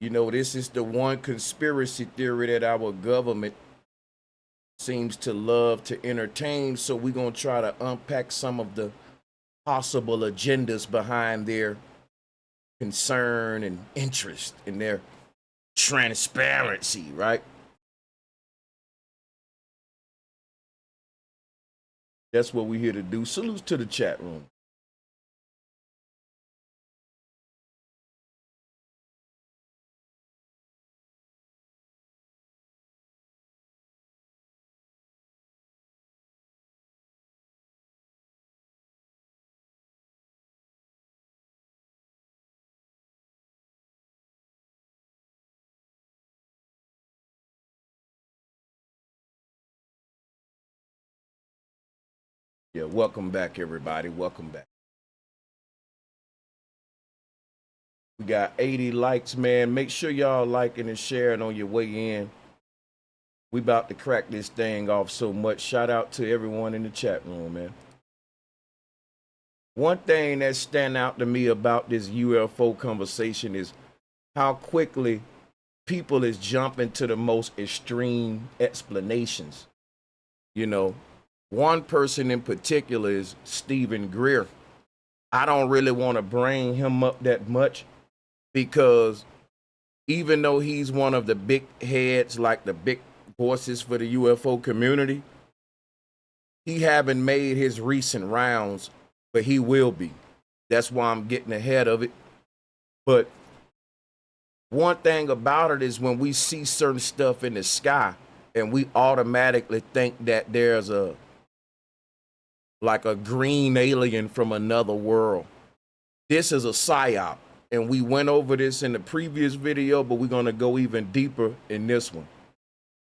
You know, this is the one conspiracy theory that our government seems to love to entertain. So we're going to try to unpack some of the possible agendas behind their concern and interest in their transparency, right? That's what we're here to do. Salutes to the chat room. Yeah, welcome back, everybody. Welcome back. We got 80 likes, man. Make sure y'all liking and sharing on your way in. We about to crack this thing off so much. Shout out to everyone in the chat room, man. One thing that stand out to me about this UFO conversation is how quickly people is jumping to the most extreme explanations. You know, one person in particular is Stephen Greer. I don't really want to bring him up that much because even though he's one of the big heads, like the big voices for the UFO community, he haven't made his recent rounds, but he will be. That's why I'm getting ahead of it. But one thing about it is when we see certain stuff in the sky and we automatically think that there's like a green alien from another world. This is a psyop, and we went over this in the previous video, but we're going to go even deeper in this one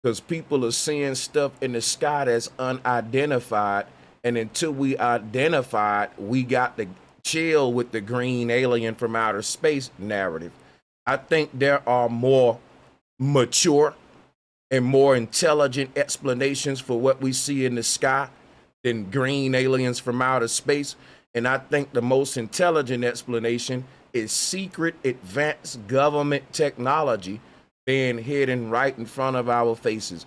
because people are seeing stuff in the sky that's unidentified, and until we identify it, we got to chill with the green alien from outer space narrative. I think there are more mature and more intelligent explanations for what we see in the sky than green aliens from outer space. And I think the most intelligent explanation is secret advanced government technology being hidden right in front of our faces.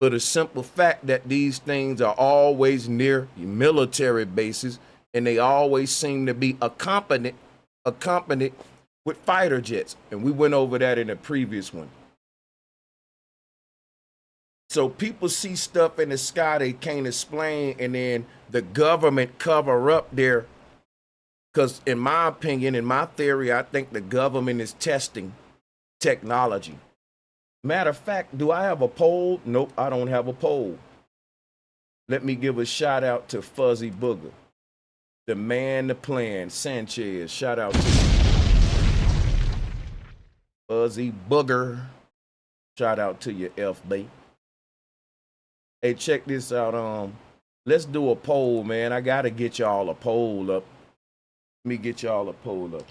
For the simple fact that these things are always near military bases and they always seem to be accompanied with fighter jets. And we went over that in the previous one. So people see stuff in the sky they can't explain, and then the government cover up their, because in my opinion, in my theory, I think the government is testing technology. Matter of fact, do I have a poll? Nope, I don't have a poll. Let me give a shout out to Fuzzy Booger, the man, the plan, Sanchez. Shout out to Fuzzy Booger. Shout out to you, FB. Hey, check this out. Let's do a poll, man. I gotta get y'all a poll up. Let me get y'all a poll up.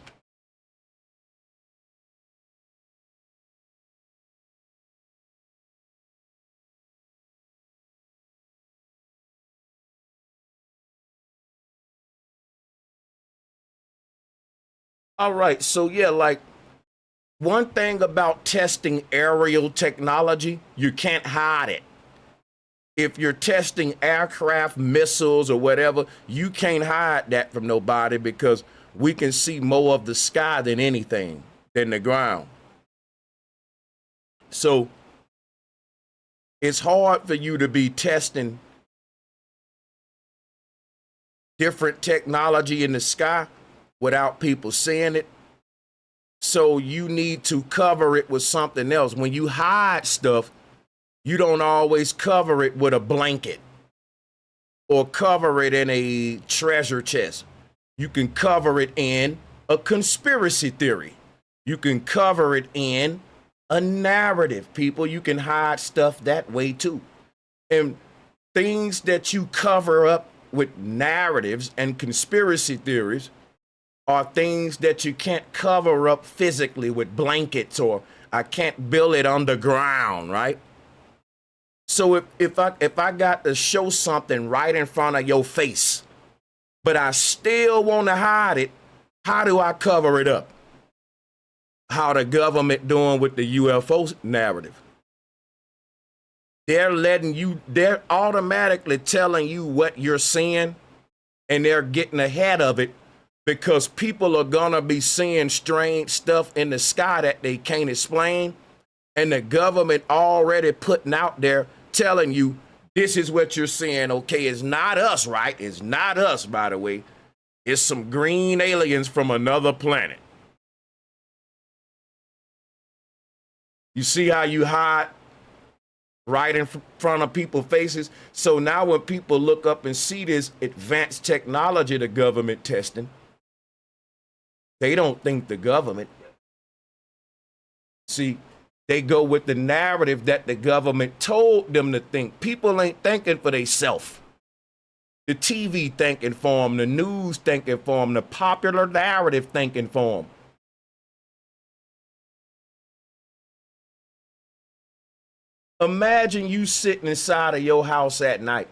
All right, so yeah, like one thing about testing aerial technology, you can't hide it. If you're testing aircraft, missiles, or whatever, you can't hide that from nobody because we can see more of the sky than anything, than the ground. So it's hard for you to be testing different technology in the sky without people seeing it. So you need to cover it with something else. When you hide stuff, you don't always cover it with a blanket or cover it in a treasure chest. You can cover it in a conspiracy theory. You can cover it in a narrative, people. You can hide stuff that way too. And things that you cover up with narratives and conspiracy theories are things that you can't cover up physically with blankets, or I can't build it underground, right? So if I got to show something right in front of your face, but I still want to hide it, how do I cover it up? how the government doing with the UFO narrative. They're automatically telling you what you're seeing, and they're getting ahead of it because people are gonna be seeing strange stuff in the sky that they can't explain. And the government already putting out there telling you, this is what you're seeing. Okay, it's not us, right? It's not us, by the way. It's some green aliens from another planet. You see how you hide right in front of people's faces? So now when people look up and see this advanced technology the government testing, they don't think the government. See, they go with the narrative that the government told them to think. People ain't thinking for themselves. The TV thinking for them, the news thinking for them, the popular narrative thinking for them. Imagine you sitting inside of your house at night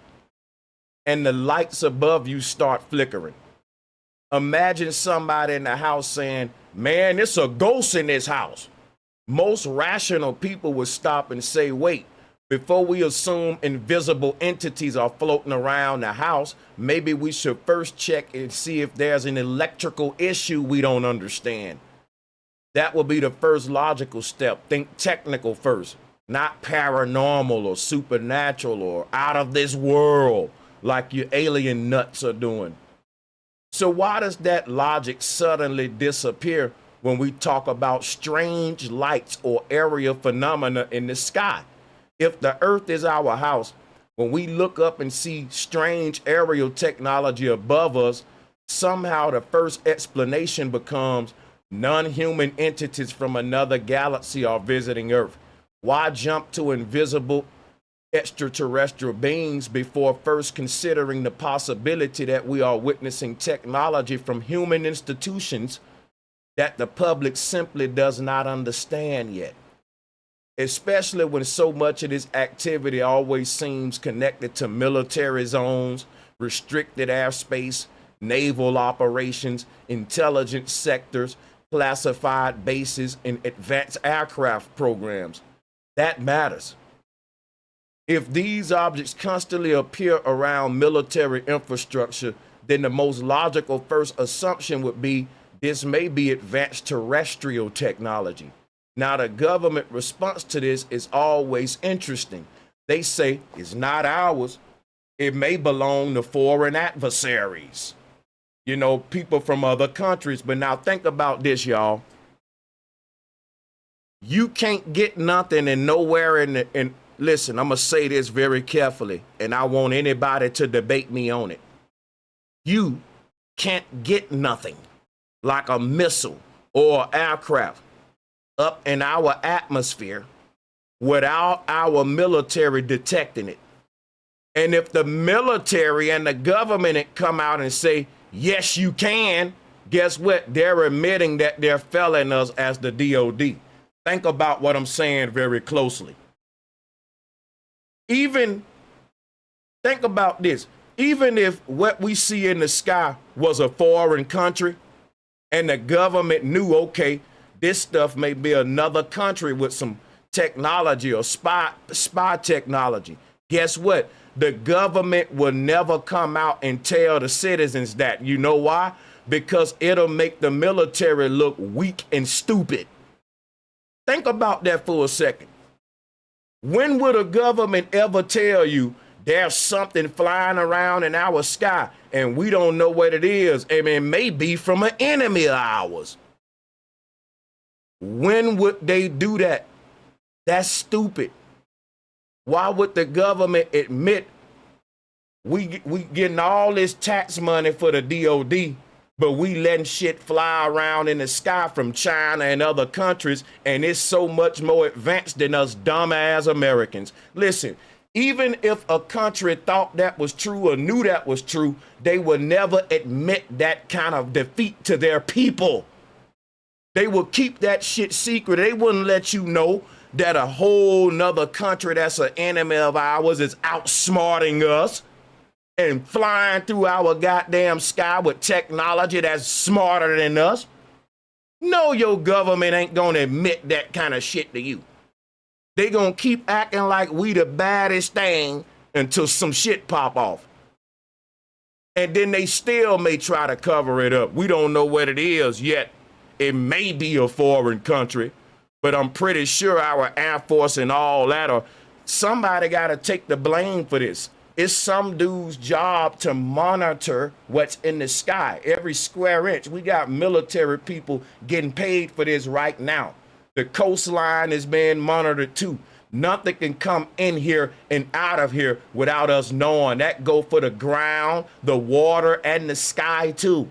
and the lights above you start flickering. Imagine somebody in the house saying, man, it's a ghost in this house. Most rational people would stop and say, wait, before we assume invisible entities are floating around the house, maybe we should first check and see if there's an electrical issue we don't understand. That would be the first logical step. Think technical first, not paranormal or supernatural or out of this world like your alien nuts are doing. So why does that logic suddenly disappear when we talk about strange lights or aerial phenomena in the sky? If the earth is our house, when we look up and see strange aerial technology above us, somehow the first explanation becomes non-human entities from another galaxy are visiting Earth. Why jump to invisible extraterrestrial beings before first considering the possibility that we are witnessing technology from human institutions that the public simply does not understand yet? Especially when so much of this activity always seems connected to military zones, restricted airspace, naval operations, intelligence sectors, classified bases, and advanced aircraft programs. That matters. If these objects constantly appear around military infrastructure, then the most logical first assumption would be this may be advanced terrestrial technology. Now, the government response to this is always interesting. They say it's not ours. It may belong to foreign adversaries, you know, people from other countries. But now think about this, y'all. You can't get nothing and nowhere in listen, I'm going to say this very carefully, and I want anybody to debate me on it. You can't get nothing like a missile or aircraft up in our atmosphere without our military detecting it. And if the military and the government come out and say, yes, you can, guess what? They're admitting that they're failing us as the DOD. Think about what I'm saying very closely. Even think about this. Even if what we see in the sky was a foreign country and the government knew, okay, this stuff may be another country with some technology or spy technology. Guess what? The government will never come out and tell the citizens that. You know why? Because it'll make the military look weak and stupid. Think about that for a second. When would a government ever tell you there's something flying around in our sky and we don't know what it is, and it may be from an enemy of ours? When would they do that? That's stupid. Why would the government admit we getting all this tax money for the DOD, but we letting shit fly around in the sky from China and other countries, and it's so much more advanced than us dumbass Americans? Listen, even if a country thought that was true or knew that was true, they would never admit that kind of defeat to their people. They would keep that shit secret. They wouldn't let you know that a whole nother country that's an enemy of ours is outsmarting us and flying through our goddamn sky with technology that's smarter than us. No, your government ain't gonna admit that kind of shit to you. They gonna keep acting like we the baddest thing until some shit pop off. And then they still may try to cover it up. We don't know what it is yet. It may be a foreign country, but I'm pretty sure our Air Force and all that, or somebody gotta take the blame for this. It's some dude's job to monitor what's in the sky, every square inch. We got military people getting paid for this right now. The coastline is being monitored too. Nothing can come in here and out of here without us knowing. That go for the ground, the water, and the sky too.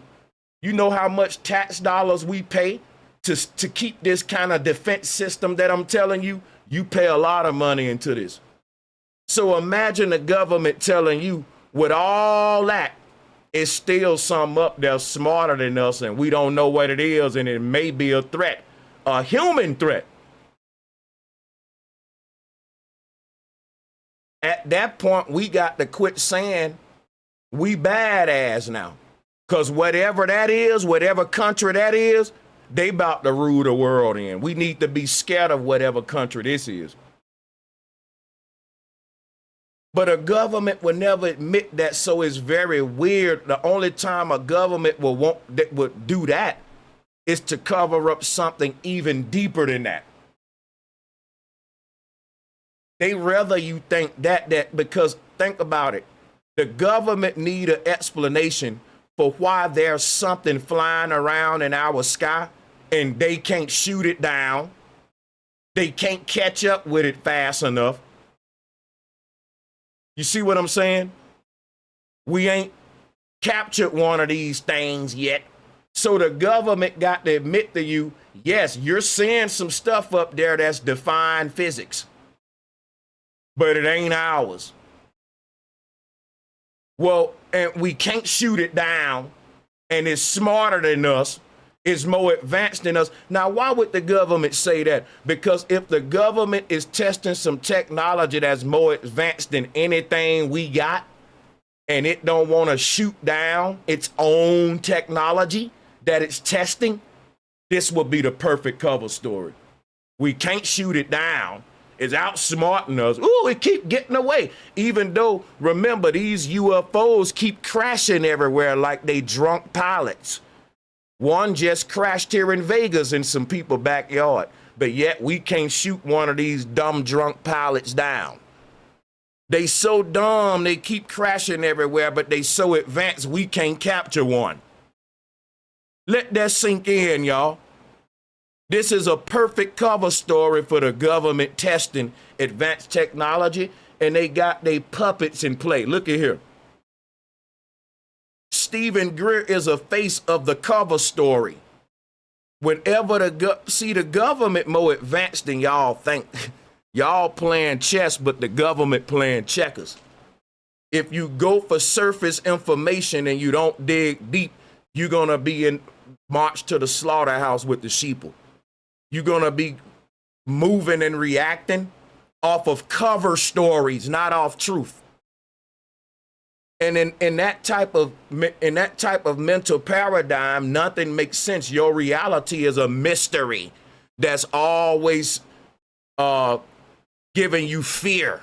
You know how much tax dollars we pay to keep this kind of defense system that I'm telling you? You pay a lot of money into this. So imagine the government telling you with all that, it's still some up there smarter than us and we don't know what it is, and it may be a threat, a human threat. At that point, we got to quit saying we badass now. Because whatever that is, whatever country that is, they about to rule the world in. We need to be scared of whatever country this is. But a government will never admit that, so it's very weird. The only time a government would do that is to cover up something even deeper than that. They rather you think that because think about it. The government need an explanation for why there's something flying around in our sky and they can't shoot it down. They can't catch up with it fast enough. You see what I'm saying? We ain't captured one of these things yet. So the government got to admit to you, yes, you're seeing some stuff up there that's defying physics, but it ain't ours. Well, and we can't shoot it down, and it's smarter than us, it's more advanced than us. Now, why would the government say that? Because if the government is testing some technology that's more advanced than anything we got, and it don't want to shoot down its own technology that it's testing, this would be the perfect cover story. We can't shoot it down. It's outsmarting us. Ooh, it keep getting away. Even though, remember, these UFOs keep crashing everywhere like they drunk pilots. One just crashed here in Vegas in some people's backyard, but yet we can't shoot one of these dumb drunk pilots down. They so dumb, they keep crashing everywhere, but they so advanced, we can't capture one. Let that sink in, y'all. This is a perfect cover story for the government testing advanced technology, and they got their puppets in play. Look at here. Stephen Greer is a face of the cover story. Whenever the government more advanced than y'all think. Y'all playing chess, but the government playing checkers. If you go for surface information and you don't dig deep, you're gonna be in march to the slaughterhouse with the sheeple. You're gonna be moving and reacting off of cover stories, not off truth. And in that type of mental paradigm, nothing makes sense. Your reality is a mystery that's always giving you fear,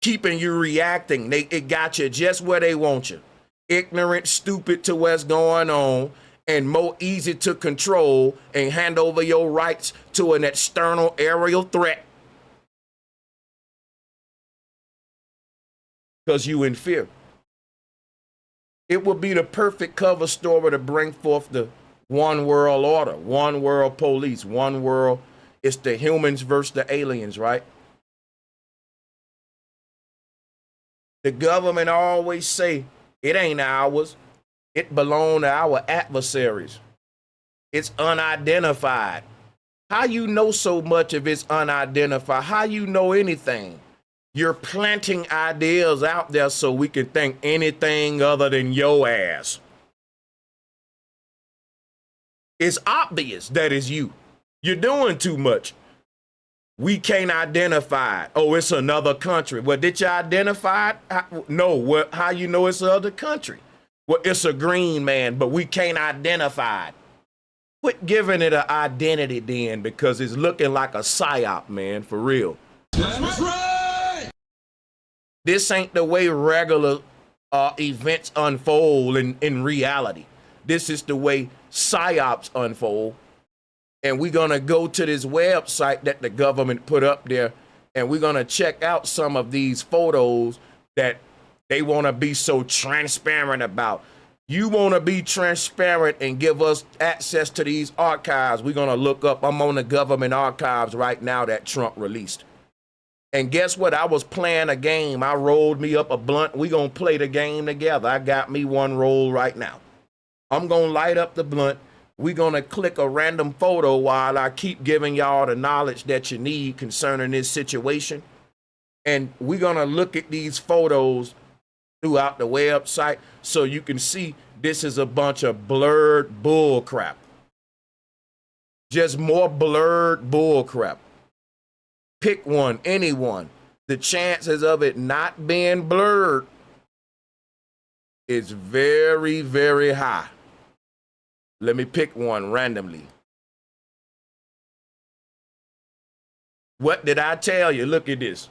keeping you reacting. It got you just where they want you. Ignorant, stupid to what's going on, and more easy to control and hand over your rights to an external aerial threat. Because you in fear. It would be the perfect cover story to bring forth the one world order, one world police, one world. It's the humans versus the aliens, right? The government always say, it ain't ours. It belongs to our adversaries. It's unidentified. How you know so much if it's unidentified? How you know anything? You're planting ideas out there so we can think anything other than your ass. It's obvious that it's you. You're doing too much. We can't identify it. Oh, it's another country. Well, did you identify it? No. How you know it's another country? Well, it's a green man, but we can't identify it. Quit giving it an identity then, because it's looking like a psyop, man, for real. That's right. This ain't the way regular events unfold in reality. This is the way psyops unfold. And we're gonna go to this website that the government put up there, and we're gonna check out some of these photos that they wanna be so transparent about. You wanna be transparent and give us access to these archives. We're gonna look up, I'm on the government archives right now that Trump released. And guess what? I was playing a game. I rolled me up a blunt. We gonna play the game together. I got me one roll right now. I'm gonna light up the blunt. We gonna click a random photo while I keep giving y'all the knowledge that you need concerning this situation. And we're gonna look at these photos throughout the website so you can see this is a bunch of blurred bull crap. Just more blurred bull crap. Pick one, anyone. The chances of it not being blurred is very, very high. Let me pick one randomly. What did I tell you? Look at this.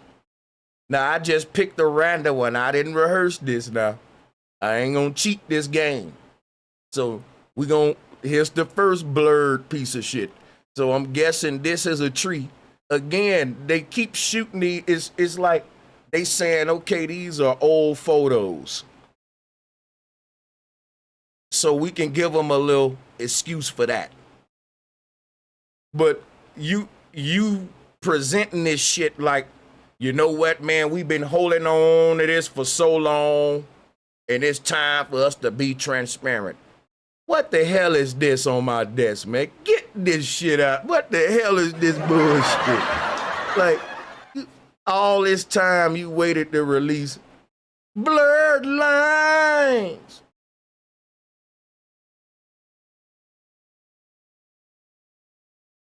Now, I just picked a random one. I didn't rehearse this now. I ain't gonna cheat this game. So here's the first blurred piece of shit. So I'm guessing this is a tree. Again, they keep shooting these. It's like they saying, okay, these are old photos. So we can give them a little excuse for that. But you presenting this shit like, you know what, man, we've been holding on to this for so long, and it's time for us to be transparent. What the hell is this on my desk, man? Get this shit out. What the hell is this bullshit? Like, all this time you waited to release blurred lines.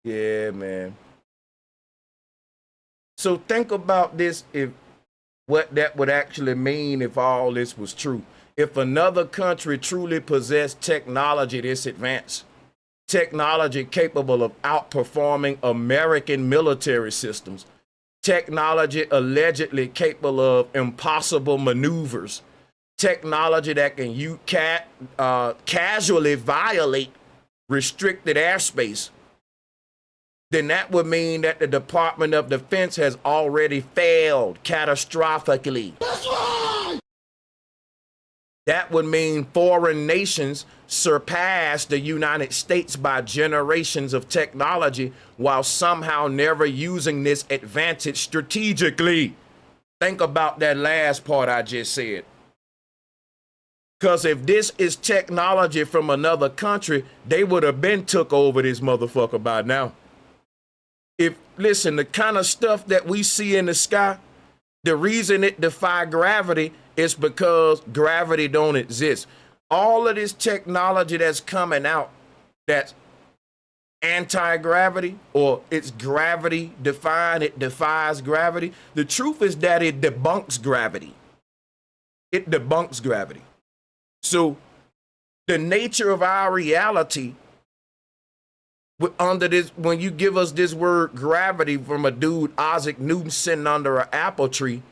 Yeah, man. So think about this, if what that would actually mean if all this was true. If another country truly possessed technology this advanced, technology capable of outperforming American military systems, technology allegedly capable of impossible maneuvers, technology that can casually violate restricted airspace, then that would mean that the Department of Defense has already failed catastrophically. That's right. That would mean foreign nations surpass the United States by generations of technology while somehow never using this advantage strategically. Think about that last part I just said. Because if this is technology from another country, they would have been took over this motherfucker by now. Listen, the kind of stuff that we see in the sky, the reason it defy gravity is because gravity don't exist. All of this technology that's coming out that's anti-gravity, or it's gravity defying, it defies gravity. The truth is that it debunks gravity. It debunks gravity. So the nature of our reality under this, when you give us this word gravity from a dude, Isaac Newton, sitting under an apple tree,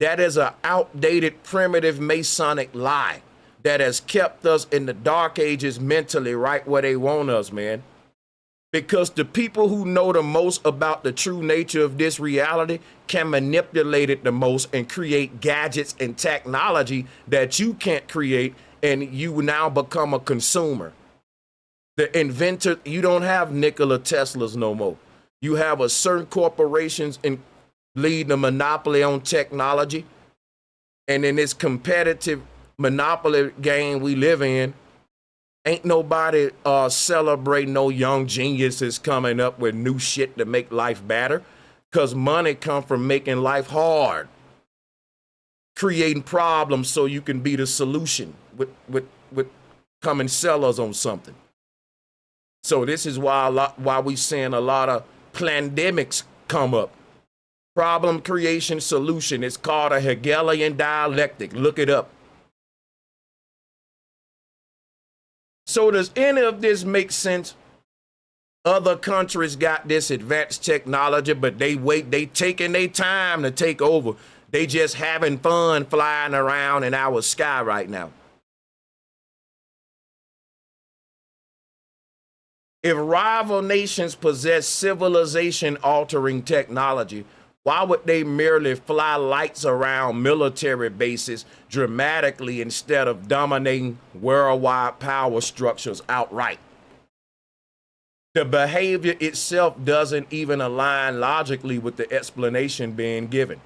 that is an outdated, primitive Masonic lie that has kept us in the dark ages mentally right where they want us, man. Because the people who know the most about the true nature of this reality can manipulate it the most and create gadgets and technology that you can't create, and you now become a consumer. The inventor, you don't have Nikola Teslas no more. You have a certain corporations and lead the monopoly on technology. And in this competitive monopoly game we live in, ain't nobody celebrating no young geniuses coming up with new shit to make life better, because money comes from making life hard, creating problems so you can be the solution with come and sell us on something. So this is why we seeing a lot of pandemics come up. Problem creation solution. It's called a Hegelian dialectic. Look it up. So does any of this make sense? Other countries got this advanced technology, but they taking their time to take over. They just having fun flying around in our sky right now. If rival nations possess civilization-altering technology, why would they merely fly lights around military bases dramatically instead of dominating worldwide power structures outright? The behavior itself doesn't even align logically with the explanation being given.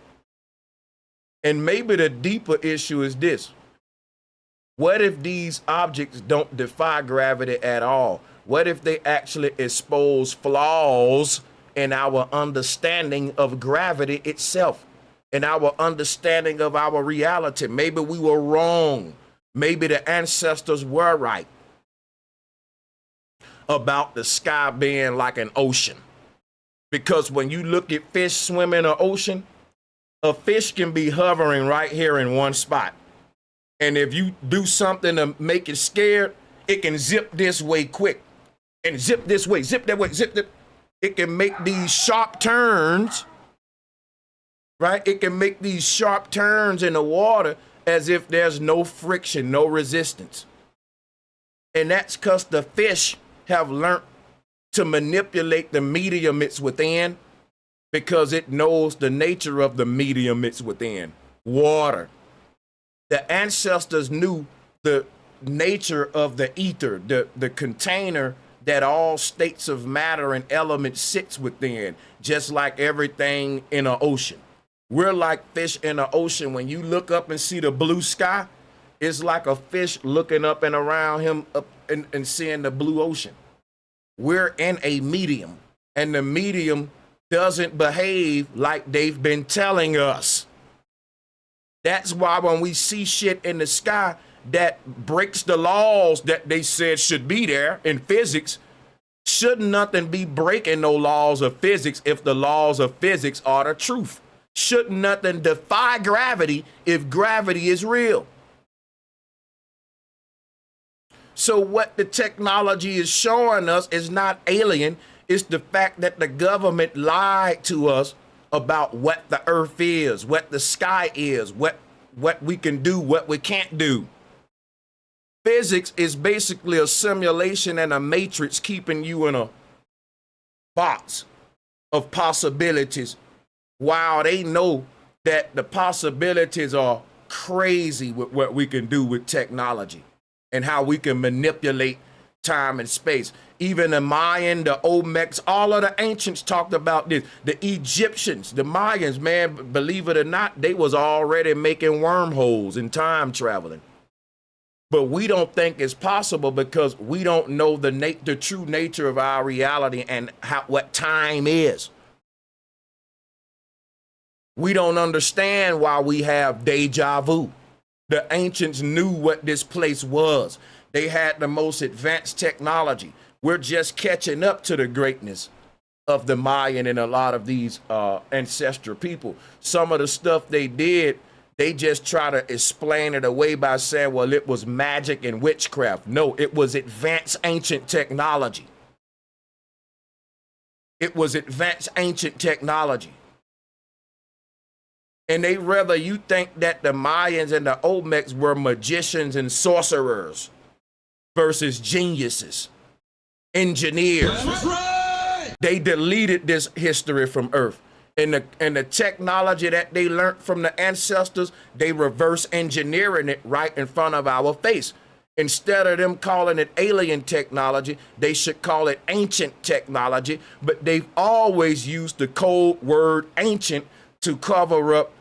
And maybe the deeper issue is this. What if these objects don't defy gravity at all? What if they actually expose flaws in our understanding of gravity itself, in our understanding of our reality? Maybe we were wrong. Maybe the ancestors were right about the sky being like an ocean. Because when you look at fish swimming in an ocean, a fish can be hovering right here in one spot. And if you do something to make it scared, it can zip this way quick and zip this way, zip that way, zip that. It can make these sharp turns, right? It can make these sharp turns in the water as if there's no friction, no resistance. And that's because the fish have learned to manipulate the medium it's within, because it knows the nature of the medium it's within, water. The ancestors knew the nature of the ether, the container that all states of matter and elements sits within, just like everything in an ocean. We're like fish in the ocean. When you look up and see the blue sky, it's like a fish looking up and around him up and seeing the blue ocean. We're in a medium, and the medium doesn't behave like they've been telling us. That's why when we see shit in the sky that breaks the laws that they said should be there in physics, should nothing be breaking no laws of physics if the laws of physics are the truth? Should nothing defy gravity if gravity is real? So what the technology is showing us is not alien. It's the fact that the government lied to us about what the earth is, what the sky is, what we can do, what we can't do. Physics is basically a simulation and a matrix keeping you in a box of possibilities, while they know that the possibilities are crazy with what we can do with technology and how we can manipulate time and space. Even the Mayan, the Olmecs, all of the ancients talked about this. The Egyptians, the Mayans, man, believe it or not, they was already making wormholes and time traveling. But we don't think it's possible because we don't know the true nature of our reality and what time is. We don't understand why we have deja vu. The ancients knew what this place was. They had the most advanced technology. We're just catching up to the greatness of the Mayan and a lot of these ancestral people. Some of the stuff they did, they just try to explain it away by saying, well, it was magic and witchcraft. No, it was advanced ancient technology. It was advanced ancient technology. And they rather you think that the Mayans and the Olmecs were magicians and sorcerers versus geniuses, engineers. That's right. They deleted this history from Earth. And the technology that they learned from the ancestors, they reverse engineering it right in front of our face. Instead of them calling it alien technology, they should call it ancient technology. But they've always used the code word ancient to cover up.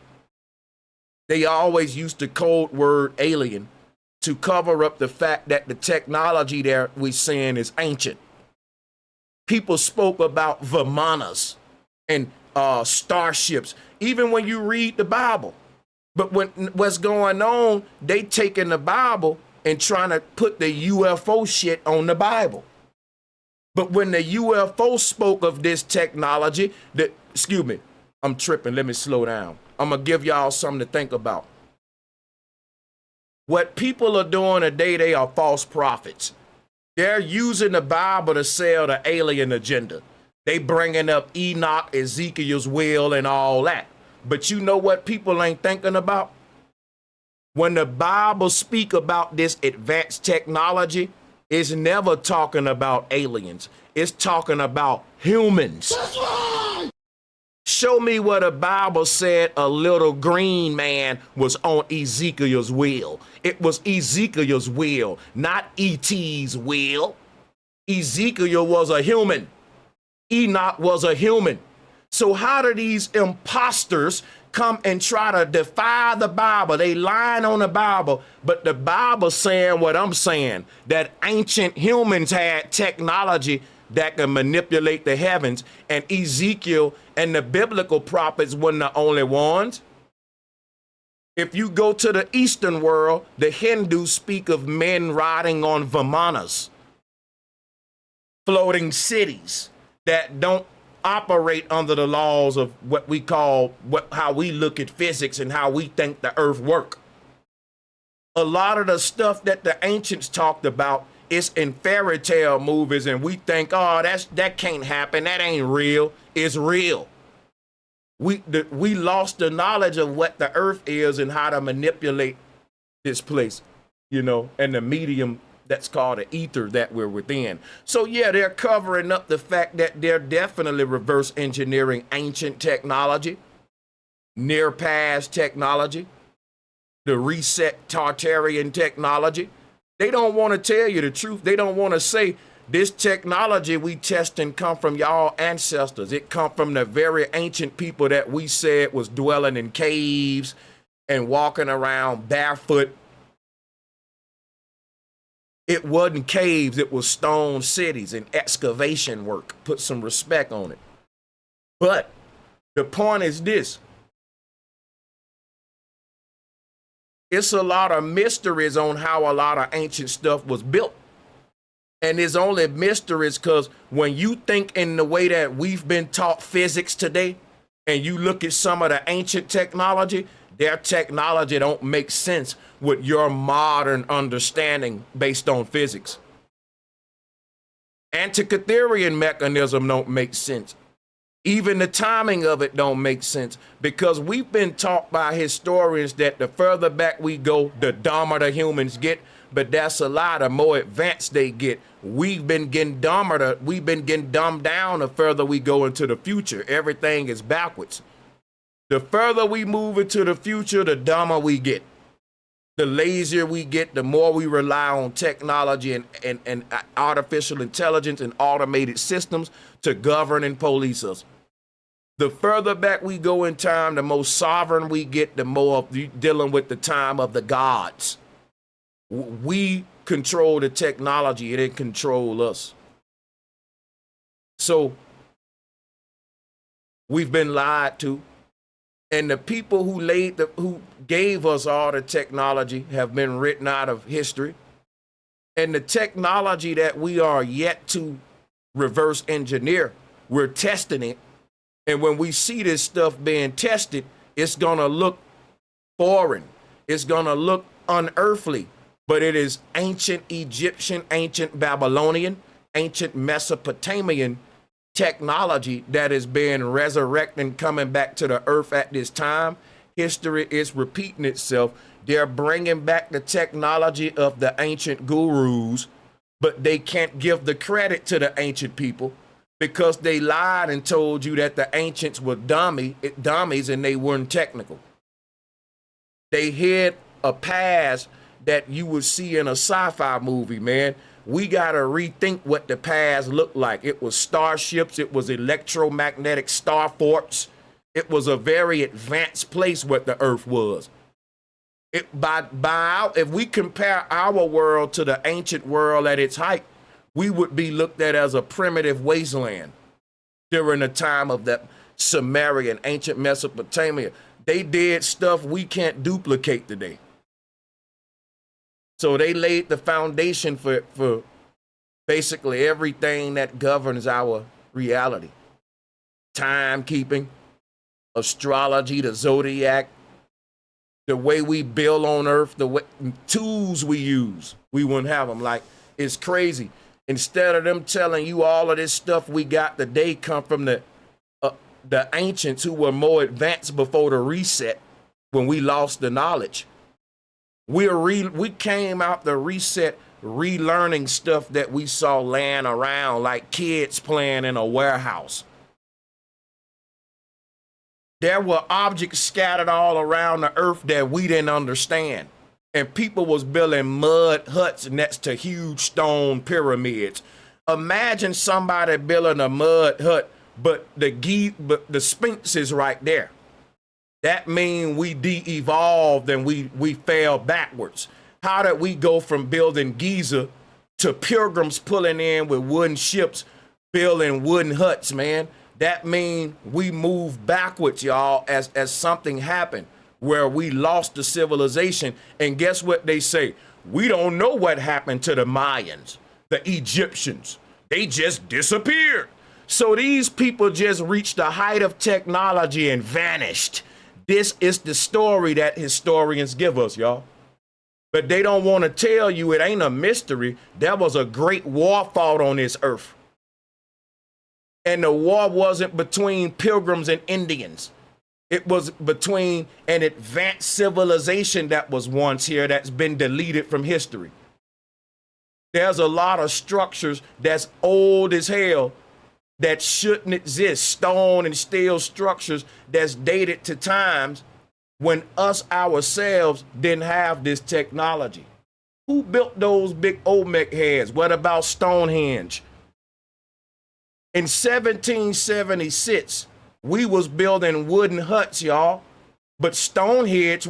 They always used the code word alien to cover up the fact that the technology there we're seeing is ancient. People spoke about Vimanas and starships, even when you read the Bible. But what's going on, they taking the Bible and trying to put the UFO shit on the Bible. But when the UFO spoke of this technology, excuse me, I'm tripping, let me slow down. I'm gonna give y'all something to think about. What people are doing today, they are false prophets. They're using the Bible to sell the alien agenda. They bringing up Enoch, Ezekiel's will, and all that. But you know what people ain't thinking about? When the Bible speak about this advanced technology, it's never talking about aliens. It's talking about humans. That's right. Show me where the Bible said a little green man was on Ezekiel's will. It was Ezekiel's will, not E.T.'s will. Ezekiel was a human. Enoch was a human. So how do these imposters come and try to defy the Bible? They lying on the Bible, but the Bible saying what I'm saying, that ancient humans had technology that can manipulate the heavens, and Ezekiel and the biblical prophets weren't the only ones. If you go to the Eastern world, the Hindus speak of men riding on vimanas, floating cities that don't operate under the laws of what we call, how we look at physics and how we think the earth work. A lot of the stuff that the ancients talked about is in fairy tale movies, and we think, oh, that can't happen. That ain't real. It's real. We lost the knowledge of what the earth is and how to manipulate this place, you know, and the medium that's called the ether that we're within. So yeah, they're covering up the fact that they're definitely reverse engineering ancient technology, near past technology, the reset Tartarian technology. They don't want to tell you the truth. They don't want to say this technology we testing come from y'all ancestors. It come from the very ancient people that we said was dwelling in caves and walking around barefoot. It wasn't caves, it was stone cities and excavation work. Put some respect on it. But the point is this. It's a lot of mysteries on how a lot of ancient stuff was built. And it's only mysteries because when you think in the way that we've been taught physics today, and you look at some of the ancient technology, their technology don't make sense with your modern understanding based on physics. Antikytherian mechanism don't make sense. Even the timing of it don't make sense, because we've been taught by historians that the further back we go, the dumber the humans get. But that's a lie. The more advanced they get, we've been getting dumber. We've been getting dumbed down the further we go into the future. Everything is backwards. The further we move into the future, the dumber we get. The lazier we get, the more we rely on technology and artificial intelligence and automated systems to govern and police us. The further back we go in time, the more sovereign we get, the more dealing with the time of the gods. We control the technology, it didn't control us. So we've been lied to. And the people who gave us all the technology have been written out of history. And the technology that we are yet to reverse engineer, we're testing it. And when we see this stuff being tested, it's going to look foreign. It's going to look unearthly. But it is ancient Egyptian, ancient Babylonian, ancient Mesopotamian technology that is being resurrected and coming back to the earth at this time. History is repeating itself. They're bringing back the technology of the ancient gurus, but they can't give the credit to the ancient people because they lied and told you that the ancients were dummies and they weren't technical. They hid a past that you would see in a sci-fi movie, man. We got to rethink what the past looked like. It was starships. It was electromagnetic star forts. It was a very advanced place what the earth was. If we compare our world to the ancient world at its height, we would be looked at as a primitive wasteland during the time of that Sumerian, ancient Mesopotamia. They did stuff we can't duplicate today. So they laid the foundation for basically everything that governs our reality. Timekeeping, astrology, the zodiac, the way we build on earth, the way, tools we use, we wouldn't have them. Like, it's crazy. Instead of them telling you all of this stuff we got today come from the ancients who were more advanced before the reset when we lost the knowledge. We came out the reset relearning stuff that we saw laying around like kids playing in a warehouse. There were objects scattered all around the earth that we didn't understand. And people was building mud huts next to huge stone pyramids. Imagine somebody building a mud hut, but the Sphinx is right there. That means we de-evolved and we fell backwards. How did we go from building Giza to pilgrims pulling in with wooden ships, building wooden huts, man? That means we moved backwards, y'all, as something happened where we lost the civilization. And guess what they say? We don't know what happened to the Mayans, the Egyptians. They just disappeared. So these people just reached the height of technology and vanished. This is the story that historians give us, y'all. But they don't want to tell you it ain't a mystery. There was a great war fought on this earth. And the war wasn't between pilgrims and Indians. It was between an advanced civilization that was once here that's been deleted from history. There's a lot of structures that's old as hell that shouldn't exist. Stone and steel structures that's dated to times when us ourselves didn't have this technology. Who built those big Olmec heads? What about Stonehenge? In 1776, we was building wooden huts, y'all, but Stonehenge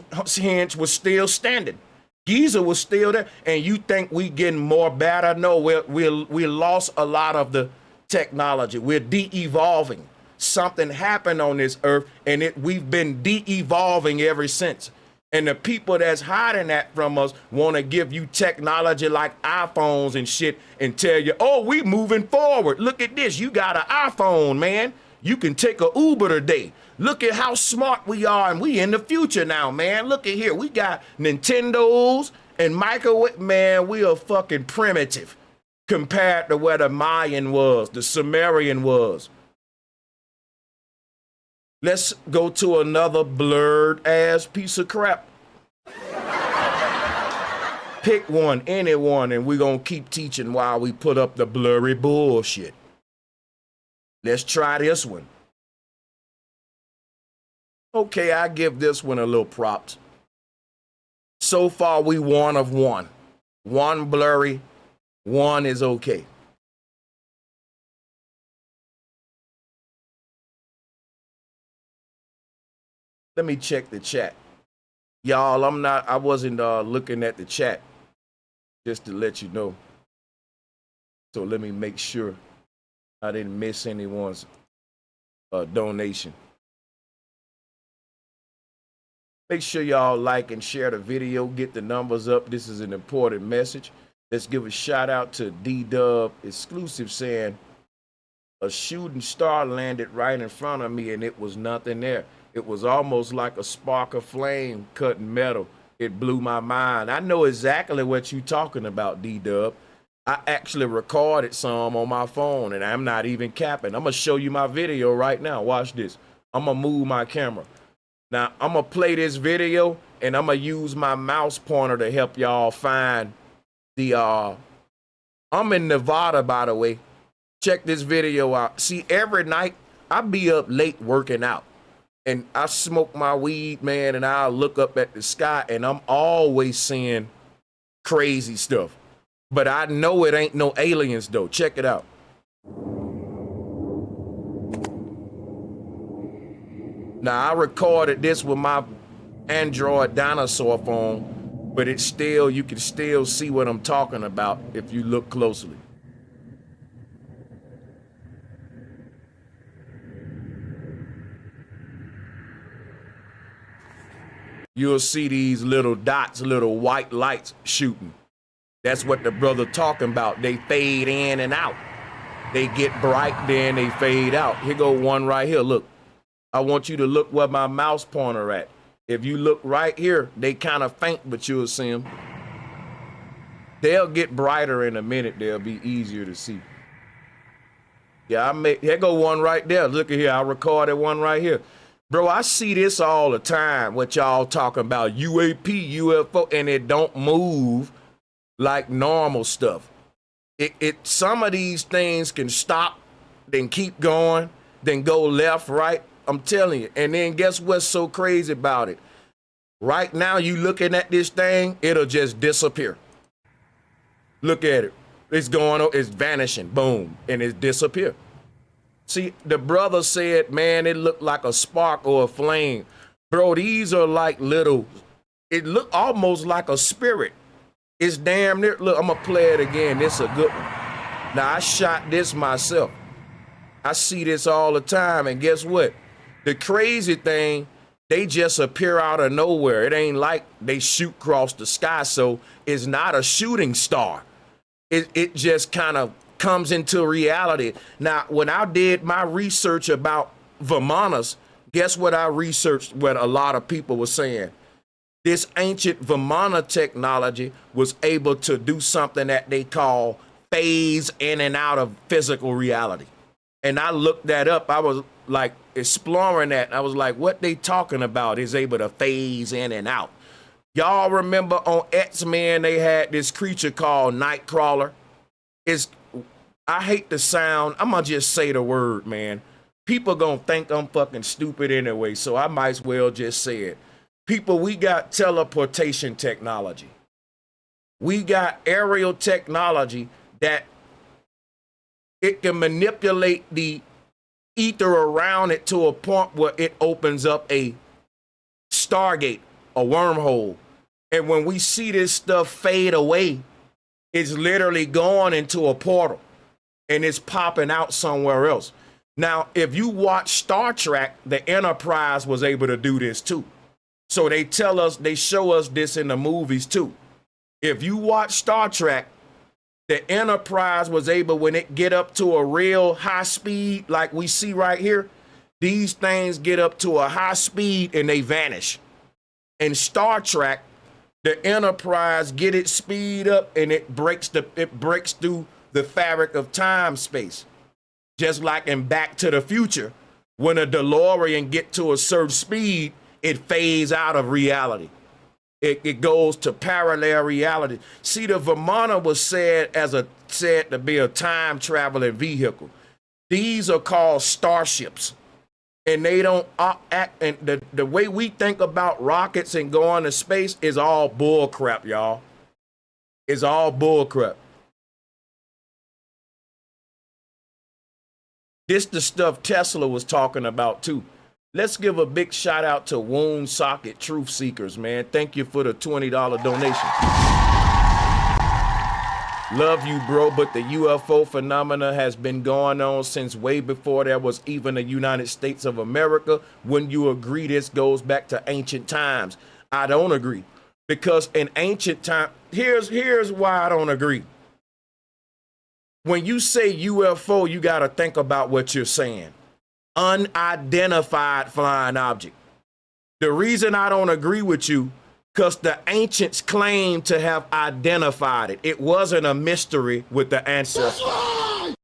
was still standing. Giza was still there, and you think we getting more better? No, we lost a lot of the technology. We're de-evolving. Something happened on this earth, and we've been de-evolving ever since. And the people that's hiding that from us want to give you technology like iPhones and shit and tell you, oh, we moving forward. Look at this. You got an iPhone, man. You can take a Uber today. Look at how smart we are, and we in the future now, man. Look at here. We got Nintendos and microwave. Man, we are fucking primitive compared to where the Mayan was, the Sumerian was. Let's go to another blurred ass piece of crap. Pick one, anyone, and we're gonna keep teaching while we put up the blurry bullshit. Let's try this one. Okay, I give this one a little props. So far, we one of one. One blurry, one is okay. Let me check the chat. Y'all, I wasn't looking at the chat, just to let you know. So let me make sure I didn't miss anyone's donation. Make sure y'all like and share the video, get the numbers up. This is an important message. Let's give a shout out to D-Dub Exclusive saying, a shooting star landed right in front of me and it was nothing there. It was almost like a spark of flame cutting metal. It blew my mind. I know exactly what you're talking about, D-Dub. I actually recorded some on my phone, and I'm not even capping. I'm going to show you my video right now. Watch this. I'm going to move my camera. Now, I'm going to play this video, and I'm going to use my mouse pointer to help y'all find the... I'm in Nevada, by the way. Check this video out. See, every night, I be up late working out. And I smoke my weed, man, and I look up at the sky, and I'm always seeing crazy stuff. But I know it ain't no aliens, though. Check it out. Now, I recorded this with my Android dinosaur phone, but it's still, you can still see what I'm talking about if you look closely. You'll see these little dots, little white lights shooting. That's what the brother talking about. They fade in and out. They get bright, then they fade out. Here go one right here. Look, I want you to look where my mouse pointer at. If you look right here, they kind of faint, but you'll see them. They'll get brighter in a minute. They'll be easier to see. Yeah, here go one right there. Look at here. I recorded one right here. Bro, I see this all the time, what y'all talking about, UAP, UFO, and it don't move like normal stuff. Some of these things can stop, then keep going, then go left, right. I'm telling you. And then guess what's so crazy about it? Right now, you looking at this thing, it'll just disappear. Look at it. It's going, it's vanishing, boom, and it disappear. See, the brother said, man, it looked like a spark or a flame. Bro, these are like little, it looked almost like a spirit. It's damn near, look, I'm gonna play it again. This is a good one. Now, I shot this myself. I see this all the time, and guess what? The crazy thing, they just appear out of nowhere. It ain't like they shoot across the sky, so it's not a shooting star. It just kind of comes into reality. Now, when I did my research about Vimanas, guess what I researched, what a lot of people were saying? This ancient Vimana technology was able to do something that they call phase in and out of physical reality. And I looked that up. I was like exploring that. I was like, what they talking about is able to phase in and out. Y'all remember on X-Men, they had this creature called Nightcrawler. I hate the sound. I'm gonna just say the word, man. People gonna think I'm fucking stupid anyway, so I might as well just say it. People, we got teleportation technology. We got aerial technology that it can manipulate the ether around it to a point where it opens up a stargate, a wormhole. And when we see this stuff fade away, it's literally going into a portal and it's popping out somewhere else. Now, if you watch Star Trek, the Enterprise was able to do this too. So they show us this in the movies too. If you watch Star Trek, the Enterprise was able, when it get up to a real high speed, like we see right here, these things get up to a high speed and they vanish. In Star Trek, the Enterprise get its speed up and it breaks through the fabric of time space. Just like in Back to the Future, when a DeLorean get to a certain speed, it fades out of reality. It goes to parallel reality. See, the Vimana was said to be a time traveling vehicle. These are called starships. And they don't act, and the way we think about rockets and going to space is all bull crap, y'all. It's all bull crap. This the stuff Tesla was talking about too. Let's give a big shout out to Wound Socket Truth Seekers, man. Thank you for the $20 donation. Love you, bro, but the UFO phenomena has been going on since way before there was even the United States of America. When you agree this goes back to ancient times? I don't agree, because in ancient time, here's why I don't agree. When you say UFO, you got to think about what you're saying. Unidentified flying object. The reason I don't agree with you, because the ancients claim to have identified it. It wasn't a mystery with the ancestors.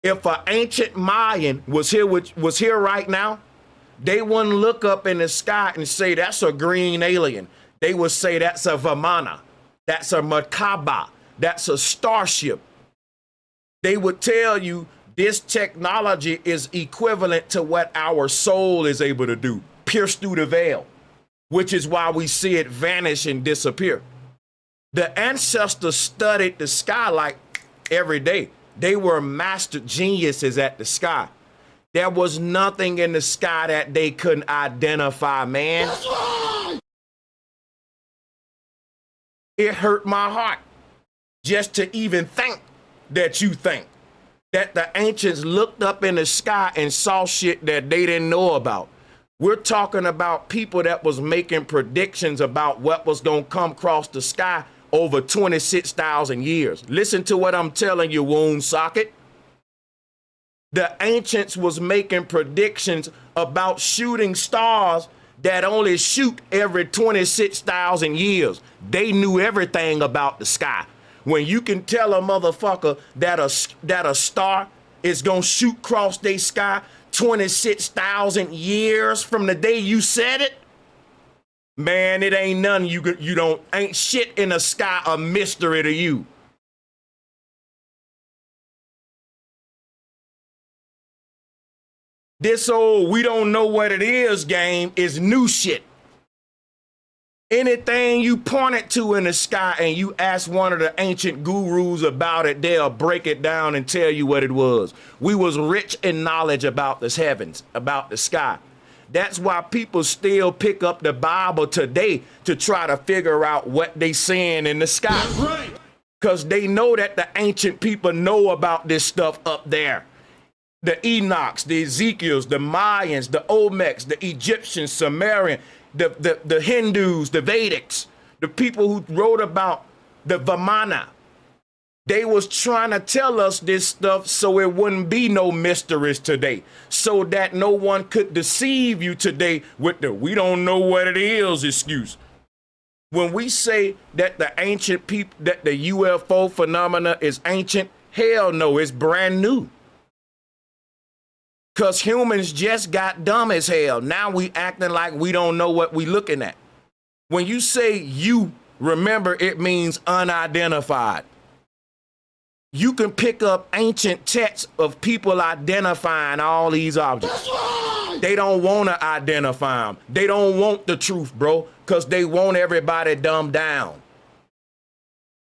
If an ancient Mayan was here right now, they wouldn't look up in the sky and say, that's a green alien. They would say, that's a Vimana. That's a Merkaba. That's a starship. They would tell you this technology is equivalent to what our soul is able to do, pierce through the veil, which is why we see it vanish and disappear. The ancestors studied the sky like every day. They were master geniuses at the sky. There was nothing in the sky that they couldn't identify, man. That's right. It hurt my heart just to even think that you think that the ancients looked up in the sky and saw shit that they didn't know about. We're talking about people that was making predictions about what was going to come across the sky over 26,000 years. Listen to what I'm telling you, Wound Socket. The ancients was making predictions about shooting stars that only shoot every 26,000 years. They knew everything about the sky. When you can tell a motherfucker that a star is gonna shoot across their sky 26,000 years from the day you said it, man, it ain't nothing ain't shit in the sky a mystery to you. This old we don't know what it is game is new shit. Anything you point it to in the sky and you ask one of the ancient gurus about it, they'll break it down and tell you what it was. We was rich in knowledge about the heavens, about the sky. That's why people still pick up the Bible today to try to figure out what they seeing in the sky. That's right. Because they know that the ancient people know about this stuff up there. The Enochs, the Ezekiels, the Mayans, the Olmecs, the Egyptians, Sumerian, the Hindus, the Vedics, the people who wrote about the Vamana. They was trying to tell us this stuff so it wouldn't be no mysteries today, so that no one could deceive you today with the we don't know what it is excuse. When we say that the ancient people, that the UFO phenomena is ancient, hell no, it's brand new. Because humans just got dumb as hell. Now we acting like we don't know what we looking at. When you say you, remember it means unidentified. You can pick up ancient texts of people identifying all these objects. They don't want to identify them. They don't want the truth, bro, because they want everybody dumbed down.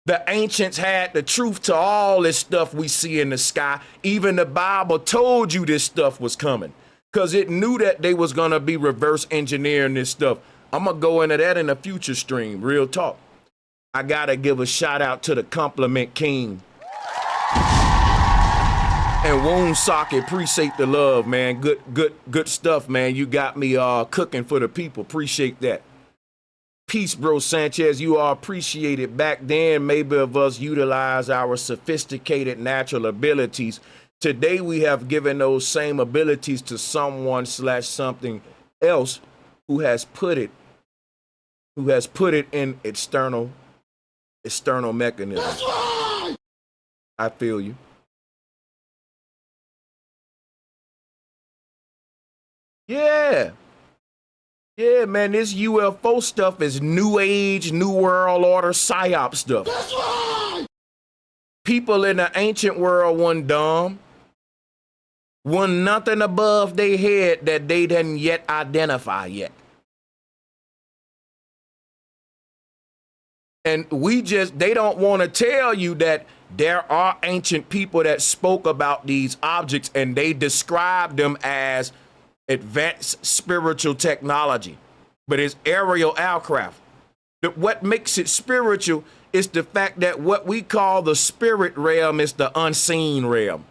The ancients had the truth to all this stuff we see in the sky. Even the Bible told you this stuff was coming because it knew that they was going to be reverse engineering this stuff. I'm going to go into that in a future stream, real talk. I got to give a shout out to the Compliment King. And Wound Socket, appreciate the love, man. Good stuff, man. You got me cooking for the people. Appreciate that. Peace, bro, Sanchez. You are appreciated. Back then, maybe of us utilize our sophisticated natural abilities. Today, we have given those same abilities to someone / something else who has put it in external mechanisms. I feel you. Yeah, man, this UFO stuff is new age, new world order, Psyop stuff. That's right. People in the ancient world weren't dumb. Wasn't nothing above their head that they didn't yet identify yet. And they don't want to tell you that there are ancient people that spoke about these objects and they described them as advanced spiritual technology, but it's aerial aircraft. But what makes it spiritual is the fact that what we call the spirit realm is the unseen realm.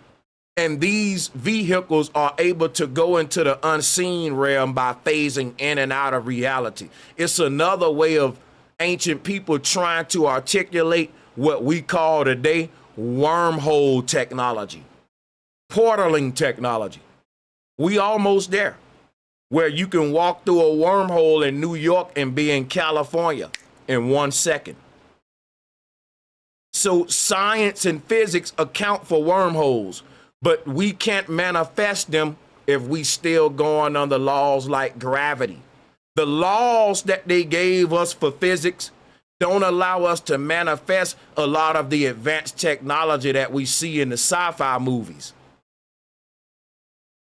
And these vehicles are able to go into the unseen realm by phasing in and out of reality. It's another way of ancient people trying to articulate what we call today wormhole technology, portaling technology. We almost there, where you can walk through a wormhole in New York and be in California in 1 second. So science and physics account for wormholes, but we can't manifest them if we still going under laws like gravity. The laws that they gave us for physics don't allow us to manifest a lot of the advanced technology that we see in the sci-fi movies.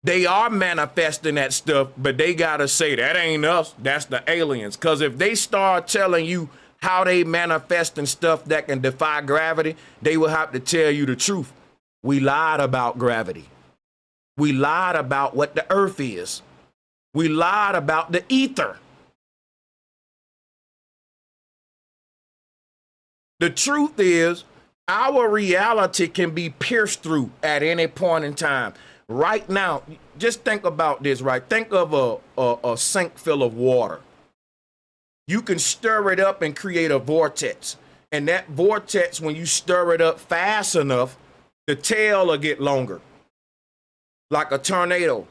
They are manifesting that stuff, but they gotta say that ain't us, that's the aliens. Because if they start telling you how they manifesting stuff that can defy gravity, they will have to tell you the truth. We lied about gravity. We lied about what the earth is. We lied about the ether. The truth is, our reality can be pierced through at any point in time. Right now, just think about this, right? Think of a sink full of water. You can stir it up and create a vortex. And that vortex, when you stir it up fast enough, the tail will get longer, like a tornado.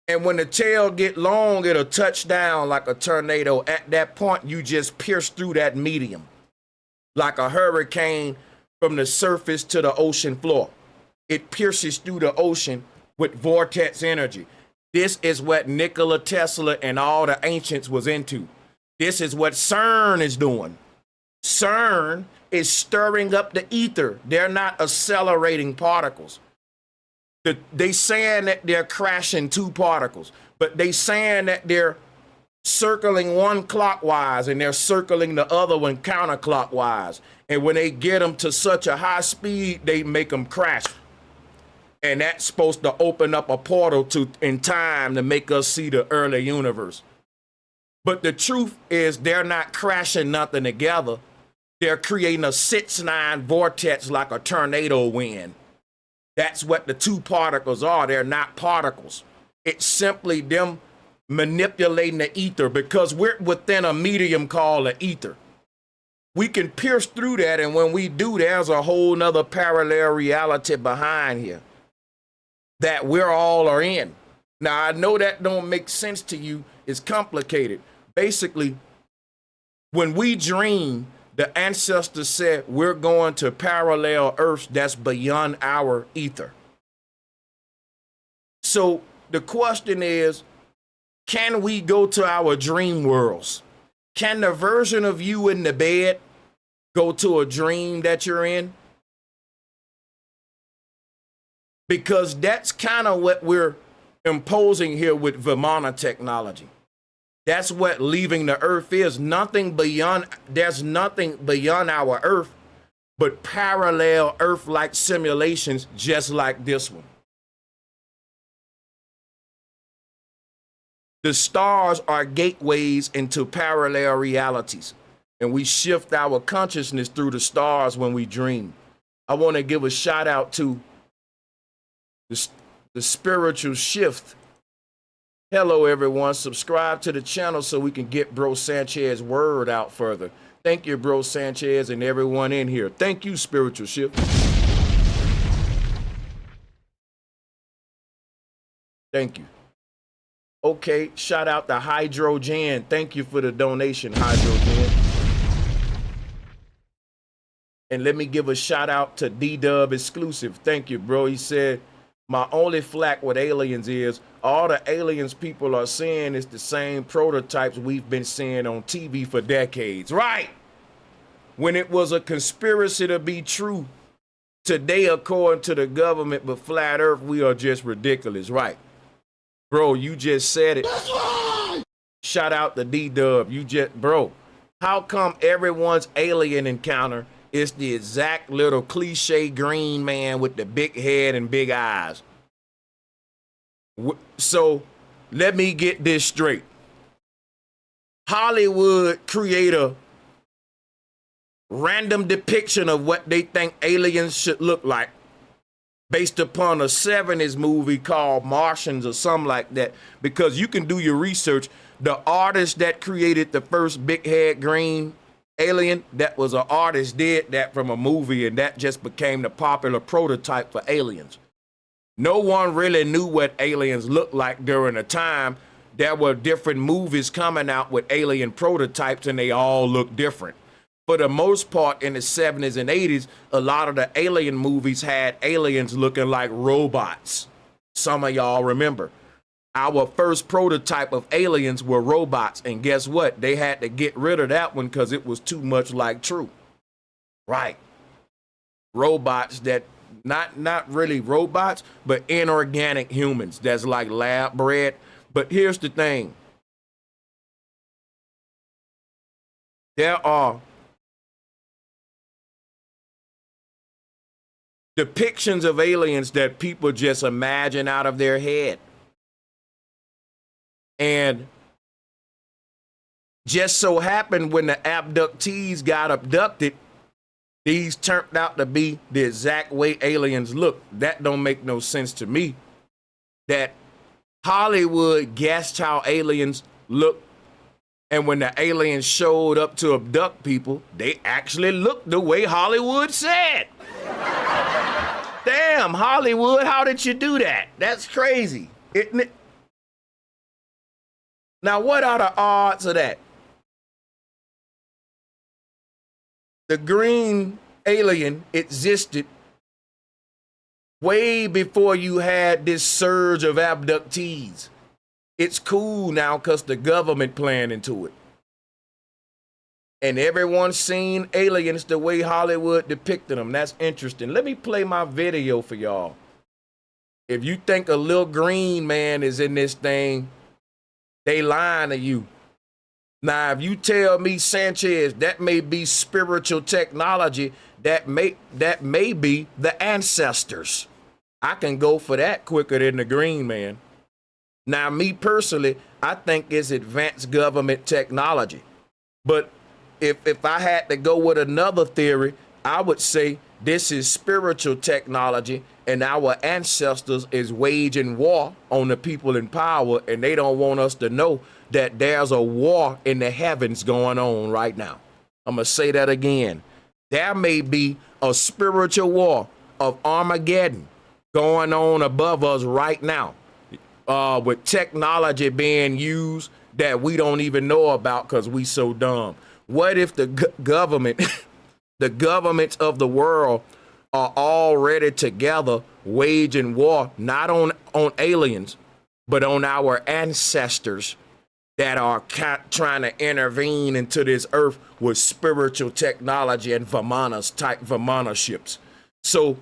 And when the tail get long, it'll touch down like a tornado. At that point, you just pierce through that medium, like a hurricane from the surface to the ocean floor. It pierces through the ocean with vortex energy. This is what Nikola Tesla and all the ancients was into. This is what CERN is doing. CERN is stirring up the ether. They're not accelerating particles. They saying that they're crashing two particles, but they saying that they're circling one clockwise and they're circling the other one counterclockwise. And when they get them to such a high speed, they make them crash. And that's supposed to open up a portal in time to make us see the early universe. But the truth is they're not crashing nothing together. They're creating a 6-9 vortex like a tornado wind. That's what the two particles are. They're not particles. It's simply them manipulating the ether because we're within a medium called the ether. We can pierce through that, and when we do, there's a whole nother parallel reality behind here that we're all are in. Now, I know that don't make sense to you. It's complicated. Basically, when we dream, the ancestors said we're going to parallel Earths that's beyond our ether. So the question is, can we go to our dream worlds? Can the version of you in the bed go to a dream that you're in? Because that's kind of what we're imposing here with Vimana technology. That's what leaving the earth is. Nothing beyond, there's nothing beyond our earth but parallel earth-like simulations just like this one. The stars are gateways into parallel realities, and we shift our consciousness through the stars when we dream. I want to give a shout out to the spiritual shift. Hello, everyone. Subscribe to the channel so we can get Bro Sanchez's word out further. Thank you, Bro Sanchez, and everyone in here. Thank you, Spiritual Shift. Thank you. Okay, shout out to Hydrogen. Thank you for the donation, Hydrogen. And let me give a shout out to D-Dub Exclusive. Thank you, bro. He said, my only flack with aliens is all the aliens people are seeing is the same prototypes we've been seeing on TV for decades. Right. When it was a conspiracy to be true, today, according to the government, but flat earth, we are just ridiculous. Right. Bro, you just said it. That's right. Shout out to D-Dub. You just, bro, how come everyone's alien encounter is the exact little cliche green man with the big head and big eyes? So let me get this straight. Hollywood create a random depiction of what they think aliens should look like based upon a 70s movie called Martians or something like that, because you can do your research. The artist that created the first big head green alien, that was an artist, did that from a movie, and that just became the popular prototype for aliens. No one really knew what aliens looked like during the time. There were different movies coming out with alien prototypes, and they all looked different. For the most part, in the 70s and 80s, a lot of the alien movies had aliens looking like robots. Some of y'all remember. Our first prototype of aliens were robots, and guess what? They had to get rid of that one because it was too much like true. Right. Robots that, not really robots, but inorganic humans that's like lab bred. But here's the thing. There are depictions of aliens that people just imagine out of their head. And just so happened when the abductees got abducted, these turned out to be the exact way aliens look. That don't make no sense to me. That Hollywood guessed how aliens look, and when the aliens showed up to abduct people, they actually looked the way Hollywood said. Damn, Hollywood, how did you do that? That's crazy, isn't it? Now, what are the odds of that? The green alien existed way before you had this surge of abductees. It's cool now because the government playing into it. And everyone's seen aliens the way Hollywood depicted them. That's interesting. Let me play my video for y'all. If you think a little green man is in this thing, they lying to you. Now, if you tell me, Sanchez, that may be spiritual technology, that may be the ancestors, I can go for that quicker than the green man. Now, me personally, I think it's advanced government technology. But if I had to go with another theory, I would say this is spiritual technology, and our ancestors is waging war on the people in power, and they don't want us to know that there's a war in the heavens going on right now. I'm going to say that again. There may be a spiritual war of Armageddon going on above us right now, with technology being used that we don't even know about because we so dumb. What if the government, the governments of the world are already together waging war, not on aliens, but on our ancestors that are trying to intervene into this earth with spiritual technology and Vimana ships. So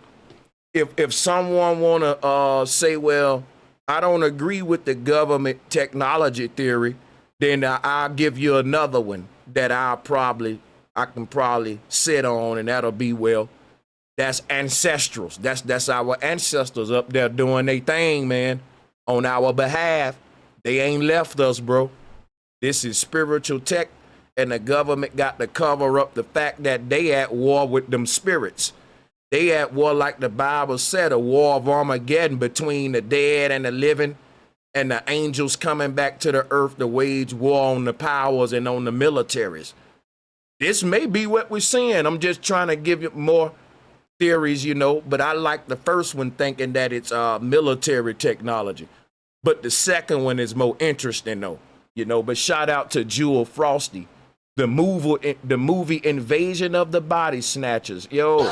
if someone want to say, well, I don't agree with the government technology theory, then I'll give you another one that I can probably sit on, and that'll be, well, that's ancestrals. That's our ancestors up there doing their thing, man, on our behalf. They ain't left us, bro. This is spiritual tech, and the government got to cover up the fact that they at war with them spirits. They at war, like the Bible said, a war of Armageddon between the dead and the living, and the angels coming back to the earth to wage war on the powers and on the militaries. This may be what we're seeing. I'm just trying to give you more theories, you know, but I like the first one thinking that it's military technology. But the second one is more interesting, though, you know. But shout out to Jewel Frosty, the movie Invasion of the Body Snatchers. Yo.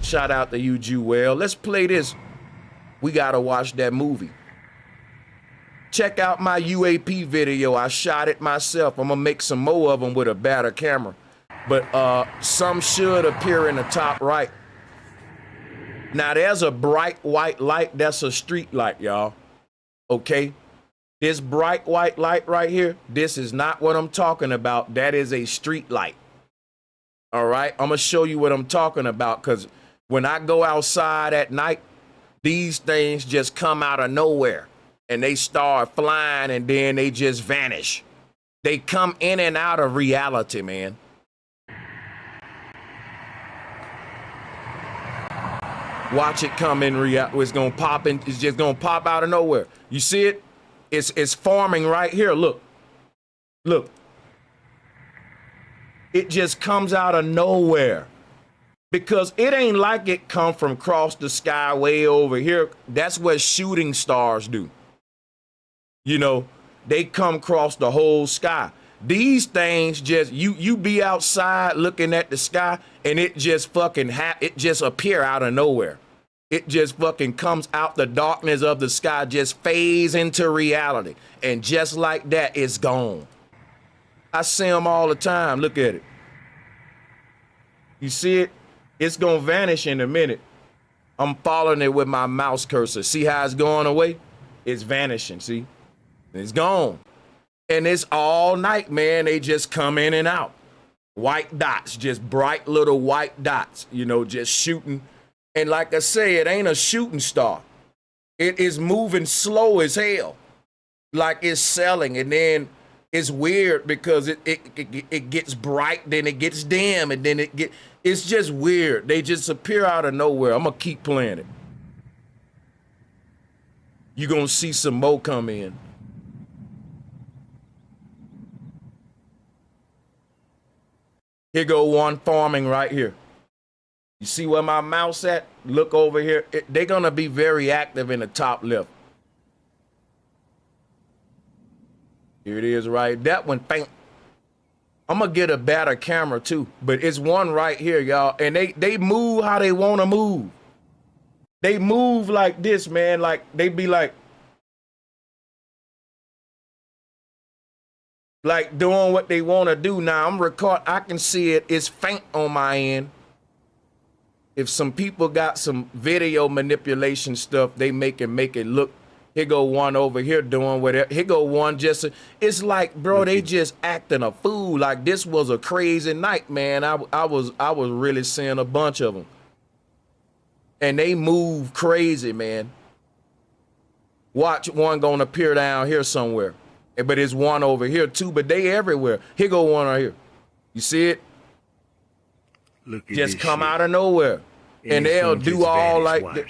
Shout out to you, Jewel. Let's play this. We gotta watch that movie. Check out my UAP video. I shot it myself. I'm gonna make some more of them with a better camera. But some should appear in the top right. Now there's a bright white light. That's a street light, y'all. Okay? This bright white light right here, this is not what I'm talking about. That is a street light. All right? I'm gonna show you what I'm talking about, because when I go outside at night, these things just come out of nowhere and they start flying and then they just vanish. They come in and out of reality, man. Watch it come in reality. It's gonna pop in. It's just gonna pop out of nowhere. You see it? It's forming right here. Look. Look. It just comes out of nowhere. Because it ain't like it come from across the sky way over here. That's what shooting stars do. You know, they come across the whole sky. These things just, you be outside looking at the sky and it just fucking, it just appear out of nowhere. It just fucking comes out the darkness of the sky, just fades into reality. And just like that, it's gone. I see them all the time. Look at it. You see it? It's gonna vanish in a minute. I'm following it with my mouse cursor. See how it's going away? It's vanishing, see? It's gone. And it's all night, man. They just come in and out. White dots, just bright little white dots, you know, just shooting. And like I say, it ain't a shooting star. It is moving slow as hell. Like it's selling, and then it's weird because it gets bright, then it gets dim, and then it's just weird. They just appear out of nowhere. I'm gonna keep playing it. You're gonna see some more come in. Here go one forming right here. You see where my mouse at? Look over here. They're gonna be very active in the top left. Here it is right. That one, bang. I'm gonna get a better camera too, but it's one right here, y'all. And they move how they want to move. They move like this, man. Like they be like doing what they want to do. Now I'm I can see it. It's faint on my end. If some people got some video manipulation stuff, they make it look. Here go one over here doing whatever. Here go one just. It's like, bro, they just acting a fool. Like this was a crazy night, man. I was really seeing a bunch of them, and they move crazy, man. Watch one gonna appear down here somewhere, but it's one over here too. But they everywhere. Here go one right here. You see it? Look at just this come shit. Out of nowhere, and they'll do all vanish, like that.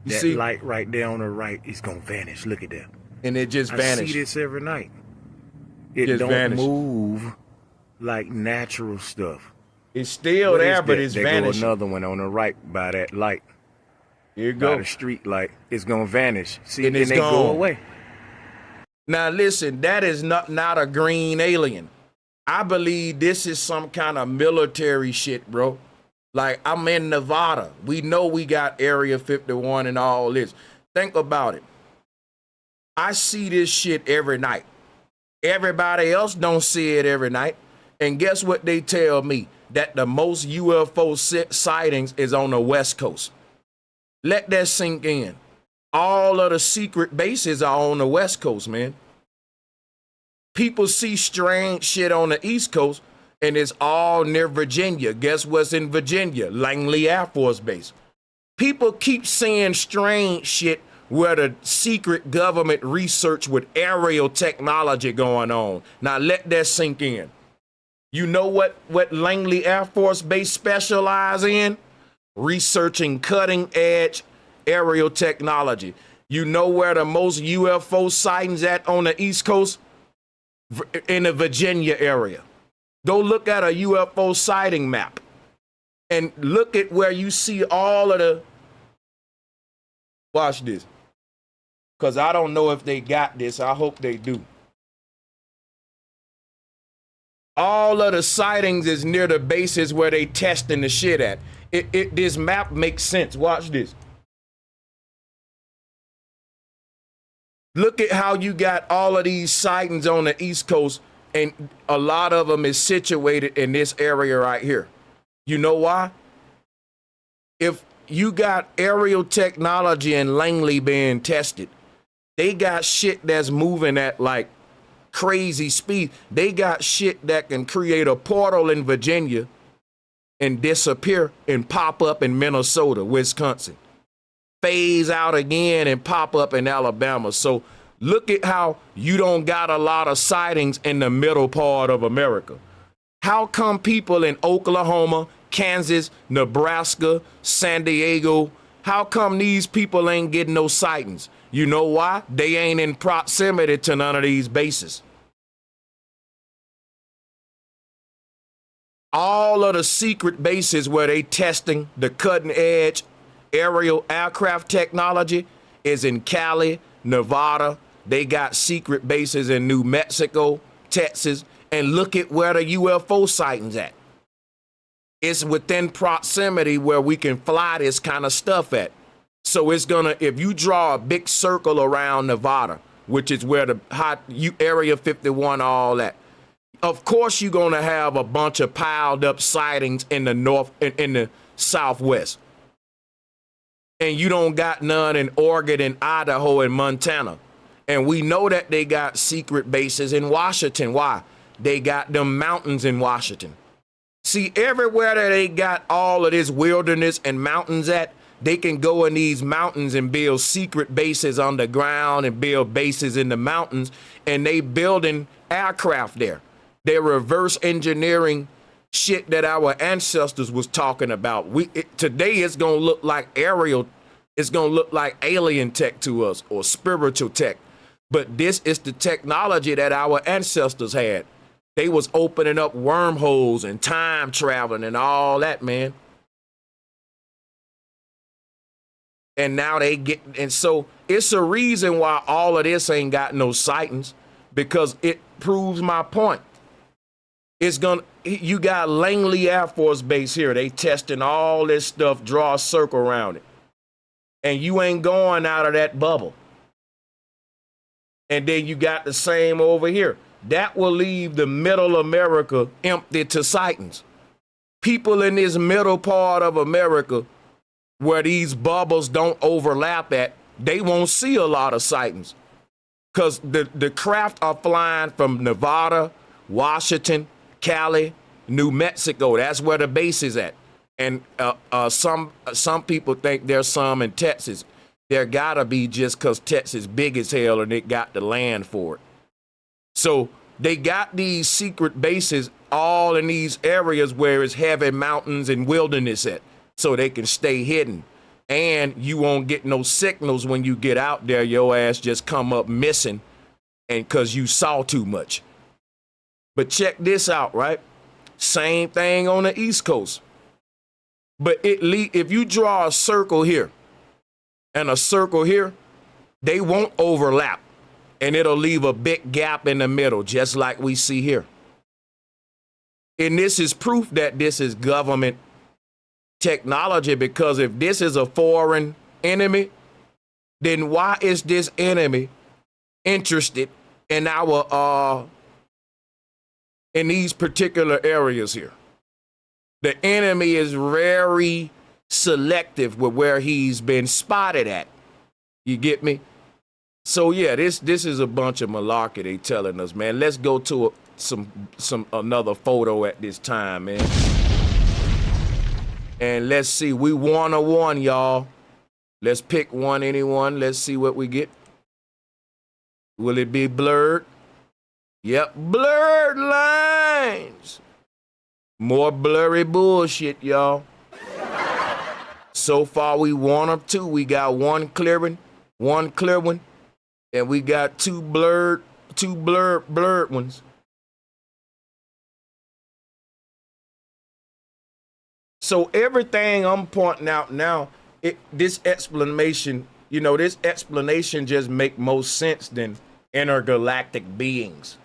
You that see, light right there on the right is gonna vanish. Look at that. And it just vanished. I see this every night. It just don't vanished. move like natural stuff. It's still there, but it's vanishing. Go another one on the right by that light. Here you go. By the street light. It's gonna vanish. See, and it's they gone. go away. Now listen, that is not a green alien. I believe this is some kind of military shit, bro. Like, I'm in Nevada. We know we got Area 51 and all this. Think about it. I see this shit every night. Everybody else don't see it every night. And guess what they tell me? That the most UFO sightings is on the West Coast. Let that sink in. All of the secret bases are on the West Coast, man. People see strange shit on the East Coast, and it's all near Virginia. Guess what's in Virginia? Langley Air Force Base. People keep saying strange shit where the secret government research with aerial technology going on. Now let that sink in. You know what Langley Air Force Base specialize in? Researching cutting edge aerial technology. You know where the most UFO sightings at on the East Coast? In the Virginia area. Go look at a UFO sighting map and look at where you see all of the, watch this, because I don't know if they got this. I hope they do. All of the sightings is near the bases where they testing the shit at. This map makes sense. Watch this. Look at how you got all of these sightings on the East Coast, and a lot of them is situated in this area right here. You know why? If you got aerial technology in Langley being tested, they got shit that's moving at like crazy speed. They got shit that can create a portal in Virginia and disappear and pop up in Minnesota, Wisconsin. Phase out again and pop up in Alabama. So look at how you don't got a lot of sightings in the middle part of America. How come people in Oklahoma, Kansas, Nebraska, San Diego, how come these people ain't getting no sightings? You know why? They ain't in proximity to none of these bases. All of the secret bases where they testing the cutting edge aerial aircraft technology is in Cali, Nevada. They got secret bases in New Mexico, Texas, and look at where the UFO sightings at. It's within proximity where we can fly this kind of stuff at. So it's gonna, if you draw a big circle around Nevada, which is where the Area 51, all that, of course you're gonna have a bunch of piled up sightings in the north, in the southwest. And you don't got none in Oregon and Idaho and Montana. And we know that they got secret bases in Washington. Why? They got them mountains in Washington. See, everywhere that they got all of this wilderness and mountains at, they can go in these mountains and build secret bases underground and build bases in the mountains. And they building aircraft there. They're reverse engineering shit that our ancestors was talking about. Today it's gonna look like aerial, it's gonna look like alien tech to us or spiritual tech. But this is the technology that our ancestors had. They was opening up wormholes and time traveling and all that, man. And now they get, and so it's a reason why all of this ain't got no sightings, because it proves my point. You got Langley Air Force Base here. They testing all this stuff, draw a circle around it. And you ain't going out of that bubble. And then you got the same over here. That will leave the middle America empty to sightings. People in this middle part of America where these bubbles don't overlap at, they won't see a lot of sightings. Because the craft are flying from Nevada, Washington, Cali, New Mexico. That's where the base is at. And some people think there's some in Texas. There gotta be, just because Texas big as hell and it got the land for it. So they got these secret bases all in these areas where it's heavy mountains and wilderness at, so they can stay hidden. And you won't get no signals when you get out there. Your ass just come up missing, and because you saw too much. But check this out, right? Same thing on the East Coast. But if you draw a circle here and a circle here, they won't overlap. And it'll leave a big gap in the middle, just like we see here. And this is proof that this is government technology, because if this is a foreign enemy, then why is this enemy interested in our in these particular areas here? The enemy is very selective with where he's been spotted at. You get me? So yeah, this is a bunch of malarkey they telling us, man. Let's go to another photo at this time, man. And let's see, we 101, y'all. Let's pick one, anyone. Let's see what we get. Will it be blurred? Yep, blurred lines. More blurry bullshit, y'all. So far, we 1 of 2. We got one clear one, and we got two blurred ones. So everything I'm pointing out now, this explanation just make most sense than intergalactic beings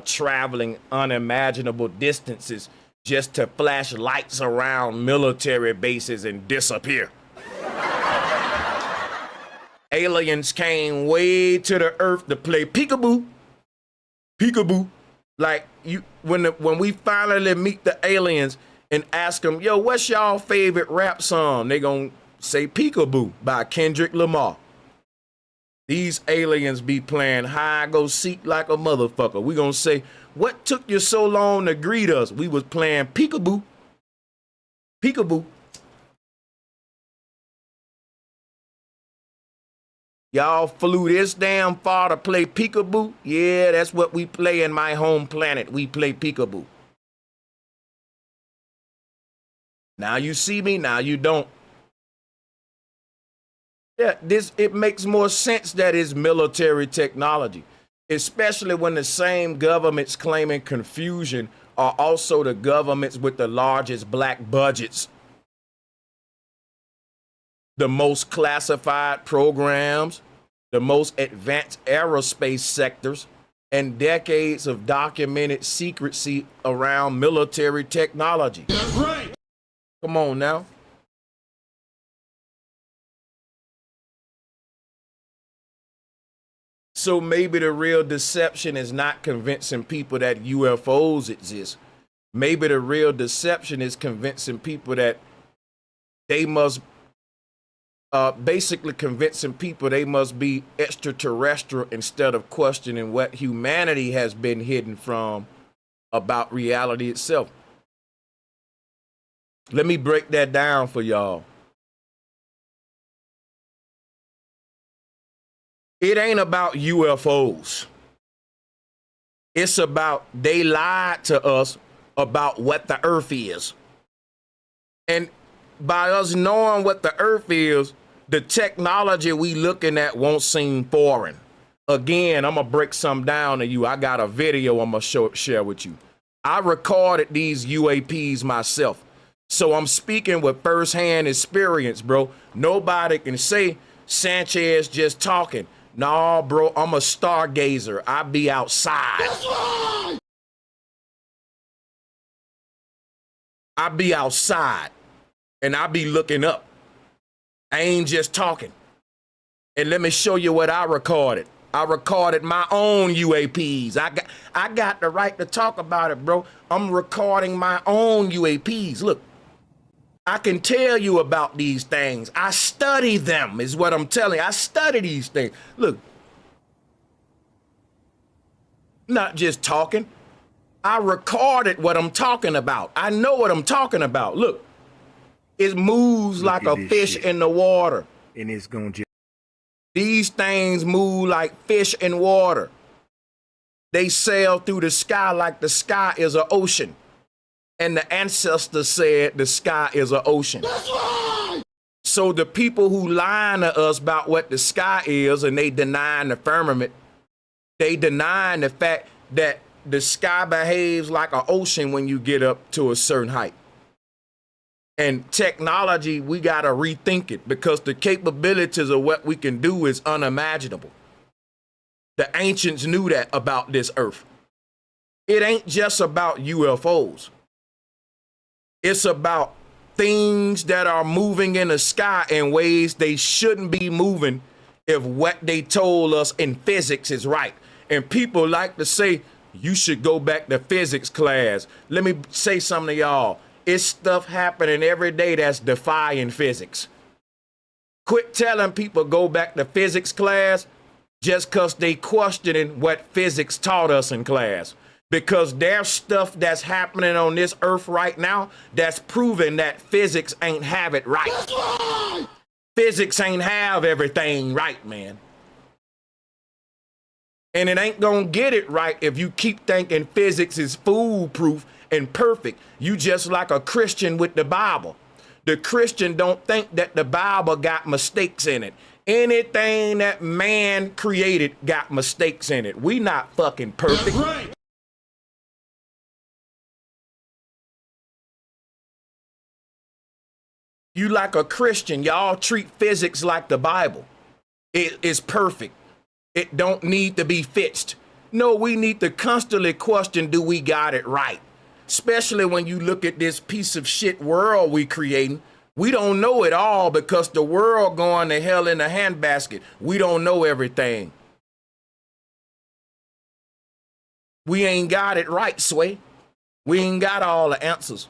traveling unimaginable distances just to flash lights around military bases and disappear. Aliens came way to the earth to play peekaboo. Peekaboo. Like when we finally meet the aliens and ask them, yo, what's y'all favorite rap song? They gonna say Peekaboo by Kendrick Lamar. These aliens be playing hide go seek like a motherfucker. We gonna say, what took you so long to greet us? We was playing peekaboo. Peekaboo. Y'all flew this damn far to play peekaboo? Yeah, that's what we play in my home planet. We play peekaboo. Now you see me, now you don't. Yeah, it makes more sense that it's military technology, especially when the same governments claiming confusion are also the governments with the largest black budgets, the most classified programs, the most advanced aerospace sectors, and decades of documented secrecy around military technology. That's right. Come on now. So maybe the real deception is not convincing people that UFOs exist. Maybe the real deception is convincing people that they must, basically convincing people they must be extraterrestrial instead of questioning what humanity has been hidden from about reality itself. Let me break that down for y'all. It ain't about UFOs. It's about they lied to us about what the earth is. And by us knowing what the earth is, the technology we looking at won't seem foreign. Again, I'm gonna break some down to you. I got a video I'm gonna share with you. I recorded these UAPs myself. So I'm speaking with firsthand experience, bro. Nobody can say Sanchez just talking. Nah, bro, I'm a stargazer. I be outside. I be outside and I be looking up. I ain't just talking. And let me show you what I recorded. I recorded my own UAPs. I got the right to talk about it, bro. I'm recording my own UAPs. Look, I can tell you about these things. I study them, is what I'm telling you. I study these things. Look, not just talking. I recorded what I'm talking about. I know what I'm talking about. Look, it moves like a fish in the water. And it's going to... These things move like fish in water. They sail through the sky like the sky is an ocean. And the ancestors said the sky is an ocean. That's right. So the people who lie to us about what the sky is and they deny the firmament, they deny the fact that the sky behaves like an ocean when you get up to a certain height. And technology, we got to rethink it because the capabilities of what we can do is unimaginable. The ancients knew that about this earth. It ain't just about UFOs. It's about things that are moving in the sky in ways they shouldn't be moving if what they told us in physics is right. And people like to say, you should go back to physics class. Let me say something to y'all. It's stuff happening every day that's defying physics. Quit telling people go back to physics class just because they questioning what physics taught us in class. Because there's stuff that's happening on this earth right now that's proving that physics ain't have it right. That's right. Physics ain't have everything right, man. And it ain't gonna get it right if you keep thinking physics is foolproof and perfect. You just like a Christian with the Bible. The Christian don't think that the Bible got mistakes in it. Anything that man created got mistakes in it. We not fucking perfect. That's right. You like a Christian, y'all treat physics like the Bible. It is perfect. It don't need to be fixed. No, we need to constantly question, do we got it right? Especially when you look at this piece of shit world we creating. We don't know it all because the world going to hell in a handbasket. We don't know everything. We ain't got it right, Sway. We ain't got all the answers.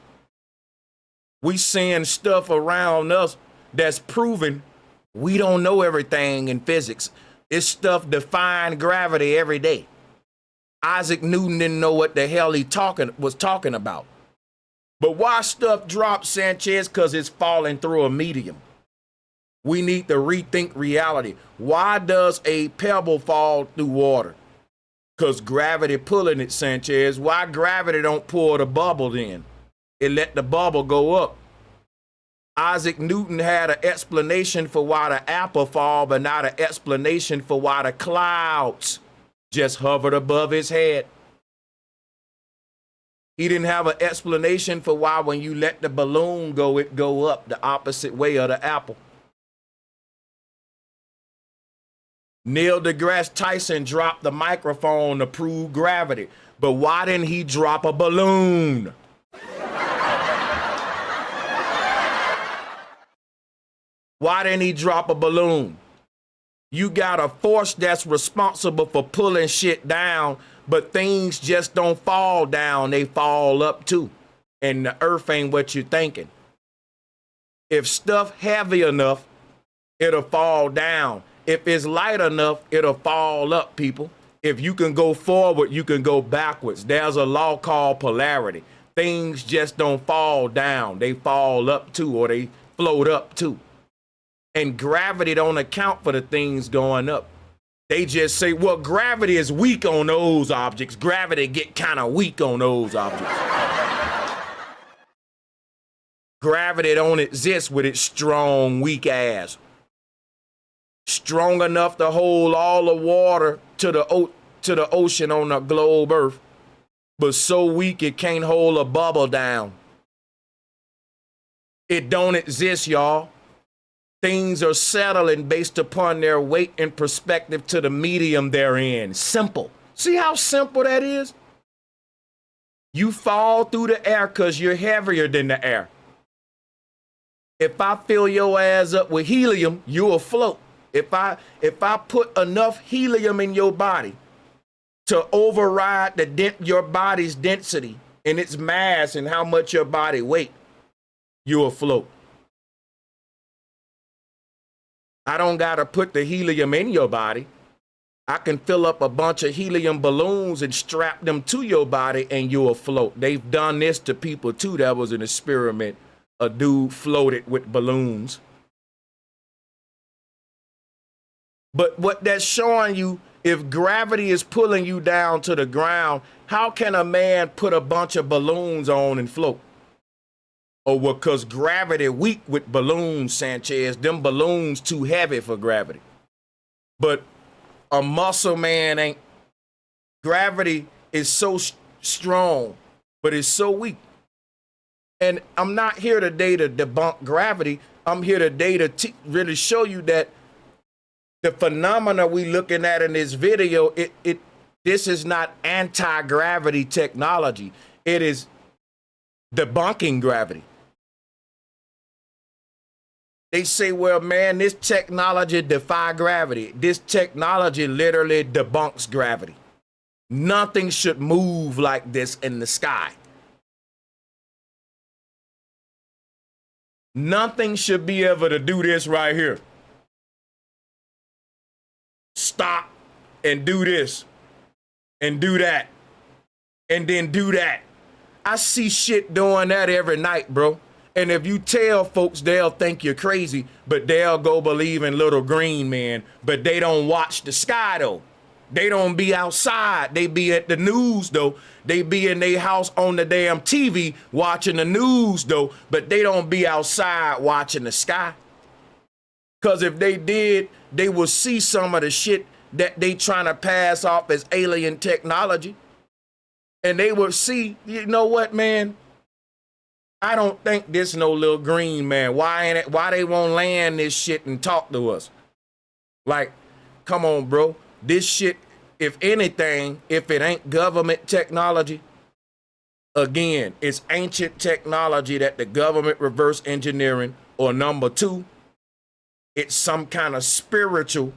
We seeing stuff around us that's proving we don't know everything in physics. It's stuff defying gravity every day. Isaac Newton didn't know what the hell he was talking about. But why stuff drops, Sanchez? Because it's falling through a medium. We need to rethink reality. Why does a pebble fall through water? Because gravity pulling it, Sanchez. Why gravity don't pull the bubble then? It let the bubble go up. Isaac Newton had an explanation for why the apple fall, but not an explanation for why the clouds just hovered above his head. He didn't have an explanation for why when you let the balloon go, it go up the opposite way of the apple. Neil deGrasse Tyson dropped the microphone to prove gravity, but why didn't he drop a balloon? Why didn't he drop a balloon? You got a force that's responsible for pulling shit down, but things just don't fall down, they fall up too. And the earth ain't what you're thinking. If stuff heavy enough, it'll fall down. If it's light enough, it'll fall up, people. If you can go forward, you can go backwards. There's a law called polarity. Things just don't fall down. They fall up too, or they float up too. And gravity don't account for the things going up. They just say, well, gravity is weak on those objects. Gravity get kind of weak on those objects. Gravity don't exist with its strong, weak ass. Strong enough to hold all the water to the ocean on the globe Earth, but so weak it can't hold a bubble down. It don't exist, y'all. Things are settling based upon their weight and perspective to the medium they're in. Simple. See how simple that is? You fall through the air because you're heavier than the air. If I fill your ass up with helium, you'll float. If I put enough helium in your body to override your body's density and its mass and how much your body weight, you'll float. I don't gotta put the helium in your body. I can fill up a bunch of helium balloons and strap them to your body and you'll float. They've done this to people too. That was an experiment. A dude floated with balloons. But what that's showing you, if gravity is pulling you down to the ground, how can a man put a bunch of balloons on and float? Oh, well, because gravity weak with balloons, Sanchez. Them balloons too heavy for gravity. But a muscle man ain't. Gravity is so strong, but it's so weak. And I'm not here today to debunk gravity. I'm here today to really show you that the phenomena we looking at in this video, this is not anti-gravity technology. It is debunking gravity. They say, well, man, this technology defy gravity. This technology literally debunks gravity. Nothing should move like this in the sky. Nothing should be able to do this right here. Stop and do this and do that and then do that. I see shit doing that every night, bro. And if you tell folks, they'll think you're crazy, but they'll go believe in little green men, but they don't watch the sky though. They don't be outside. They be at the news though. They be in their house on the damn TV watching the news though, but they don't be outside watching the sky. Because if they did, they would see some of the shit that they trying to pass off as alien technology. And they would see, you know what, man? I don't think this no little green man. Why they won't land this shit and talk to us? Like, come on, bro. This shit, if anything, if it ain't government technology, again, it's ancient technology that the government reverse engineering, or number two, it's some kind of spiritual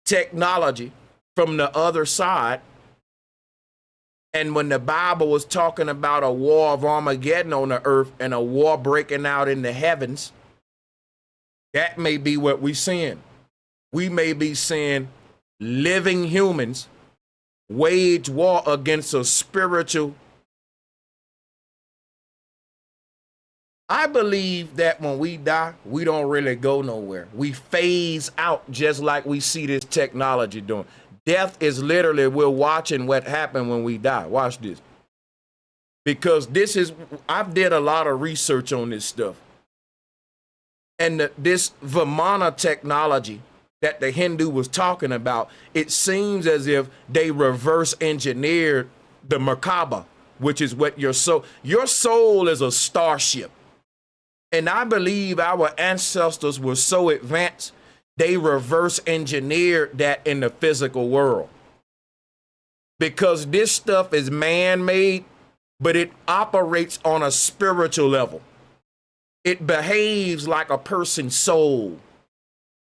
technology from the other side. And when the Bible was talking about a war of Armageddon on the earth and a war breaking out in the heavens, that may be what we're seeing. We may be seeing living humans wage war against a spiritual. I believe that when we die, we don't really go nowhere. We phase out just like we see this technology doing. Death is literally, we're watching what happened when we die. Watch this. Because I've did a lot of research on this stuff. And this Vimana technology that the Hindu was talking about, it seems as if they reverse engineered the Merkaba, which is what your soul is a starship. And I believe our ancestors were so advanced, they reverse engineered that in the physical world. Because this stuff is man-made, but it operates on a spiritual level. It behaves like a person's soul,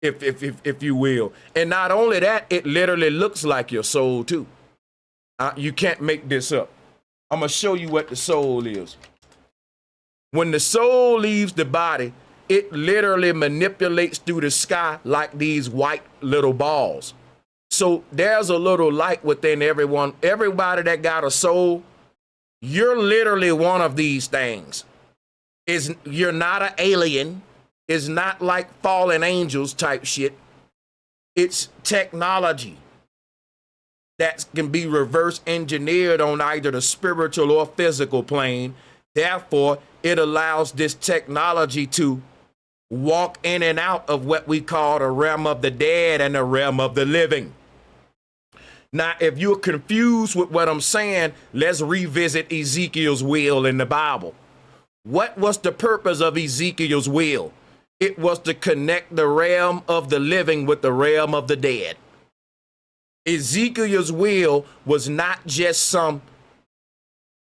if you will. And not only that, it literally looks like your soul too. You can't make this up. I'm gonna show you what the soul is. When the soul leaves the body, it literally manipulates through the sky like these white little balls. So there's a little light within everyone. Everybody that got a soul, you're literally one of these things. You're not an alien. It's not like fallen angels type shit. It's technology that can be reverse engineered on either the spiritual or physical plane. Therefore, it allows this technology to walk in and out of what we call the realm of the dead and the realm of the living. Now, if you're confused with what I'm saying, let's revisit Ezekiel's will in the Bible. What was the purpose of Ezekiel's will? It was to connect the realm of the living with the realm of the dead. Ezekiel's will was not just some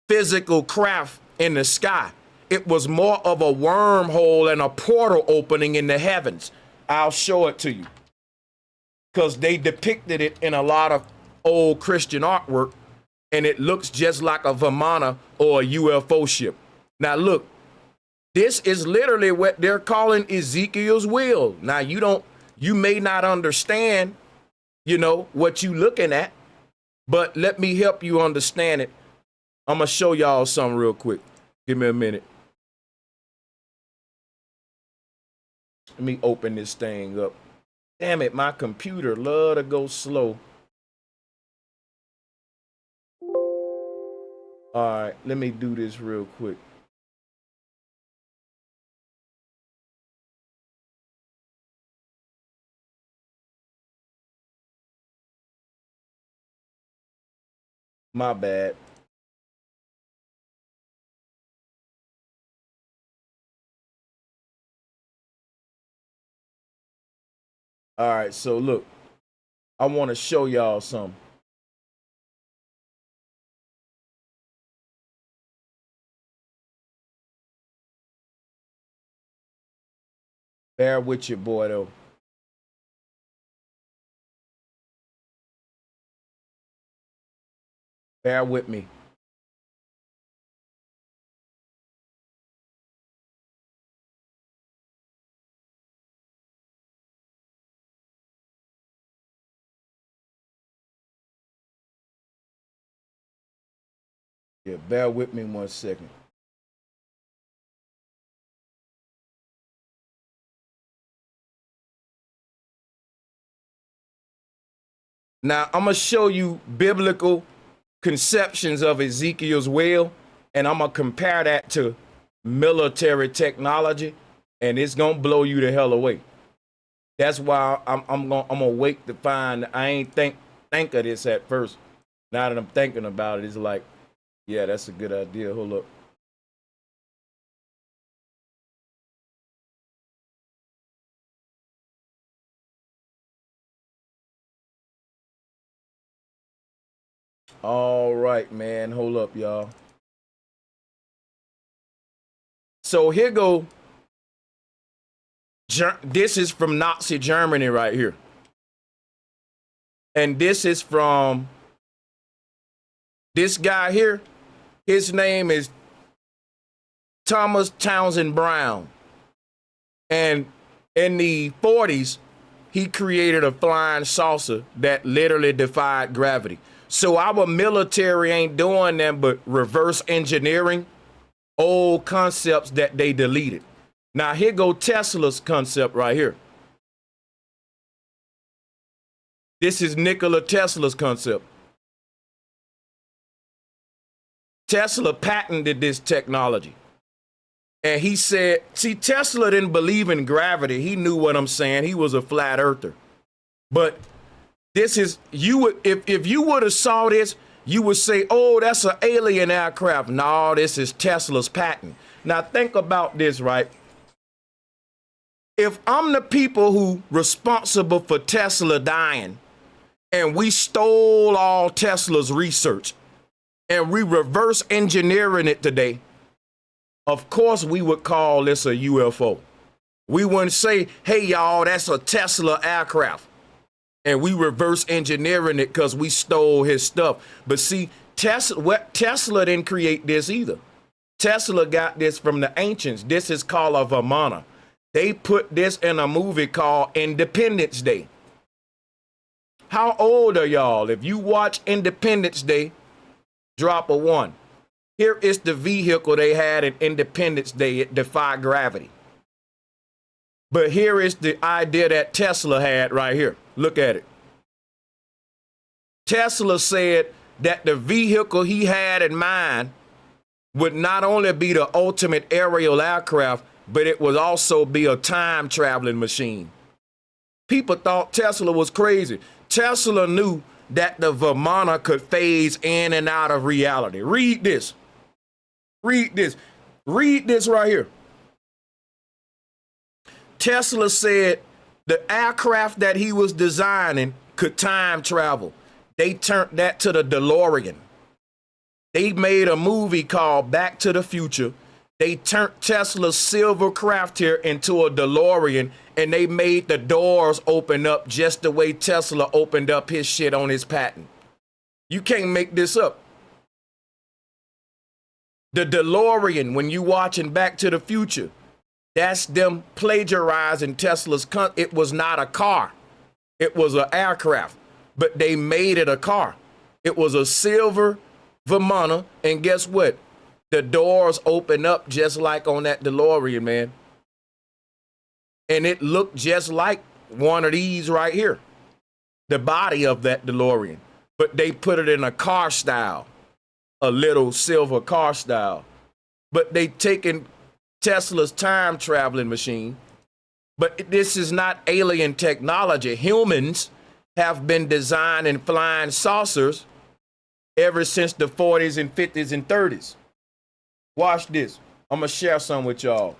physical craft in the sky. It was more of a wormhole and a portal opening in the heavens. I'll show it to you, because they depicted it in a lot of old Christian artwork, and it looks just like a Vimana or a UFO ship. Now look, this is literally what they're calling Ezekiel's wheel. Now you may not understand, what you looking at, but let me help you understand it. I'm gonna show y'all something real quick. Give me a minute. Let me open this thing up. Damn it, my computer love to go slow. All right, let me do this real quick. My bad. All right, so look, I want to show y'all something. Bear with your boy, though. Bear with me. Yeah, bear with me 1 second. Now, I'm going to show you biblical conceptions of Ezekiel's wheel, and I'm going to compare that to military technology, and it's going to blow you the hell away. That's why I'm going to wait to find. I ain't think of this at first. Now that I'm thinking about it, it's like, yeah, that's a good idea. Hold up. All right, man. Hold up, y'all. So here go. This is from Nazi Germany right here. And this is from this guy here. His name is Thomas Townsend Brown. And in the 40s, he created a flying saucer that literally defied gravity. So our military ain't doing them but reverse engineering old concepts that they deleted. Now here go Tesla's concept right here. This is Nikola Tesla's concept. Tesla patented this technology. And he said, see, Tesla didn't believe in gravity. He knew what I'm saying. He was a flat earther. But this is, if you would have saw this, you would say, oh, that's an alien aircraft. No, this is Tesla's patent. Now think about this, right? If I'm the people who responsible for Tesla dying, and we stole all Tesla's research, and we reverse engineering it today, of course we would call this a UFO. We wouldn't say, hey, y'all, that's a Tesla aircraft. And we reverse engineering it because we stole his stuff. But see, Tesla didn't create this either. Tesla got this from the ancients. This is called a Vimana. They put this in a movie called Independence Day. How old are y'all? If you watch Independence Day, drop a 1. Here is the vehicle they had in Independence Day. It defied gravity. But here is the idea that Tesla had right here. Look at it. Tesla said that the vehicle he had in mind would not only be the ultimate aerial aircraft, but it would also be a time traveling machine. People thought Tesla was crazy. Tesla knew that the Vimana could phase in and out of reality. Read this. Read this. Read this right here. Tesla said the aircraft that he was designing could time travel. They turned that to the DeLorean. They made a movie called Back to the Future. They turned Tesla's silver craft here into a DeLorean, and they made the doors open up just the way Tesla opened up his shit on his patent. You can't make this up. The DeLorean, when you watching Back to the Future, that's them plagiarizing Tesla's. It was not a car. It was an aircraft, but they made it a car. It was a silver Vermont, and guess what? The doors open up just like on that DeLorean, man. And it looked just like one of these right here, the body of that DeLorean. But they put it in a car style, a little silver car style. But they taken Tesla's time traveling machine. But this is not alien technology. Humans have been designing flying saucers ever since the 40s and 50s and 30s. Watch this. I'm going to share some with y'all.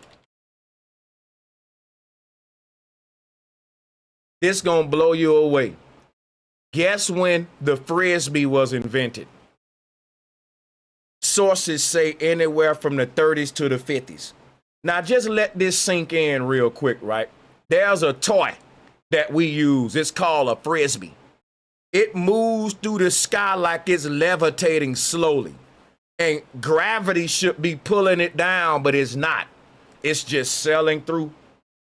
This going to blow you away. Guess when the Frisbee was invented? Sources say anywhere from the 30s to the 50s. Now just let this sink in real quick, right? There's a toy that we use. It's called a Frisbee. It moves through the sky like it's levitating slowly. And gravity should be pulling it down, but it's not. It's just sailing through,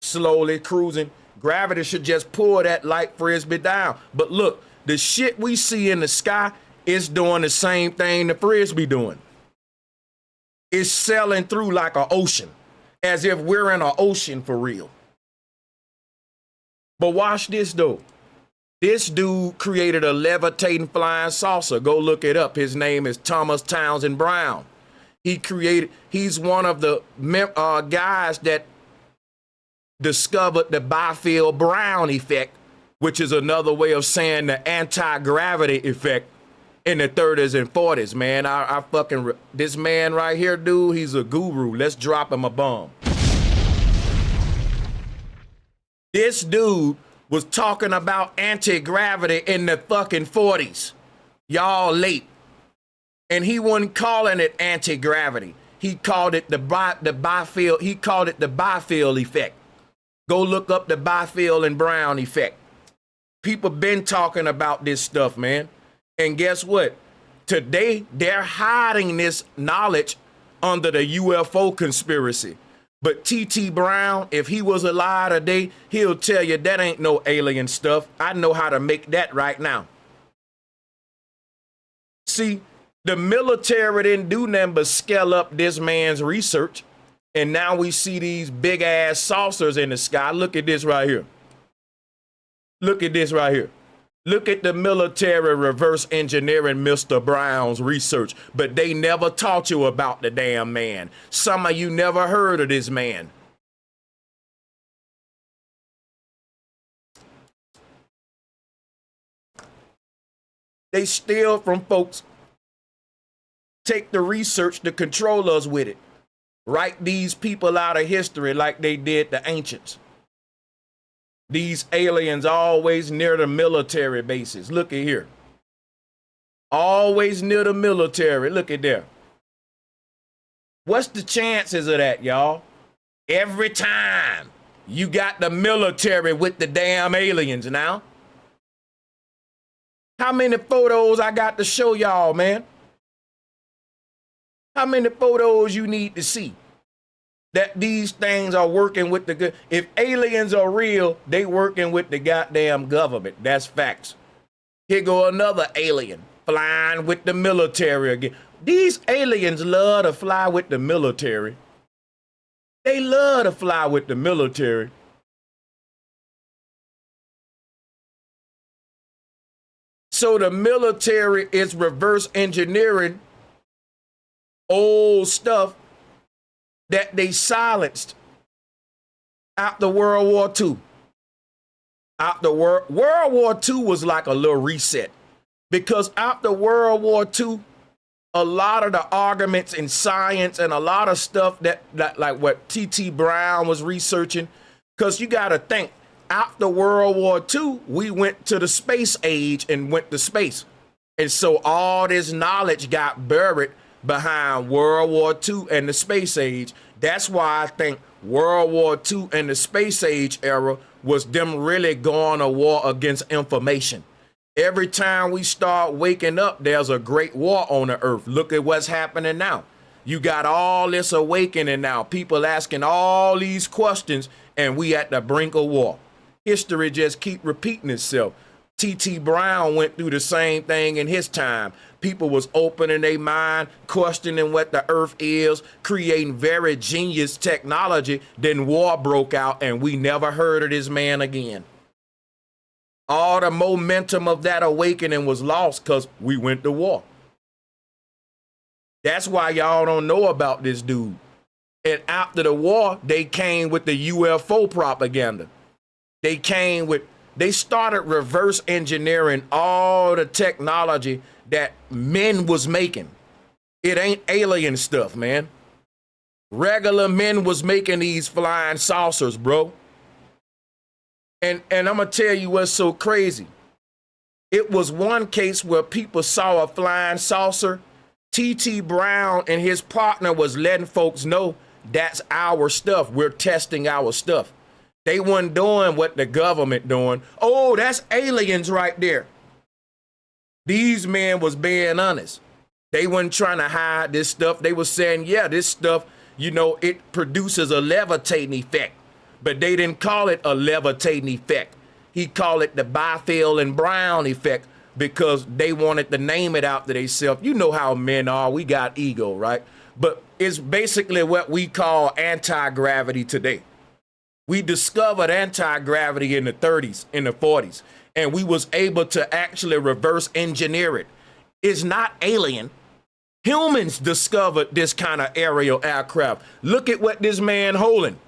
slowly cruising. Gravity should just pull that light Frisbee down. But look, the shit we see in the sky is doing the same thing the Frisbee doing. It's sailing through like an ocean, as if we're in an ocean for real. But watch this though. This dude created a levitating flying saucer. Go look it up. His name is Thomas Townsend Brown. He's one of the guys that discovered the Byfield-Brown effect, which is another way of saying the anti-gravity effect in the 30s and 40s, man. This man right here, dude, he's a guru. Let's drop him a bomb. This dude was talking about anti-gravity in the fucking 40s. Y'all late. And he wasn't calling it anti-gravity. He called it the Byfield. He called it the Byfield effect. Go look up the Byfield and Brown effect. People been talking about this stuff, man. And guess what? Today, they're hiding this knowledge under the UFO conspiracy. But T.T. Brown, if he was alive today, he'll tell you that ain't no alien stuff. I know how to make that right now. See, the military didn't do nothing but scale up this man's research. And now we see these big ass saucers in the sky. Look at this right here. Look at this right here. Look at the military reverse engineering Mr. Brown's research, but they never taught you about the damn man. Some of you never heard of this man. They steal from folks, take the research to control us with it. Write these people out of history like they did the ancients. These aliens always near the military bases. Look at here. Always near the military. Look at there. What's the chances of that, y'all? Every time you got the military with the damn aliens now. How many photos I got to show y'all, man? How many photos you need to see that these things are working with the good? If aliens are real, they working with the goddamn government. That's facts. Here go another alien flying with the military again. These aliens love to fly with the military. They love to fly with the military. So the military is reverse engineering old stuff that they silenced after World War II. After World War II was like a little reset, because after World War II, a lot of the arguments in science and a lot of stuff that like what T.T. Brown was researching, because you got to think, after World War II, we went to the space age and went to space. And so all this knowledge got buried behind World War II and the space age. That's why I think World War II and the space age era was them really going to war against information. Every time we start waking up, there's a great war on the earth. Look at what's happening now. You got all this awakening now. People asking all these questions, and we at the brink of war. History just keep repeating itself. T.T. Brown went through the same thing in his time. People was opening their mind, questioning what the earth is, creating very genius technology. Then war broke out, and we never heard of this man again. All the momentum of that awakening was lost because we went to war. That's why y'all don't know about this dude. And after the war, they came with the UFO propaganda. They started reverse engineering all the technology that men was making. It ain't alien stuff, man. Regular men was making these flying saucers, bro. And I'm gonna tell you what's so crazy. It was one case where people saw a flying saucer. T.T. Brown and his partner was letting folks know that's our stuff. We're testing our stuff. They weren't doing what the government doing. Oh, that's aliens right there. These men was being honest. They weren't trying to hide this stuff. They were saying, yeah, this stuff, it produces a levitating effect. But they didn't call it a levitating effect. He called it the Byfield and Brown effect because they wanted to name it after themselves. You know how men are. We got ego, right? But it's basically what we call anti-gravity today. We discovered anti-gravity in the 30s, in the 40s, and we was able to actually reverse engineer it. It's not alien. Humans discovered this kind of aerial aircraft. Look at what this man holding.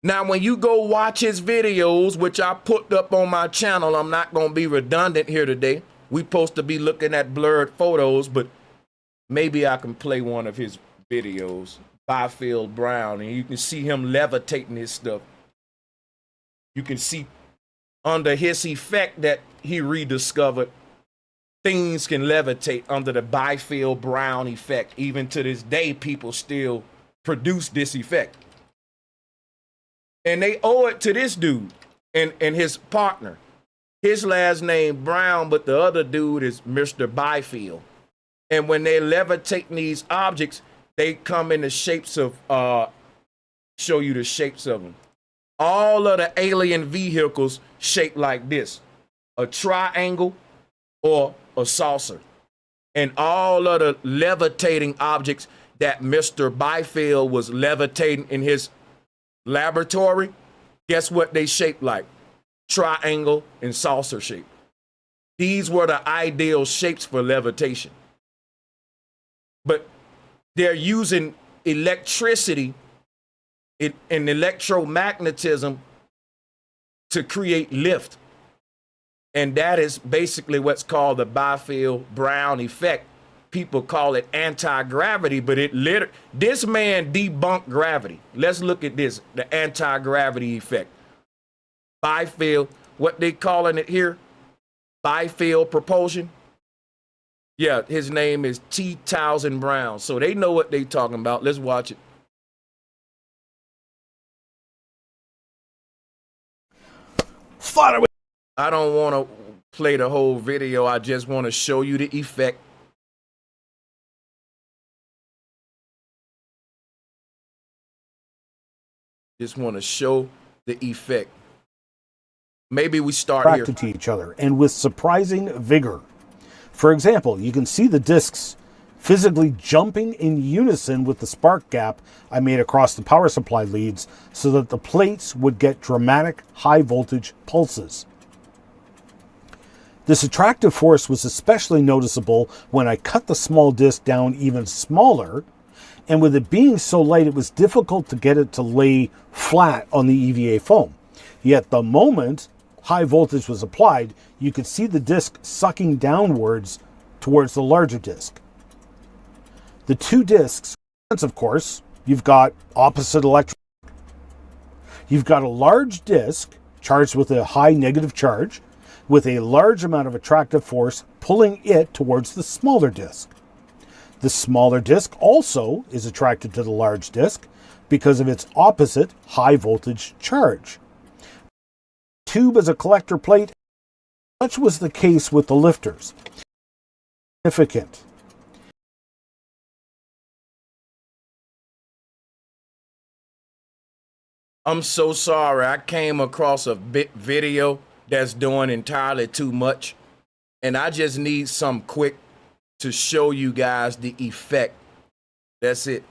Now, when you go watch his videos, which I put up on my channel, I'm not going to be redundant here today. We supposed to be looking at blurred photos, but maybe I can play one of his videos, Byfield Brown, and you can see him levitating his stuff. You can see under his effect that he rediscovered, things can levitate under the Byfield Brown effect. Even to this day, people still produce this effect. And they owe it to this dude and his partner. His last name Brown, but the other dude is Mr. Byfield. And when they levitate these objects, they come in the shapes of, show you the shapes of them. All of the alien vehicles shaped like this, a triangle or a saucer. And all of the levitating objects that Mr. Byfield was levitating in his laboratory, guess what they shaped like? Triangle and saucer shape. These were the ideal shapes for levitation. But they're using electricity and electromagnetism to create lift. And that is basically what's called the Byfield Brown effect. People call it anti-gravity, but this man debunked gravity. Let's look at this, the anti-gravity effect. Byfield, what they calling it here? Byfield propulsion. Yeah, his name is T. Townsend Brown. So they know what they talking about. Let's watch it. I don't want to play the whole video. I just want to show you the effect. Just want to show the effect. Maybe we start here. Attracted to each other and with surprising vigor. For example, you can see the discs physically jumping in unison with the spark gap I made across the power supply leads so that the plates would get dramatic high voltage pulses. This attractive force was especially noticeable when I cut the small disc down even smaller, and with it being so light it was difficult to get it to lay flat on the EVA foam. Yet the moment high voltage was applied, you could see the disc sucking downwards towards the larger disc. The two discs, of course, you've got opposite electrons. You've got a large disc charged with a high negative charge with a large amount of attractive force pulling it towards the smaller disk. The smaller disk also is attracted to the large disk because of its opposite high voltage charge. The tube as a collector plate, such was the case with the lifters. Significant. I'm so sorry. I came across a video that's doing entirely too much, and I just need some quick to show you guys the effect. That's it.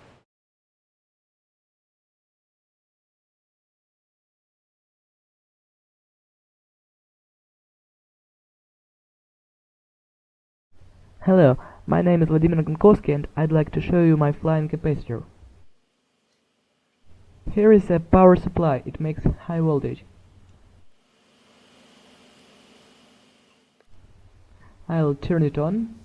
Hello, my name is Vladimir Gronkowski and I'd like to show you my flying capacitor. Here is a power supply, it makes high voltage. I'll turn it on.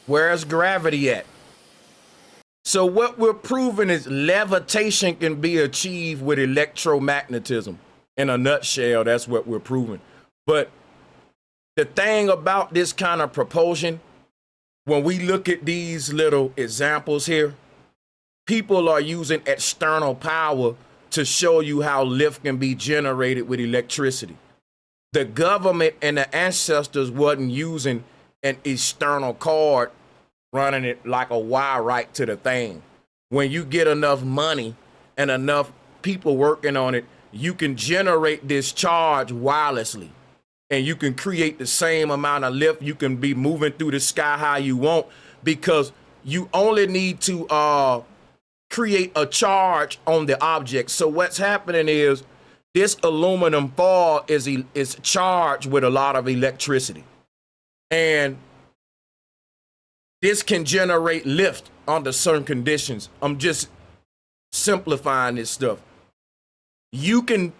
Where's gravity at? So what we're proving is levitation can be achieved with electromagnetism. In a nutshell, that's what we're proving. But the thing about this kind of propulsion, when we look at these little examples here, people are using external power to show you how lift can be generated with electricity. The government and the ancestors wasn't using an external cord running it like a wire right to the thing. When you get enough money and enough people working on it, you can generate this charge wirelessly and you can create the same amount of lift. You can be moving through the sky how you want because you only need to create a charge on the object. So what's happening is this aluminum foil is charged with a lot of electricity. And this can generate lift under certain conditions. I'm just simplifying this stuff. You can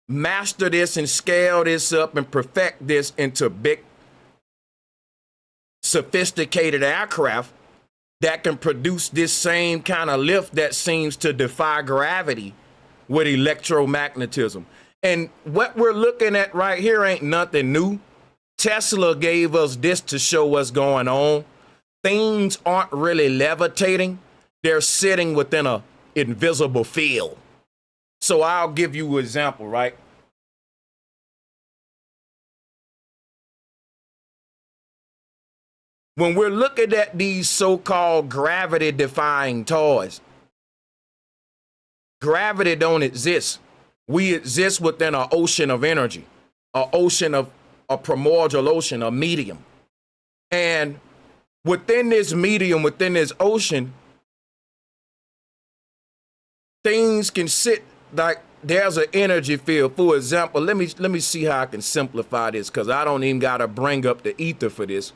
master this and scale this up and perfect this into big, sophisticated aircraft that can produce this same kind of lift that seems to defy gravity with electromagnetism. And what we're looking at right here ain't nothing new. Tesla gave us this to show what's going on. Things aren't really levitating. They're sitting within an invisible field. So I'll give you an example, right? When we're looking at these so-called gravity-defying toys, gravity don't exist. We exist within an ocean of energy, an ocean of a primordial ocean, a medium. And within this medium, within this ocean, things can sit like there's an energy field. For example, let me see how I can simplify this because I don't even got to bring up the ether for this.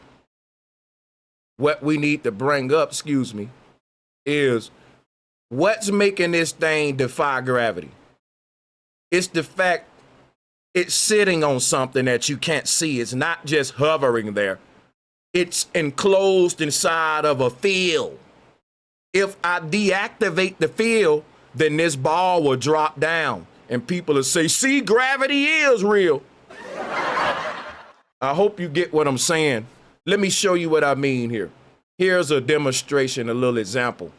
What we need to bring up, is what's making this thing defy gravity. It's the fact it's sitting on something that you can't see. It's not just hovering there. It's enclosed inside of a field. If I deactivate the field, then this ball will drop down and people will say, see, gravity is real. I hope you get what I'm saying. Let me show you what I mean here. Here's a demonstration, a little example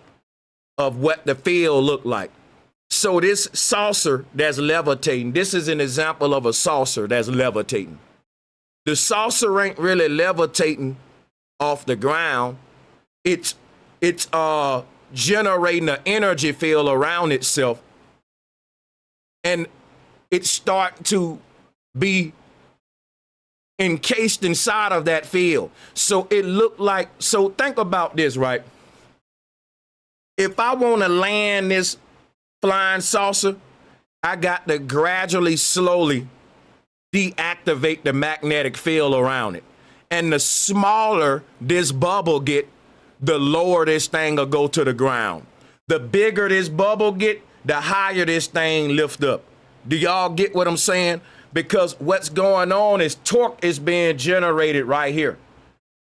of what the field looked like. So this saucer that's levitating, this is an example of a saucer that's levitating. The saucer ain't really levitating off the ground. It's generating an energy field around itself, and it start to be encased inside of that field. So it looked like, so think about this, right? If I want to land this flying saucer, I got to gradually, slowly deactivate the magnetic field around it. And the smaller this bubble get, the lower this thing will go to the ground. The bigger this bubble get, the higher this thing lift up. Do y'all get what I'm saying? Because what's going on is torque is being generated right here.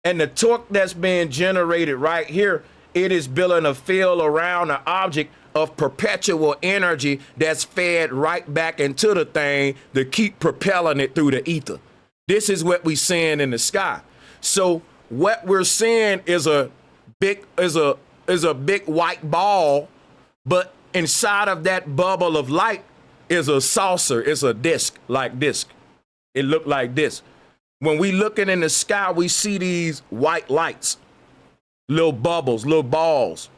And the torque that's being generated right here, it is building a field around an object of perpetual energy that's fed right back into the thing to keep propelling it through the ether. This is what we're seeing in the sky. So what we're seeing is a big white ball, but inside of that bubble of light is a saucer. It's a disc like this. It looked like this. When we looking in the sky, we see these white lights, little bubbles, little balls.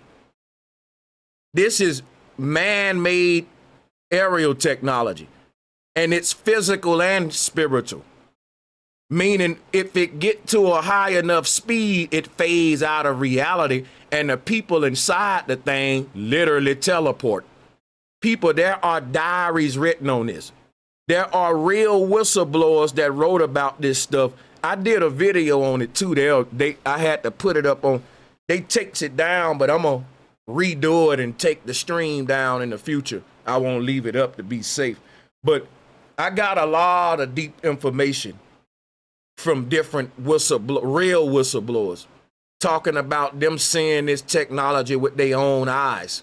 This is man-made aerial technology, and it's physical and spiritual. Meaning if it get to a high enough speed, it fades out of reality, and the people inside the thing literally teleport. People, there are diaries written on this. There are real whistleblowers that wrote about this stuff. I did a video on it too. I had to put it up on, they takes it down, but I'm gonna redo it and take the stream down in the future. I won't leave it up to be safe. But I got a lot of deep information from different real whistleblowers talking about them seeing this technology with their own eyes.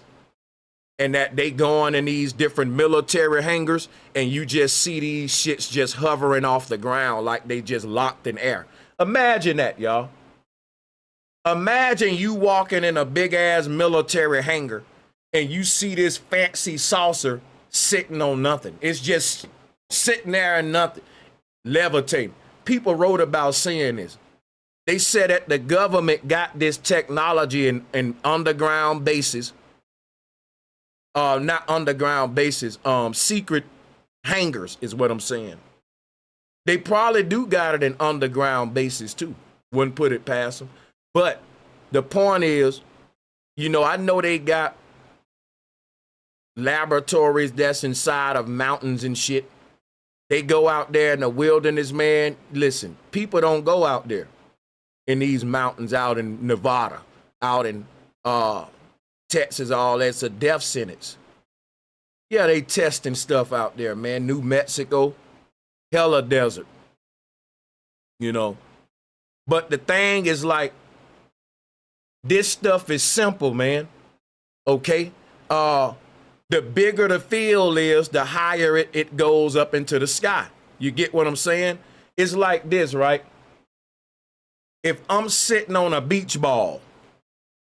And that they going in these different military hangars and you just see these shits just hovering off the ground like they just locked in air. Imagine that, y'all. Imagine you walking in a big ass military hangar and you see this fancy saucer sitting on nothing. It's just sitting there and nothing, levitating. People wrote about seeing this. They said that the government got this technology in underground bases. Not underground bases, secret hangars is what I'm saying. They probably do got it in underground bases too. Wouldn't put it past them. But the point is, you know, I know they got laboratories that's inside of mountains and shit. They go out there in the wilderness, man. Listen, people don't go out there in these mountains out in Nevada, out in Texas, all that's a death sentence. Yeah, they testing stuff out there, man. New Mexico, hella desert, you know. But the thing is like, this stuff is simple, man. Okay? The bigger the field is, the higher it goes up into the sky. You get what I'm saying? It's like this, right? If I'm sitting on a beach ball,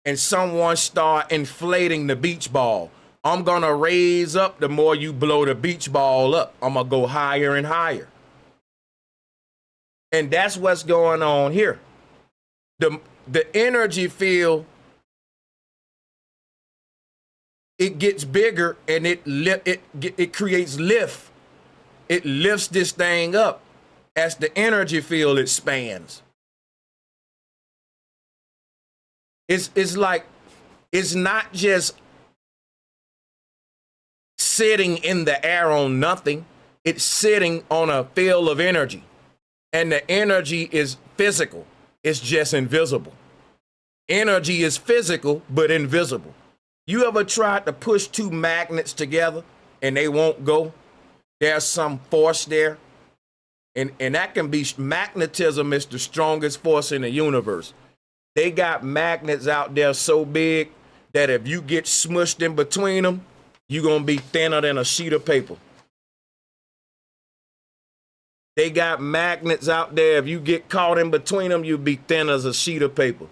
and someone start inflating the beach ball, I'm gonna raise up the more you blow the beach ball up. I'm gonna go higher and higher. And that's what's going on here. The energy field, it gets bigger and it creates lift. It lifts this thing up as the energy field expands. It's like, it's not just sitting in the air on nothing. It's sitting on a field of energy. And the energy is physical. It's just invisible. Energy is physical, but invisible. You ever tried to push two magnets together and they won't go? There's some force there. And that can be, magnetism is the strongest force in the universe. They got magnets out there so big that if you get smushed in between them, you're going to be thinner than a sheet of paper. They got magnets out there. If you get caught in between them, you'll be thin as a sheet of paper.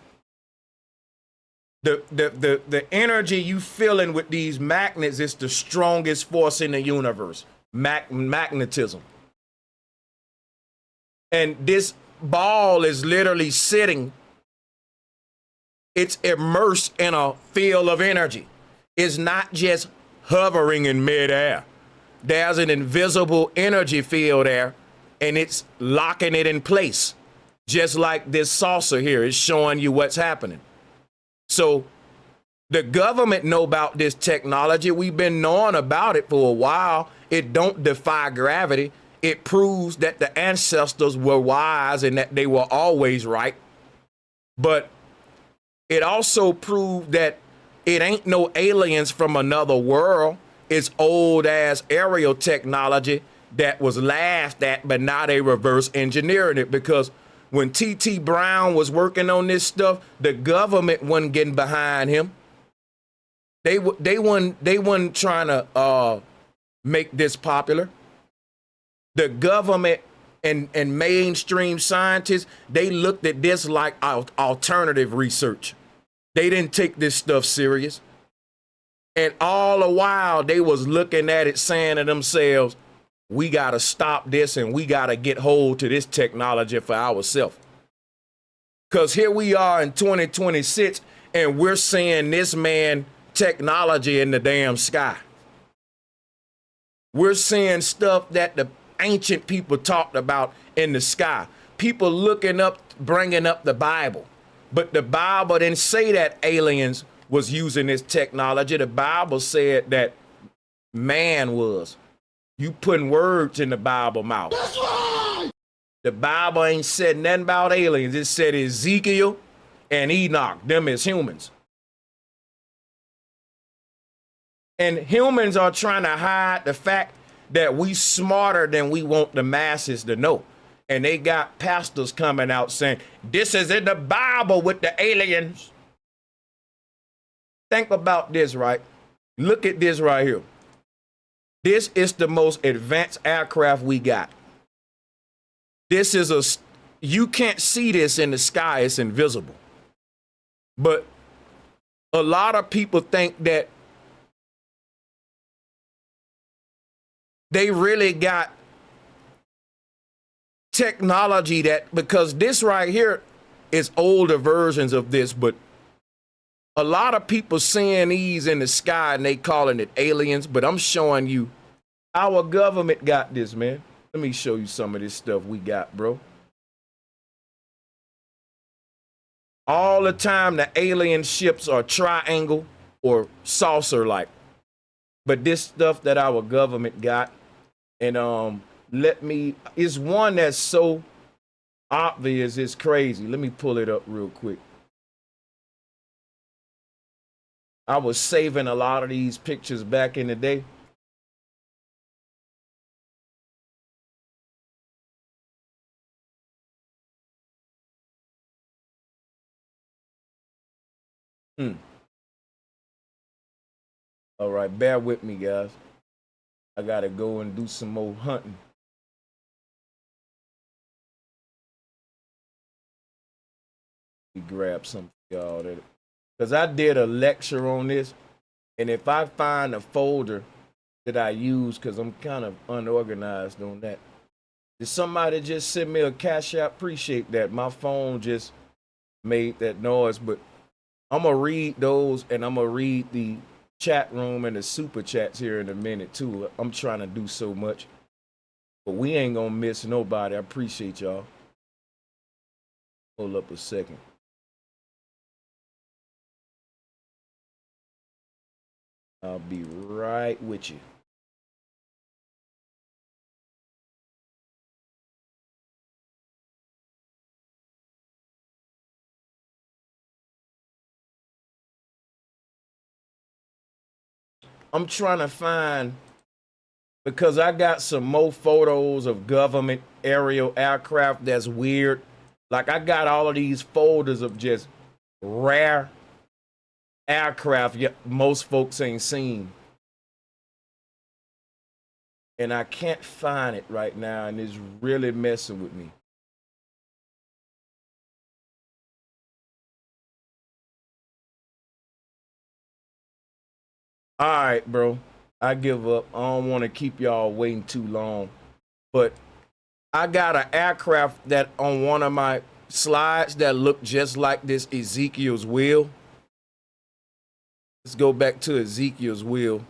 The energy you feeling with these magnets is the strongest force in the universe. Magnetism. And this ball is literally sitting. It's immersed in a field of energy. It's not just hovering in midair. There's an invisible energy field there, and it's locking it in place. Just like this saucer here is showing you what's happening. So the government know about this technology. We've been knowing about it for a while. It don't defy gravity. It proves that the ancestors were wise and that they were always right. But it also proved that it ain't no aliens from another world. It's old ass aerial technology that was laughed at, but now they reverse engineering it, because when T.T. Brown was working on this stuff, the government wasn't getting behind him. They weren't trying to make this popular. The government and mainstream scientists, they looked at this like alternative research. They didn't take this stuff serious. And all the while they was looking at it saying to themselves, we got to stop this and we got to get hold to this technology for ourselves. Because here we are in 2026 and we're seeing this man technology in the damn sky. We're seeing stuff that the ancient people talked about in the sky. People looking up, bringing up the Bible. But the Bible didn't say that aliens was using this technology. The Bible said that man was. You putting words in the Bible mouth. That's right. The Bible ain't said nothing about aliens. It said Ezekiel and Enoch, them as humans. And humans are trying to hide the fact that we smarter than we want the masses to know. And they got pastors coming out saying, this is in the Bible with the aliens. Think about this, right? Look at this right here. This is the most advanced aircraft we got. This is you can't see this in the sky, it's invisible. But a lot of people think that they really got technology that, because this right here is older versions of this, but a lot of people seeing these in the sky and they calling it aliens, but I'm showing you our government got this, man. Let me show you some of this stuff we got, bro. All the time the alien ships are triangle or saucer-like. But this stuff that our government got, and it's one that's so obvious, it's crazy. Let me pull it up real quick. I was saving a lot of these pictures back in the day. All right, bear with me, guys. I gotta go and do some more hunting. We grab some for y'all that, because I did a lecture on this, and if I find a folder that I use, because I'm kind of unorganized on that, did somebody just send me a cash app? Appreciate that. My phone just made that noise, but I'm gonna read those, and I'm gonna read the chat room and the super chats here in a minute too. I'm trying to do so much, but we ain't gonna miss nobody. I appreciate y'all. Hold up a second. I'll be right with you. I'm trying to find, because I got some more photos of government aerial aircraft that's weird. Like I got all of these folders of just rare aircraft most folks ain't seen. And I can't find it right now, and it's really messing with me. All right, bro. I give up. I don't want to keep y'all waiting too long. But I got an aircraft that on one of my slides that look just like this Ezekiel's wheel. Let's go back to Ezekiel's wheel.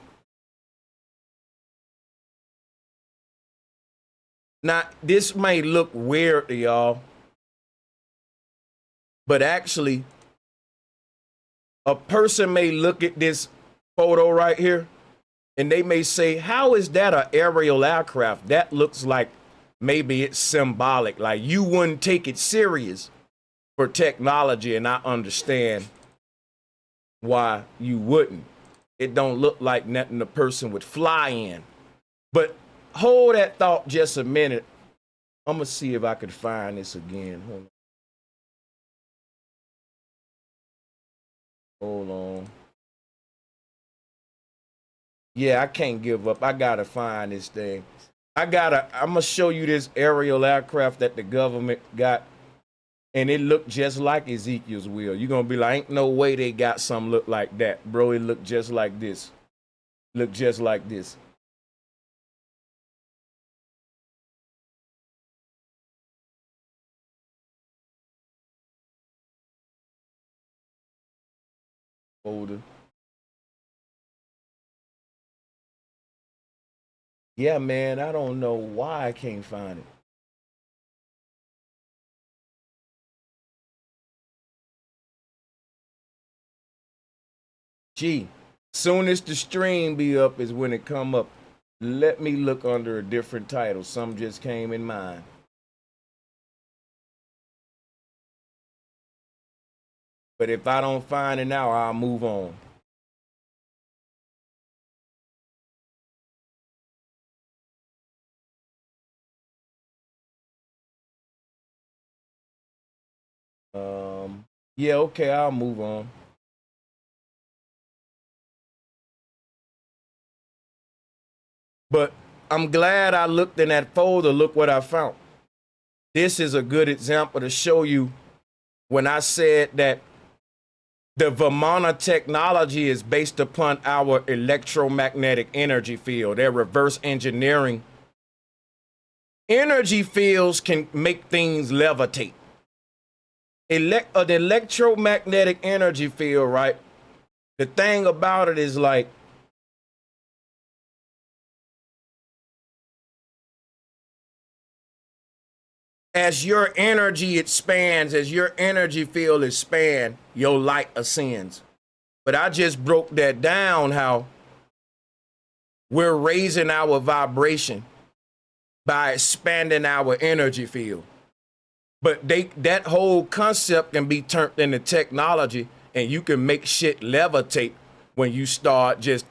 Now, this may look weird to y'all, but actually, a person may look at this photo right here, and they may say, how is that an aerial aircraft? That looks like maybe it's symbolic, like you wouldn't take it serious for technology, and I understand why you wouldn't. It don't look like nothing a person would fly in. But hold that thought just a minute. I'm gonna see if I could find this again. Hold on. Yeah, I can't give up. I gotta find this thing. I'm gonna show you this aerial aircraft that the government got, and it looked just like Ezekiel's wheel. You're gonna be like, ain't no way they got something look like that, bro. It looked just like this. Look just like this. Folder. Yeah, man, I don't know why I can't find it. Gee, soon as the stream be up is when it come up. Let me look under a different title. Some just came in mind. But if I don't find it now, I'll move on. Yeah, okay, I'll move on. But I'm glad I looked in that folder. Look what I found. This is a good example to show you when I said that the Vimana technology is based upon our electromagnetic energy field. They're reverse engineering. Energy fields can make things levitate. An electromagnetic energy field, right? The thing about it is like, as your energy expands, as your energy field expands, your light ascends. But I just broke that down, how we're raising our vibration by expanding our energy field. But that whole concept can be turned into technology, and you can make shit levitate when you start just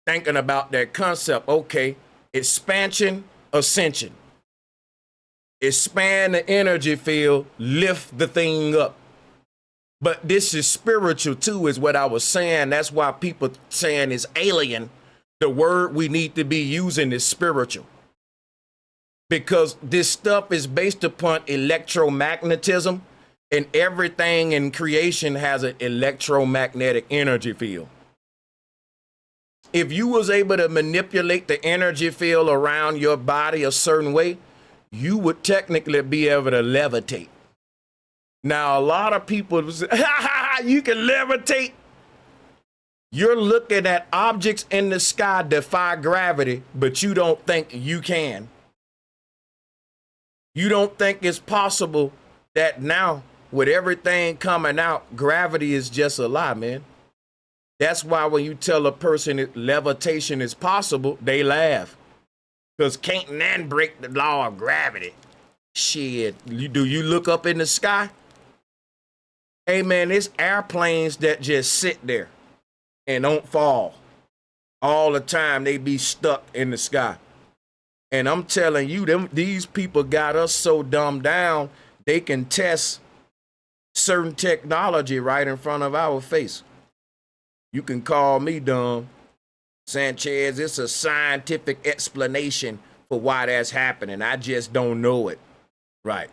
thinking about that concept. Okay, expansion, ascension. Expand the energy field, lift the thing up. But this is spiritual too, is what I was saying. That's why people saying it's alien. The word we need to be using is spiritual. Because this stuff is based upon electromagnetism, and everything in creation has an electromagnetic energy field. If you was able to manipulate the energy field around your body a certain way, you would technically be able to levitate. Now, a lot of people say, you can levitate. You're looking at objects in the sky defy gravity, but you don't think you can. You don't think it's possible that now, with everything coming out, gravity is just a lie, man. That's why when you tell a person that levitation is possible, they laugh. Because can't none break the law of gravity. Shit, do you look up in the sky? Hey, man, there's airplanes that just sit there and don't fall. All the time, they be stuck in the sky. And I'm telling you, these people got us so dumbed down, they can test certain technology right in front of our face. You can call me dumb. Sanchez, it's a scientific explanation for why that's happening. I just don't know it. Right.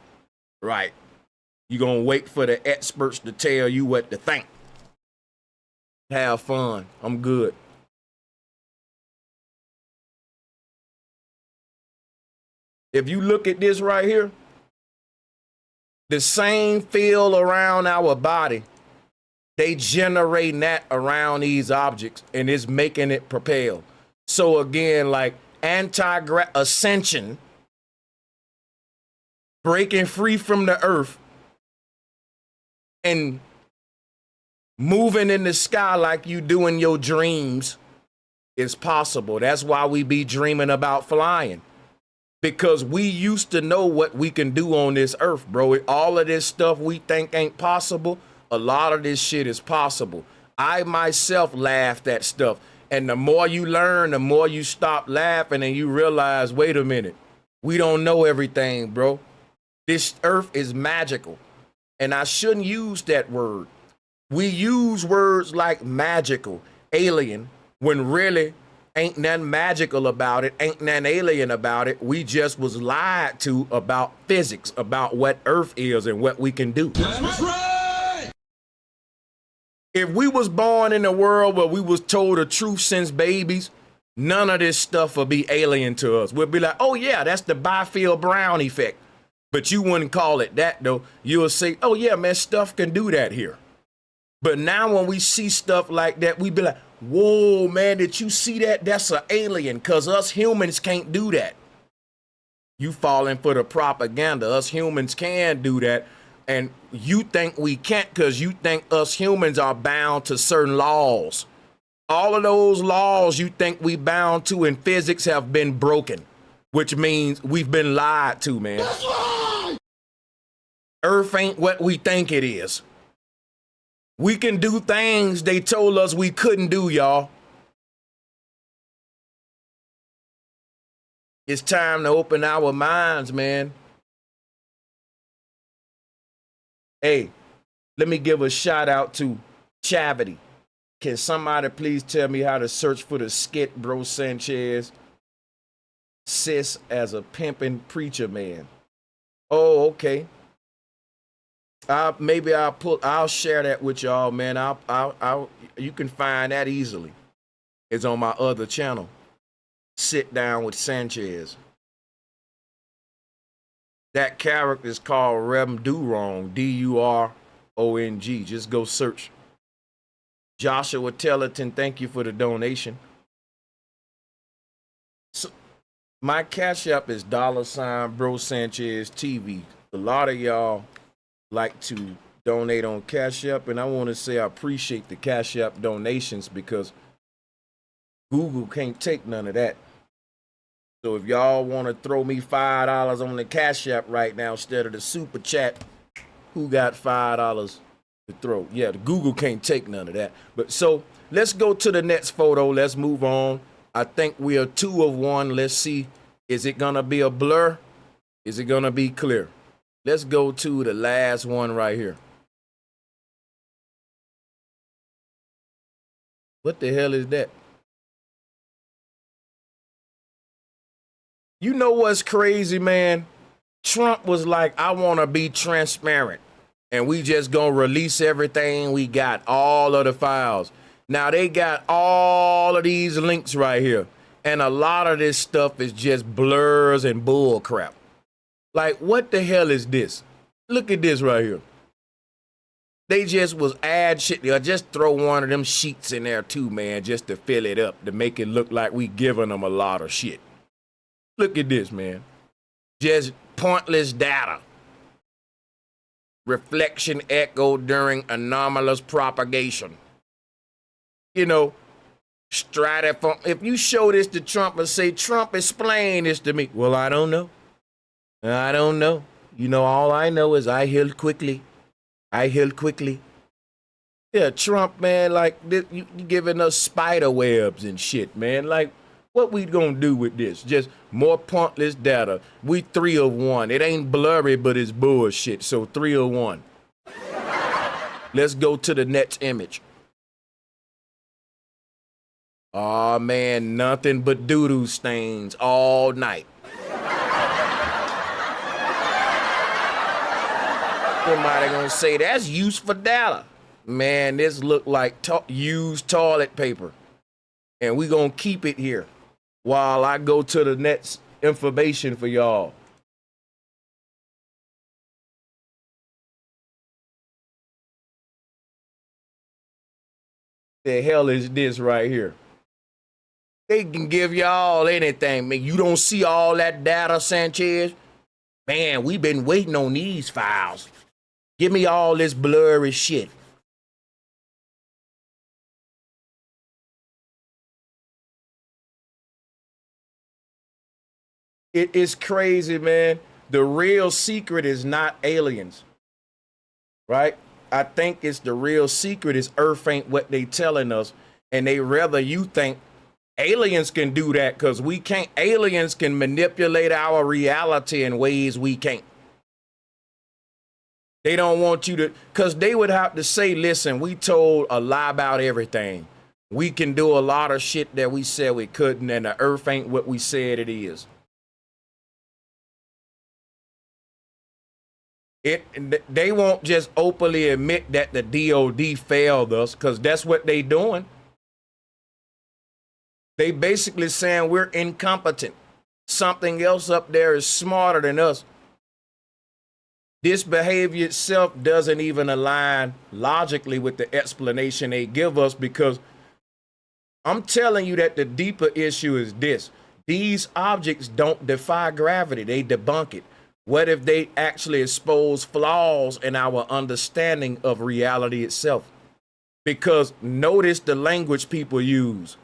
You're going to wait for the experts to tell you what to think. Have fun. I'm good. If you look at this right here, the same field around our body, they generate that around these objects, and it's making it propel. So again, like ascension, breaking free from the earth and moving in the sky like you do in your dreams is possible. That's why we be dreaming about flying. Because we used to know what we can do on this earth, bro. All of this stuff we think ain't possible, a lot of this shit is possible. I myself laughed at stuff. And the more you learn, the more you stop laughing and you realize, wait a minute, We don't know everything, bro. This earth is magical. And I shouldn't use that word. We use words like magical, alien, when really ain't nothing magical about it, ain't nothing alien about it. We just was lied to about physics, about what earth is and what we can do. That's right. If we was born in a world where we was told the truth since babies, none of this stuff will be alien to us. We'll be like, oh yeah, that's the Byfield Brown effect. But you wouldn't call it that though. You'll say, oh yeah, man, stuff can do that here. But now when we see stuff like that, we be like, whoa, man, did you see that? That's an alien, because us humans can't do that. You falling for the propaganda. Us humans can do that. And you think we can't because you think us humans are bound to certain laws. All of those laws you think we bound to in physics have been broken, which means we've been lied to, man. That's right. Earth ain't what we think it is. We can do things they told us we couldn't do, y'all. It's time to open our minds, man. Hey, let me give a shout out to Chavity. Can somebody please tell me how to search for the skit Bro Sanchez sis as a pimping preacher man? Oh, okay. Maybe I'll share that with y'all, man. You can find that easily. It's on my other channel. Sit Down with Sanchez. That character is called Rem Durong, D-U-R-O-N-G. Just go search. Joshua Tellerton, thank you for the donation. So, my Cash App is $ Bro Sanchez TV. A lot of y'all like to donate on Cash App, and I want to say I appreciate the Cash App donations because Google can't take none of that. So if y'all want to throw me $5 on the Cash App right now instead of the super chat, who got $5 to throw? Yeah, the Google can't take none of that. But so let's go to the next photo. Let's move on. I think we are 2 of 1. Let's see. Is it gonna be a blur? Is it gonna be clear? Let's go to the last one right here. What the hell is that? You know what's crazy, man? Trump was like, I want to be transparent. And we just gonna release everything we got, all of the files. Now they got all of these links right here. And a lot of this stuff is just blurs and bull crap. Like, what the hell is this? Look at this right here. They just was add shit. They'll just throw one of them sheets in there too, man, just to fill it up, to make it look like we giving them a lot of shit. Look at this, man. Just pointless data. Reflection echo during anomalous propagation. You know, stratiform. If you show this to Trump and say, Trump, explain this to me. Well, I don't know. I don't know. You know, all I know is I healed quickly. I healed quickly. Yeah, Trump, man, like, this, you giving us spider webs and shit, man. Like, what we gonna do with this? Just more pointless data. We 3 of 1. It ain't blurry, but it's bullshit. So 3 of 1. Let's go to the next image. Oh man, nothing but doo-doo stains all night. Somebody gonna say that's useful data. Man, this look like used toilet paper. And we gonna keep it here while I go to the next information for y'all. The hell is this right here? They can give y'all anything, man. You don't see all that data, Sanchez? Man, we've been waiting on these files. Give me all this blurry shit. It is crazy, man. The real secret is not aliens, right? I think it's the real secret is Earth ain't what they telling us, and they rather you think Aliens can do that because we can't. Aliens can manipulate our reality in ways we can't. They don't want you to, because they would have to say, listen, we told a lie about everything. We can do a lot of shit that we said we couldn't, and the earth ain't what we said it is. They won't just openly admit that the DOD failed us, because that's what they doing. They basically saying we're incompetent. Something else up there is smarter than us. This behavior itself doesn't even align logically with the explanation they give us, because I'm telling you that the deeper issue is this. These objects don't defy gravity, they debunk it. What if they actually expose flaws in our understanding of reality itself? Because notice the language people use.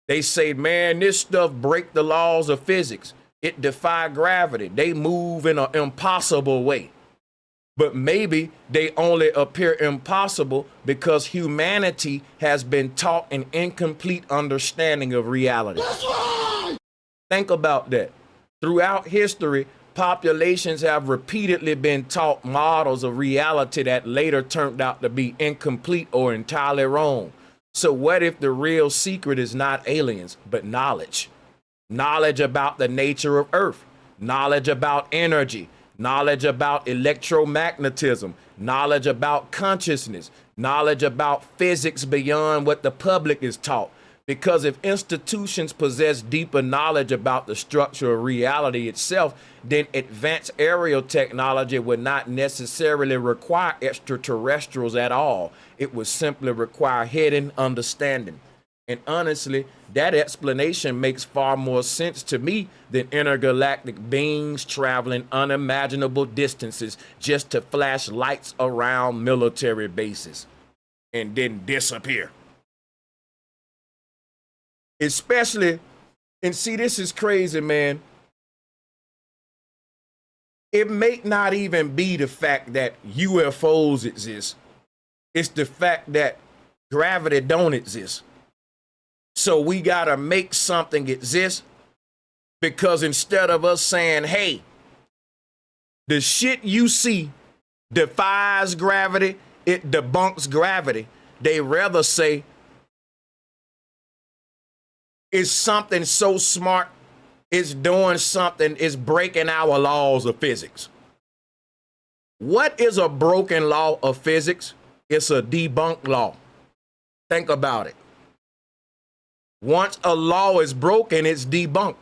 They say, man, this stuff break the laws of physics. It defy gravity. They move in an impossible way. But maybe they only appear impossible because humanity has been taught an incomplete understanding of reality. That's right. Think about that. Throughout history, populations have repeatedly been taught models of reality that later turned out to be incomplete or entirely wrong. So what if the real secret is not aliens, but knowledge? Knowledge about the nature of Earth, knowledge about energy, knowledge about electromagnetism, knowledge about consciousness, knowledge about physics beyond what the public is taught. Because if institutions possess deeper knowledge about the structure of reality itself, then advanced aerial technology would not necessarily require extraterrestrials at all. It would simply require hidden understanding. And honestly, that explanation makes far more sense to me than intergalactic beings traveling unimaginable distances just to flash lights around military bases and then disappear. Especially, and see, this is crazy, man. It may not even be the fact that UFOs exist. It's the fact that gravity don't exist. So we gotta make something exist, because instead of us saying, hey, the shit you see defies gravity, it debunks gravity, they rather say, it's something so smart, it's doing something, it's breaking our laws of physics. What is a broken law of physics? It's a debunked law. Think about it. Once a law is broken, it's debunked.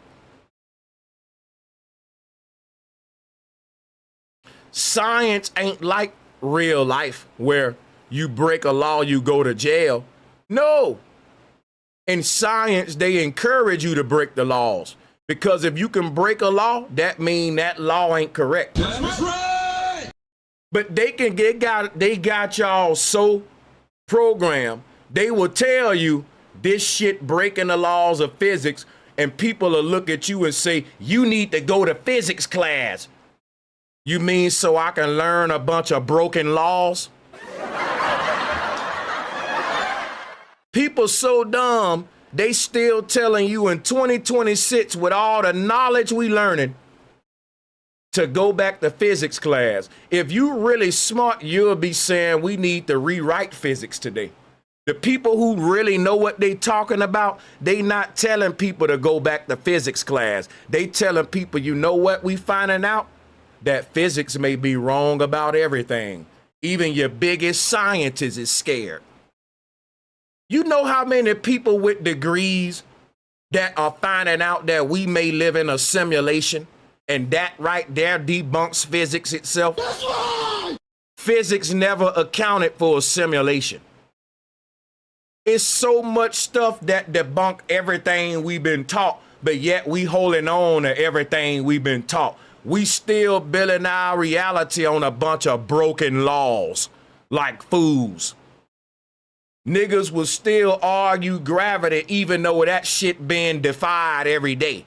Science ain't like real life where you break a law, you go to jail. No. In science, they encourage you to break the laws, because if you can break a law, that means that law ain't correct. That's right. But they got y'all so programmed, they will tell you this shit breaking the laws of physics, and people will look at you and say, you need to go to physics class. You mean so I can learn a bunch of broken laws? People so dumb, they still telling you in 2026 with all the knowledge we learning to go back to physics class. If you really smart, you'll be saying we need to rewrite physics today. The people who really know what they talking about, they not telling people to go back to physics class. They telling people, you know what we finding out? That physics may be wrong about everything. Even your biggest scientist is scared. You know how many people with degrees that are finding out that we may live in a simulation, and that right there debunks physics itself? That's right. Physics never accounted for a simulation. It's so much stuff that debunk everything we've been taught, but yet we holding on to everything we've been taught. We still building our reality on a bunch of broken laws, like fools. Niggas will still argue gravity even though that shit being defied every day.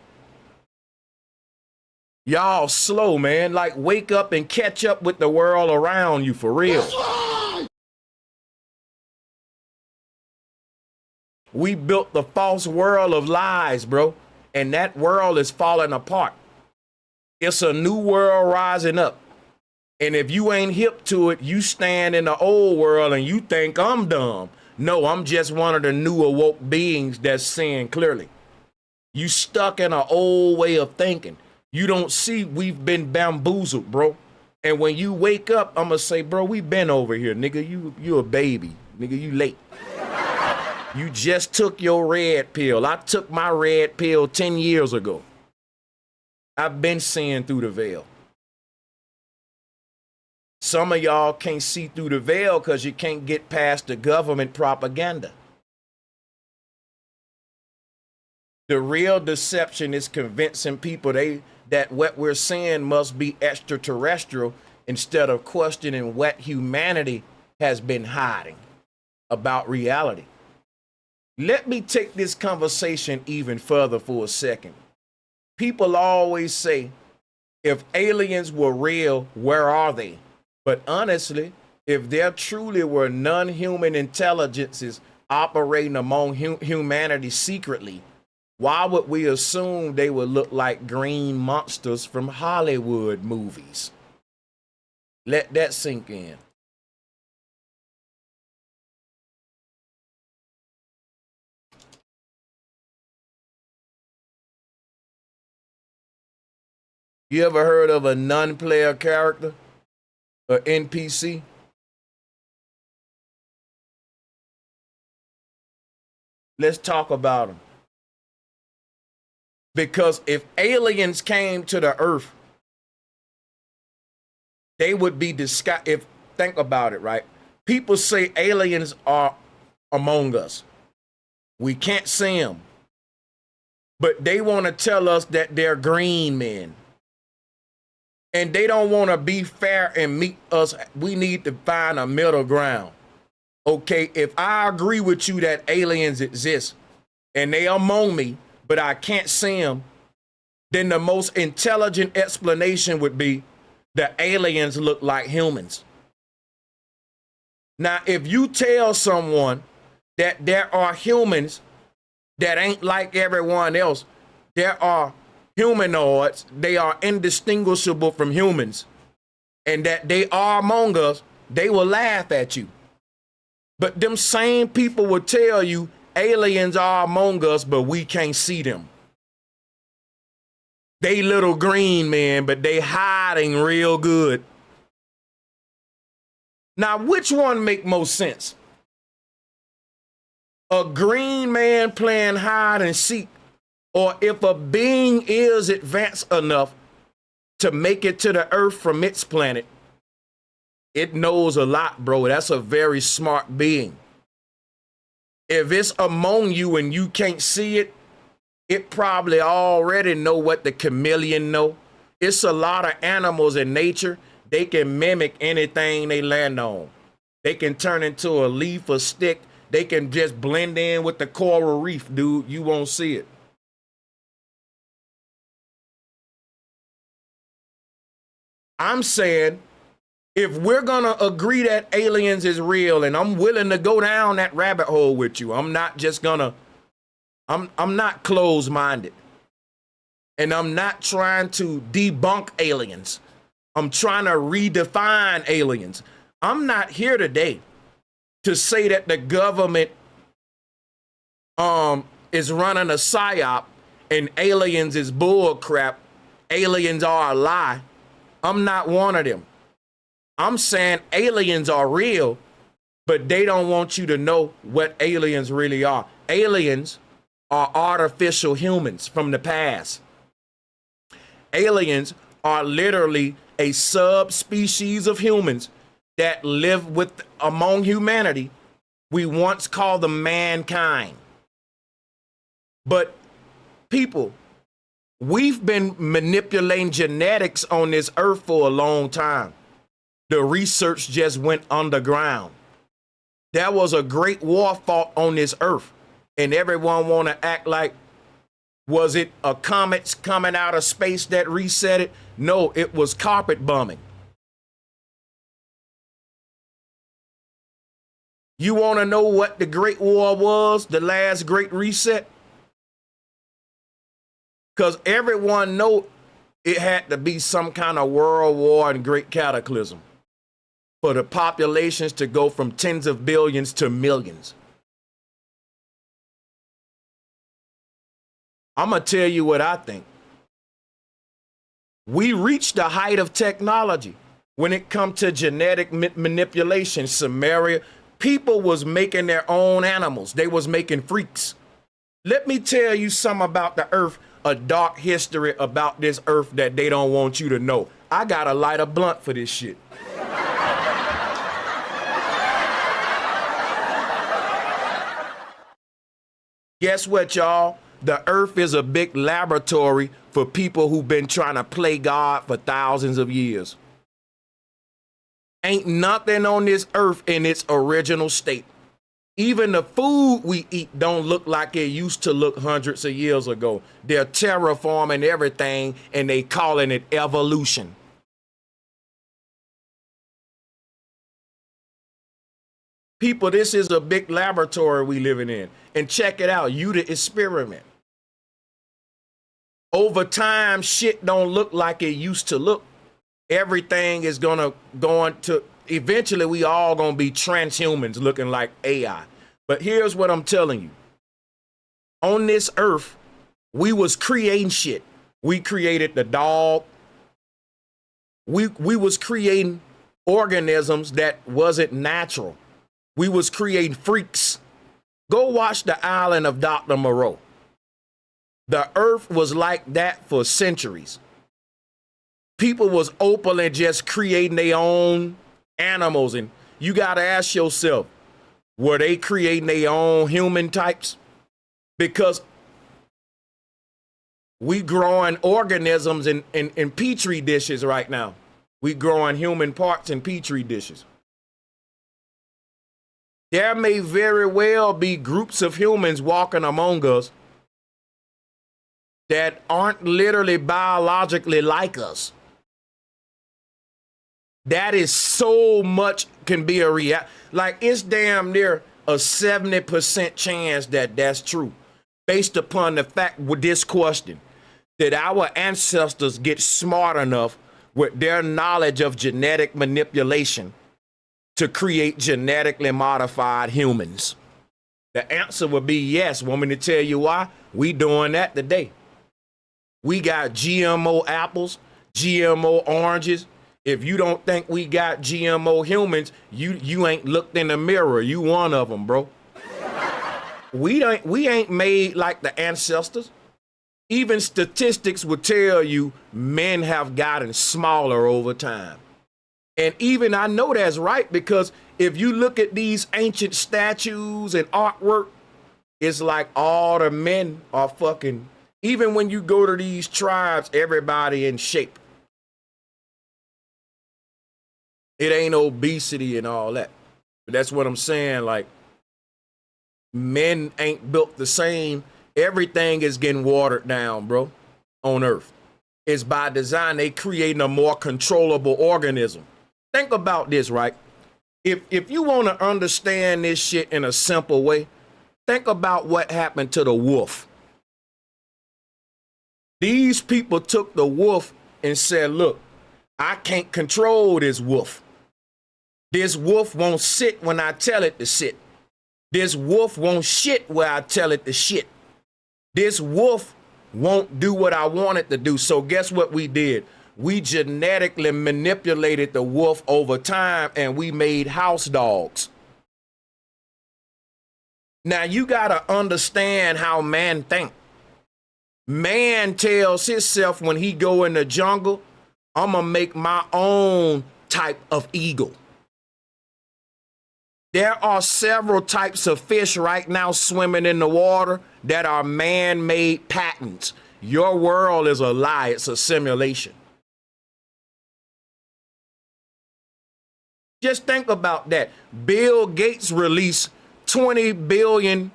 Y'all slow, man. Like, wake up and catch up with the world around you for real. We built the false world of lies, bro. And that world is falling apart. It's a new world rising up. And if you ain't hip to it, you stand in the old world and you think I'm dumb. No, I'm just one of the new awoke beings that's seeing clearly. You stuck in an old way of thinking. You don't see we've been bamboozled, bro. And when you wake up, I'm going to say, bro, we been over here, nigga. You a baby. Nigga, you late. You just took your red pill. I took my red pill 10 years ago. I've been seeing through the veil. Some of y'all can't see through the veil because you can't get past the government propaganda. The real deception is convincing people that what we're seeing must be extraterrestrial instead of questioning what humanity has been hiding about reality. Let me take this conversation even further for a second. People always say, if aliens were real, where are they? But honestly, if there truly were non-human intelligences operating among humanity secretly, why would we assume they would look like green monsters from Hollywood movies? Let that sink in. You ever heard of a non-player character? Or NPC? Let's talk about them. Because if aliens came to the earth, they would be disguised. Think about it, right? People say aliens are among us. We can't see them. But they want to tell us that they're green men. And they don't want to be fair and meet us. We need to find a middle ground. Okay, if I agree with you that aliens exist and they are among me, but I can't see them, then the most intelligent explanation would be the aliens look like humans. Now, if you tell someone that there are humans that ain't like everyone else, there are humanoids, they are indistinguishable from humans, and that they are among us, they will laugh at you. But them same people will tell you aliens are among us, but we can't see them. They little green men, but they hiding real good. Now, which one make most sense? A green man playing hide and seek, or if a being is advanced enough to make it to the earth from its planet, it knows a lot, bro. That's a very smart being. If it's among you and you can't see it, it probably already know what the chameleon know. It's a lot of animals in nature. They can mimic anything they land on. They can turn into a leaf or stick. They can just blend in with the coral reef, dude. You won't see it. I'm saying, if we're gonna agree that aliens is real, and I'm willing to go down that rabbit hole with you, I'm not just gonna, I'm not closed-minded. And I'm not trying to debunk aliens. I'm trying to redefine aliens. I'm not here today to say that the government is running a psyop and aliens is bull crap. Aliens are a lie. I'm not one of them. I'm saying aliens are real, but they don't want you to know what aliens really are. Aliens are artificial humans from the past. Aliens are literally a subspecies of humans that live among humanity. We once called them mankind. But people, we've been manipulating genetics on this earth for a long time. The research just went underground. There was a great war fought on this earth, and everyone want to act like, was it a comet coming out of space that reset it? No, it was carpet bombing. You want to know what the Great War was, the last Great Reset? Because everyone know it had to be some kind of world war and great cataclysm for the populations to go from tens of billions to millions. I'm going to tell you what I think. We reached the height of technology when it comes to genetic manipulation. Samaria, people was making their own animals. They was making freaks. Let me tell you something about the earth, a dark history about this earth that they don't want you to know. I gotta light a blunt for this shit. Guess what, y'all? The earth is a big laboratory for people who've been trying to play God for thousands of years. Ain't nothing on this earth in its original state. Even the food we eat don't look like it used to look hundreds of years ago. They're terraforming everything and they calling it evolution. People, this is a big laboratory we living in. And check it out, you the experiment. Over time, shit don't look like it used to look. Everything is going to, eventually we all gonna be transhumans looking like AI. But here's what I'm telling you. On this earth, we was creating shit. We created the dog. We was creating organisms that wasn't natural. We was creating freaks. Go watch The Island of Dr. Moreau. The earth was like that for centuries. People was openly just creating their own animals, and you got to ask yourself, were they creating their own human types? Because we growing organisms in petri dishes right now. We growing human parts in petri dishes. There may very well be groups of humans walking among us that aren't literally biologically like us. That is so much can be a reality. Like, it's damn near a 70% chance that that's true, based upon the fact with this question, that our ancestors get smart enough with their knowledge of genetic manipulation to create genetically modified humans. The answer would be yes. Want me to tell you why? We doing that today. We got GMO apples, GMO oranges. If you don't think we got GMO humans, you ain't looked in the mirror. You one of them, bro. We ain't made like the ancestors. Even statistics would tell you men have gotten smaller over time. And even I know that's right, because if you look at these ancient statues and artwork, it's like all the men are fucking, even when you go to these tribes, everybody in shape. It ain't obesity and all that. But that's what I'm saying. Like, men ain't built the same. Everything is getting watered down, bro, on Earth. It's by design. They creating a more controllable organism. Think about this, right? If you want to understand this shit in a simple way, think about what happened to the wolf. These people took the wolf and said, look, I can't control this wolf. This wolf won't sit when I tell it to sit. This wolf won't shit where I tell it to shit. This wolf won't do what I want it to do. So guess what we did? We genetically manipulated the wolf over time, and we made house dogs. Now you gotta understand how man think. Man tells himself when he go in the jungle, I'm gonna make my own type of eagle. There are several types of fish right now swimming in the water that are man-made patents. Your world is a lie, it's a simulation. Just think about that. Bill Gates released 20 billion,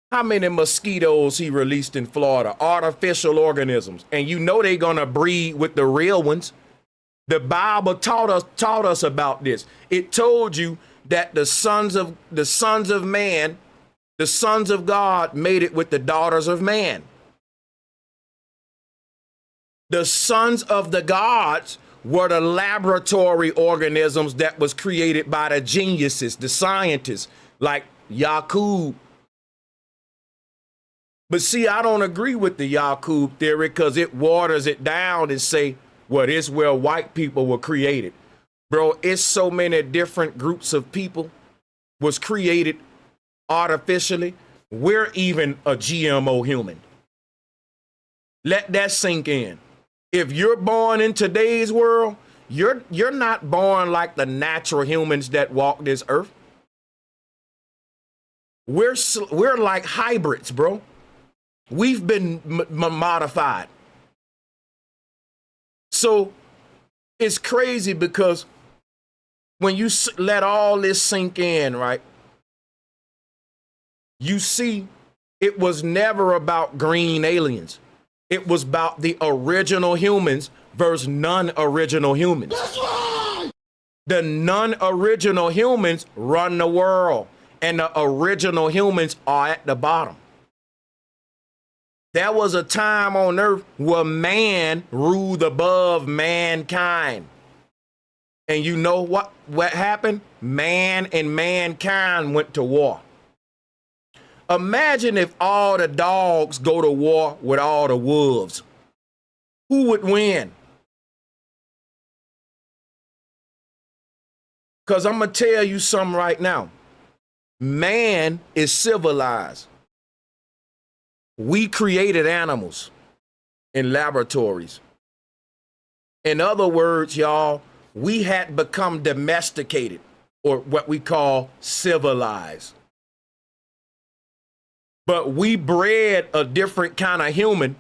how many mosquitoes he released in Florida? Artificial organisms. And you know they're gonna breed with the real ones. The Bible taught us about this. It told you that the sons of man, the sons of God made it with the daughters of man. The sons of the gods were the laboratory organisms that was created by the geniuses, the scientists, like Yakub. But see, I don't agree with the Yakub theory because it waters it down and say, well, this is where white people were created. Bro, it's so many different groups of people was created artificially. We're even a GMO human. Let that sink in. If you're born in today's world, you're not born like the natural humans that walk this earth. We're like hybrids, bro. We've been modified. So it's crazy because when you let all this sink in, right? You see, it was never about green aliens. It was about the original humans versus non-original humans. That's right. The non-original humans run the world, and the original humans are at the bottom. There was a time on earth where man ruled above mankind. And you know what happened? Man and mankind went to war. Imagine if all the dogs go to war with all the wolves. Who would win? Because I'm going to tell you something right now. Man is civilized. We created animals in laboratories. In other words, y'all, we had become domesticated, or what we call civilized. But we bred a different kind of human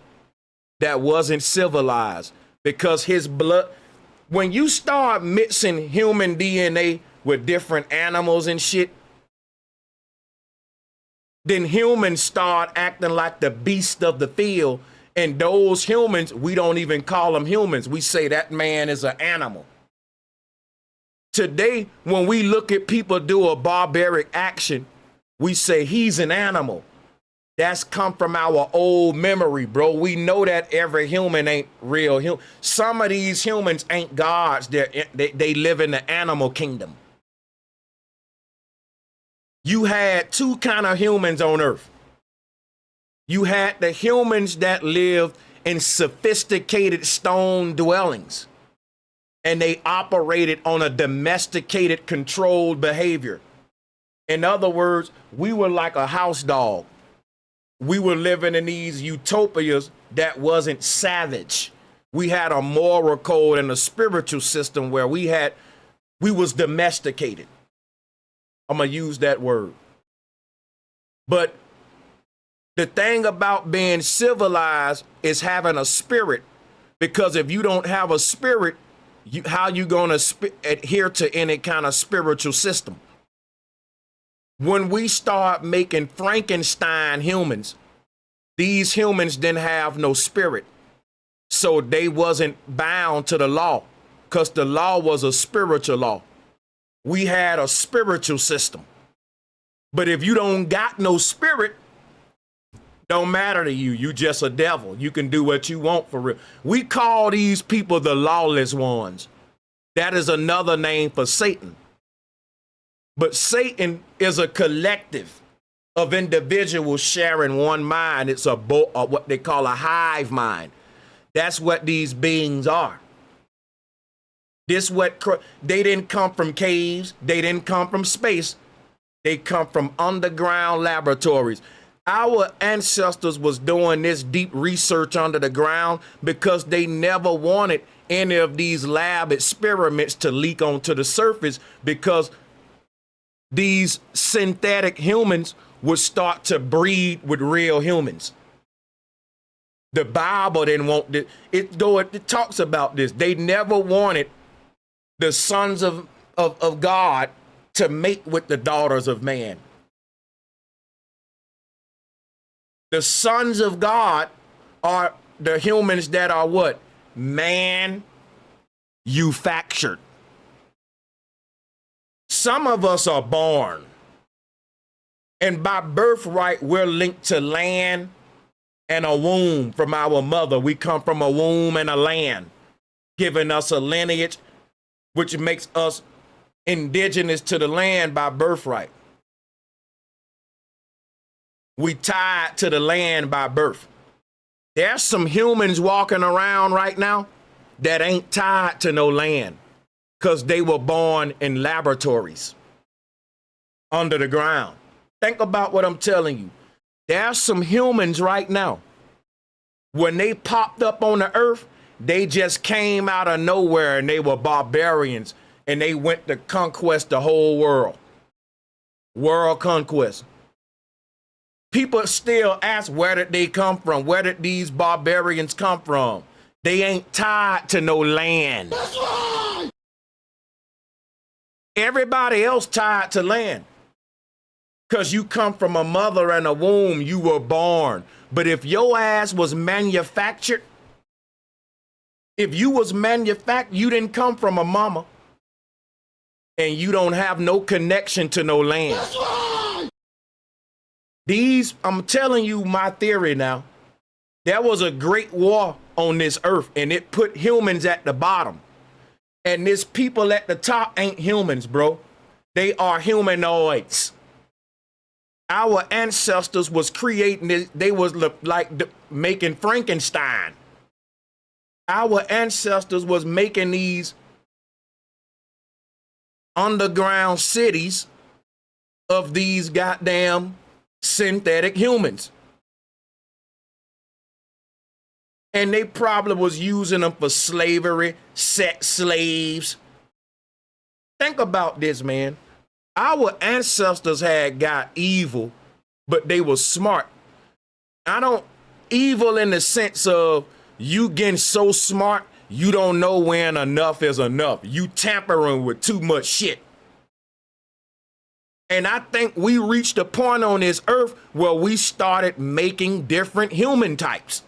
that wasn't civilized because his blood, when you start mixing human DNA with different animals and shit, then humans start acting like the beast of the field. And those humans, we don't even call them humans. We say that man is an animal. Today, when we look at people do a barbaric action, we say he's an animal. That's come from our old memory, bro. We know that every human ain't real human. Some of these humans ain't gods. They live in the animal kingdom. You had two kind of humans on earth. You had the humans that lived in sophisticated stone dwellings, and they operated on a domesticated, controlled behavior. In other words, we were like a house dog. We were living in these utopias that wasn't savage. We had a moral code and a spiritual system where we was domesticated. I'm going to use that word. But the thing about being civilized is having a spirit, because if you don't have a spirit, how you going to adhere to any kind of spiritual system? When we start making Frankenstein humans, these humans didn't have no spirit. So they wasn't bound to the law, because the law was a spiritual law. We had a spiritual system. But if you don't got no spirit, don't matter to you. You just a devil. You can do what you want for real. We call these people the lawless ones. That is another name for Satan. But Satan is a collective of individuals sharing one mind. It's what they call a hive mind. That's what these beings are. They didn't come from caves. They didn't come from space. They come from underground laboratories. Our ancestors was doing this deep research under the ground because they never wanted any of these lab experiments to leak onto the surface, because these synthetic humans would start to breed with real humans. The Bible didn't want this. It talks about this. They never wanted the sons of God to mate with the daughters of man. The sons of God are the humans that are what? Manufactured. Some of us are born, and by birthright, we're linked to land and a womb from our mother. We come from a womb and a land, giving us a lineage, which makes us indigenous to the land by birthright. We tied to the land by birth. There's some humans walking around right now that ain't tied to no land because they were born in laboratories under the ground. Think about what I'm telling you. There's some humans right now. When they popped up on the earth, they just came out of nowhere and they were barbarians and they went to conquest the whole world. World conquest. People still ask, where did they come from? Where did these barbarians come from? They ain't tied to no land. That's right. Everybody else tied to land. Because you come from a mother and a womb, you were born. But if your ass was manufactured, if you was manufactured, you didn't come from a mama. And you don't have no connection to no land. That's right. I'm telling you my theory now. There was a great war on this earth and it put humans at the bottom. And this people at the top ain't humans, bro. They are humanoids. Our ancestors was creating this, they was like making Frankenstein. Our ancestors was making these underground cities of these goddamn synthetic humans. And they probably was using them for slavery, sex slaves. Think about this, man. Our ancestors had got evil, but they were smart. Evil in the sense of you getting so smart, you don't know when enough is enough. You tampering with too much shit. And I think we reached a point on this earth where we started making different human types.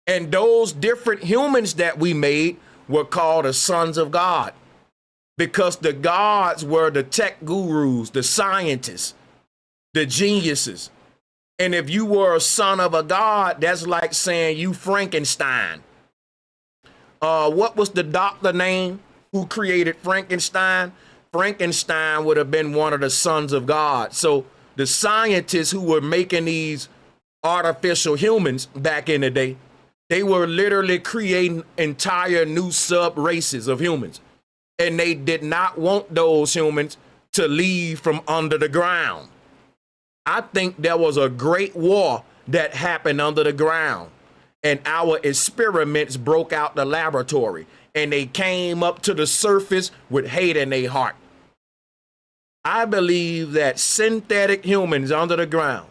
And those different humans that we made were called the sons of God. Because the gods were the tech gurus, the scientists, the geniuses. And if you were a son of a god, that's like saying you Frankenstein. What was the doctor name who created Frankenstein? Frankenstein would have been one of the sons of God. So the scientists who were making these artificial humans back in the day, they were literally creating entire new sub-races of humans. And they did not want those humans to leave from under the ground. I think there was a great war that happened under the ground. And our experiments broke out the laboratory. And they came up to the surface with hate in their heart. I believe that synthetic humans under the ground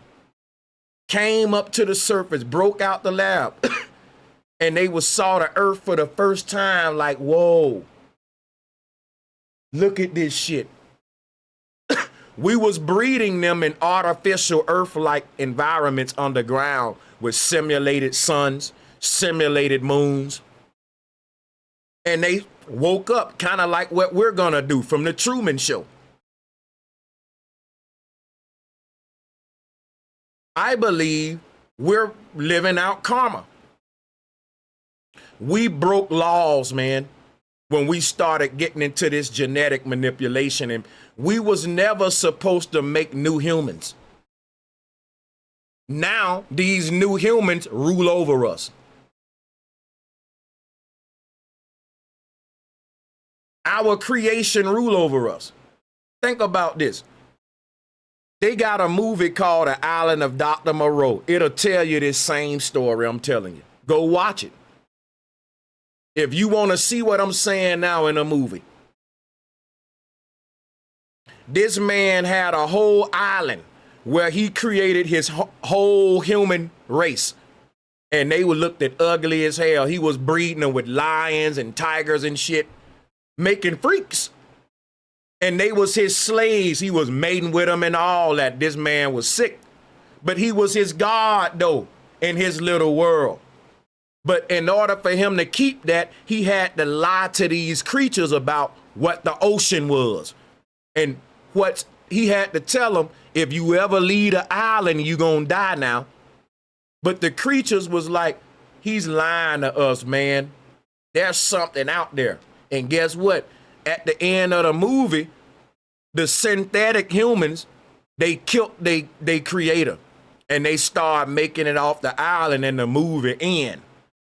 came up to the surface, broke out the lab, and they saw the earth for the first time like, whoa, look at this shit. We was breeding them in artificial earth-like environments underground with simulated suns, simulated moons. And they woke up kind of like what we're going to do from the Truman Show. I believe we're living out karma. We broke laws, man, when we started getting into this genetic manipulation, and we was never supposed to make new humans. Now, these new humans rule over us. Our creation rule over us. Think about this. They got a movie called The Island of Dr. Moreau. It'll tell you this same story I'm telling you. Go watch it. If you want to see what I'm saying now in a movie. This man had a whole island where he created his whole human race. And they were looked at ugly as hell. He was breeding them with lions and tigers and shit, making freaks. And they was his slaves. He was mating with them and all that. This man was sick. But he was his God, though, in his little world. But in order for him to keep that, he had to lie to these creatures about what the ocean was. And what he had to tell them, if you ever leave an island, you gonna die now. But the creatures was like, he's lying to us, man. There's something out there. And guess what? At the end of the movie, the synthetic humans, they killed they creator. And they start making it off the island and the movie end.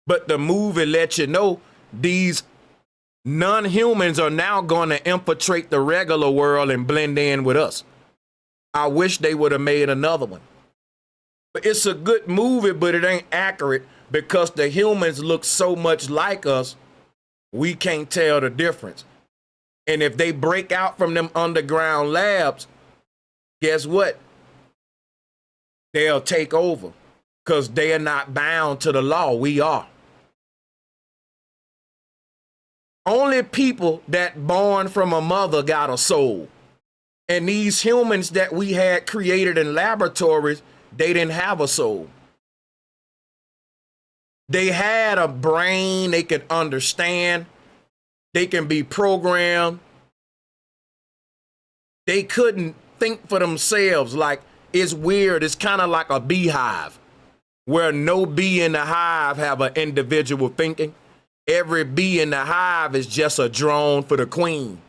But the movie let you know these non-humans are now going to infiltrate the regular world and blend in with us. I wish they would have made another one. But it's a good movie, but it ain't accurate because the humans look so much like us, we can't tell the difference. And if they break out from them underground labs, guess what? They'll take over because they are not bound to the law. We are. Only people that born from a mother got a soul. And these humans that we had created in laboratories, they didn't have a soul. They had a brain, they could understand, they can be programmed. They couldn't think for themselves. Like, it's weird. It's kind of like a beehive where no bee in the hive have an individual thinking. Every bee in the hive is just a drone for the queen.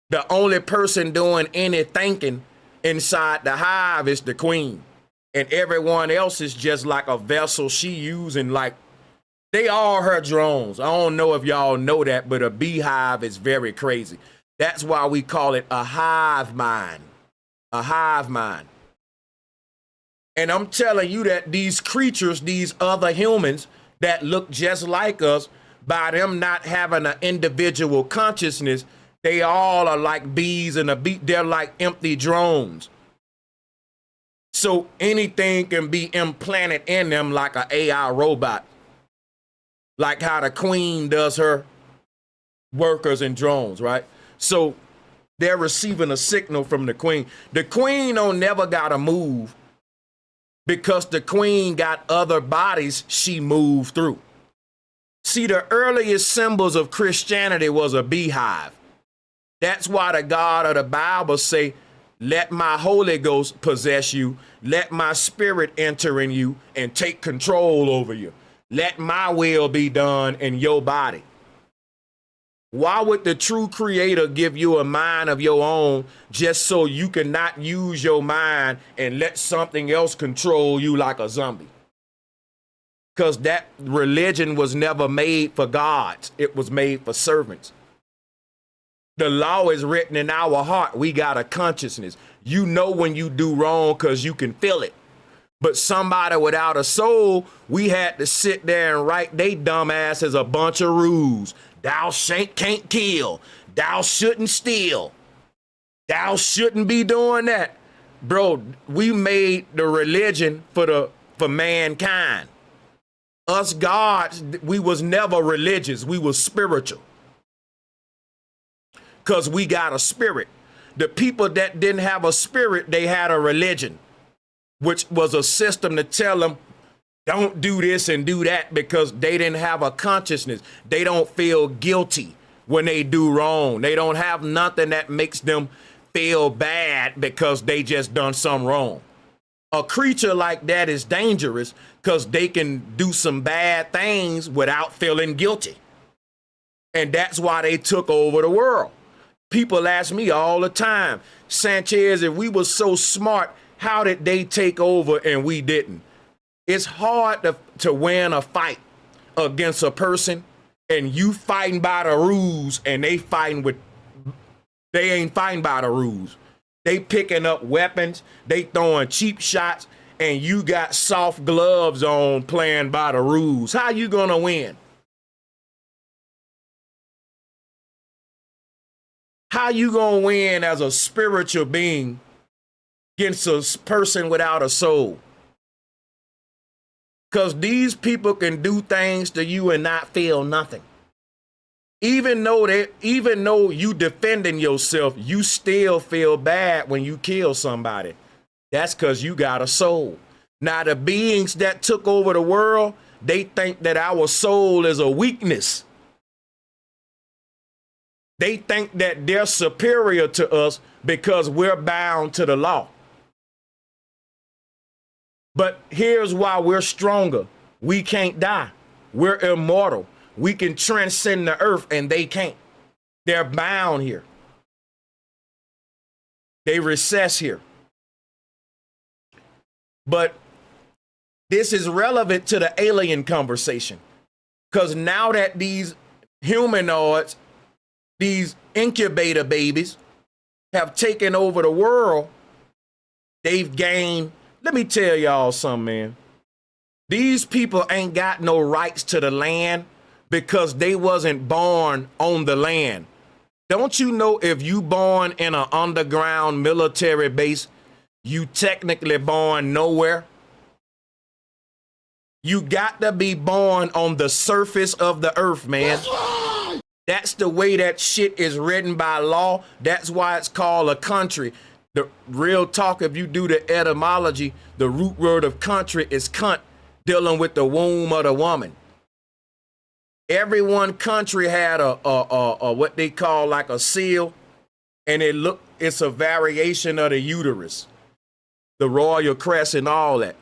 The only person doing any thinking inside the hive is the queen. And everyone else is just like a vessel she using. Like, they are her drones. I don't know if y'all know that, but a beehive is very crazy. That's why we call it a hive mind. A hive mind. And I'm telling you that these creatures, these other humans that look just like us, by them not having an individual consciousness, they all are like bees in a bee. They're like empty drones. So anything can be implanted in them like an AI robot. Like how the queen does her workers and drones, right? So they're receiving a signal from the queen. The queen don't never gotta move because the queen got other bodies she moved through. See, the earliest symbols of Christianity was a beehive. That's why the God of the Bible say, let my Holy Ghost possess you. Let my spirit enter in you and take control over you. Let my will be done in your body. Why would the true creator give you a mind of your own just so you cannot use your mind and let something else control you like a zombie? Because that religion was never made for gods. It was made for servants. The law is written in our heart. We got a consciousness. You know when you do wrong because you can feel it. But somebody without a soul, we had to sit there and write they dumb ass as a bunch of rules. Thou can't kill. Thou shouldn't steal. Thou shouldn't be doing that. Bro, we made the religion for mankind. Us gods, we was never religious. We was spiritual. Because we got a spirit. The people that didn't have a spirit, they had a religion, which was a system to tell them, don't do this and do that, because they didn't have a consciousness. They don't feel guilty when they do wrong. They don't have nothing that makes them feel bad because they just done something wrong. A creature like that is dangerous because they can do some bad things without feeling guilty. And that's why they took over the world. People ask me all the time, Sanchez, if we were so smart, how did they take over and we didn't? It's hard to win a fight against a person and you fighting by the rules and they ain't fighting by the rules. They picking up weapons, they throwing cheap shots, and you got soft gloves on playing by the rules. How you gonna win? How you gonna win as a spiritual being against a person without a soul? Because these people can do things to you and not feel nothing. Even though you defending yourself, you still feel bad when you kill somebody. That's because you got a soul. Now, the beings that took over the world, they think that our soul is a weakness. They think that they're superior to us because we're bound to the law. But here's why we're stronger. We can't die. We're immortal. We can transcend the earth and they can't. They're bound here. They recess here. But this is relevant to the alien conversation. Because now that these humanoids, these incubator babies, have taken over the world, they've gained. Let me tell y'all something, man. These people ain't got no rights to the land because they wasn't born on the land. Don't you know if you born in an underground military base, you technically born nowhere? You got to be born on the surface of the earth, man. That's right. That's the way that shit is written by law. That's why it's called a country. The real talk, if you do the etymology, the root word of country is cunt, dealing with the womb of the woman. Every one country had a what they call like a seal, and it's a variation of the uterus, the royal crest and all that.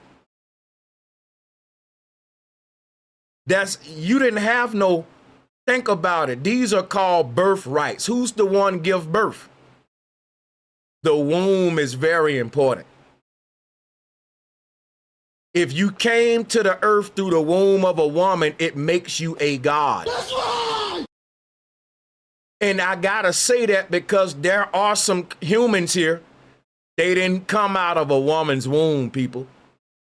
You didn't have no, think about it. These are called birthrights. Who's the one give birth? The womb is very important. If you came to the earth through the womb of a woman, it makes you a god. That's right. And I gotta say that because there are some humans here. They didn't come out of a woman's womb, people.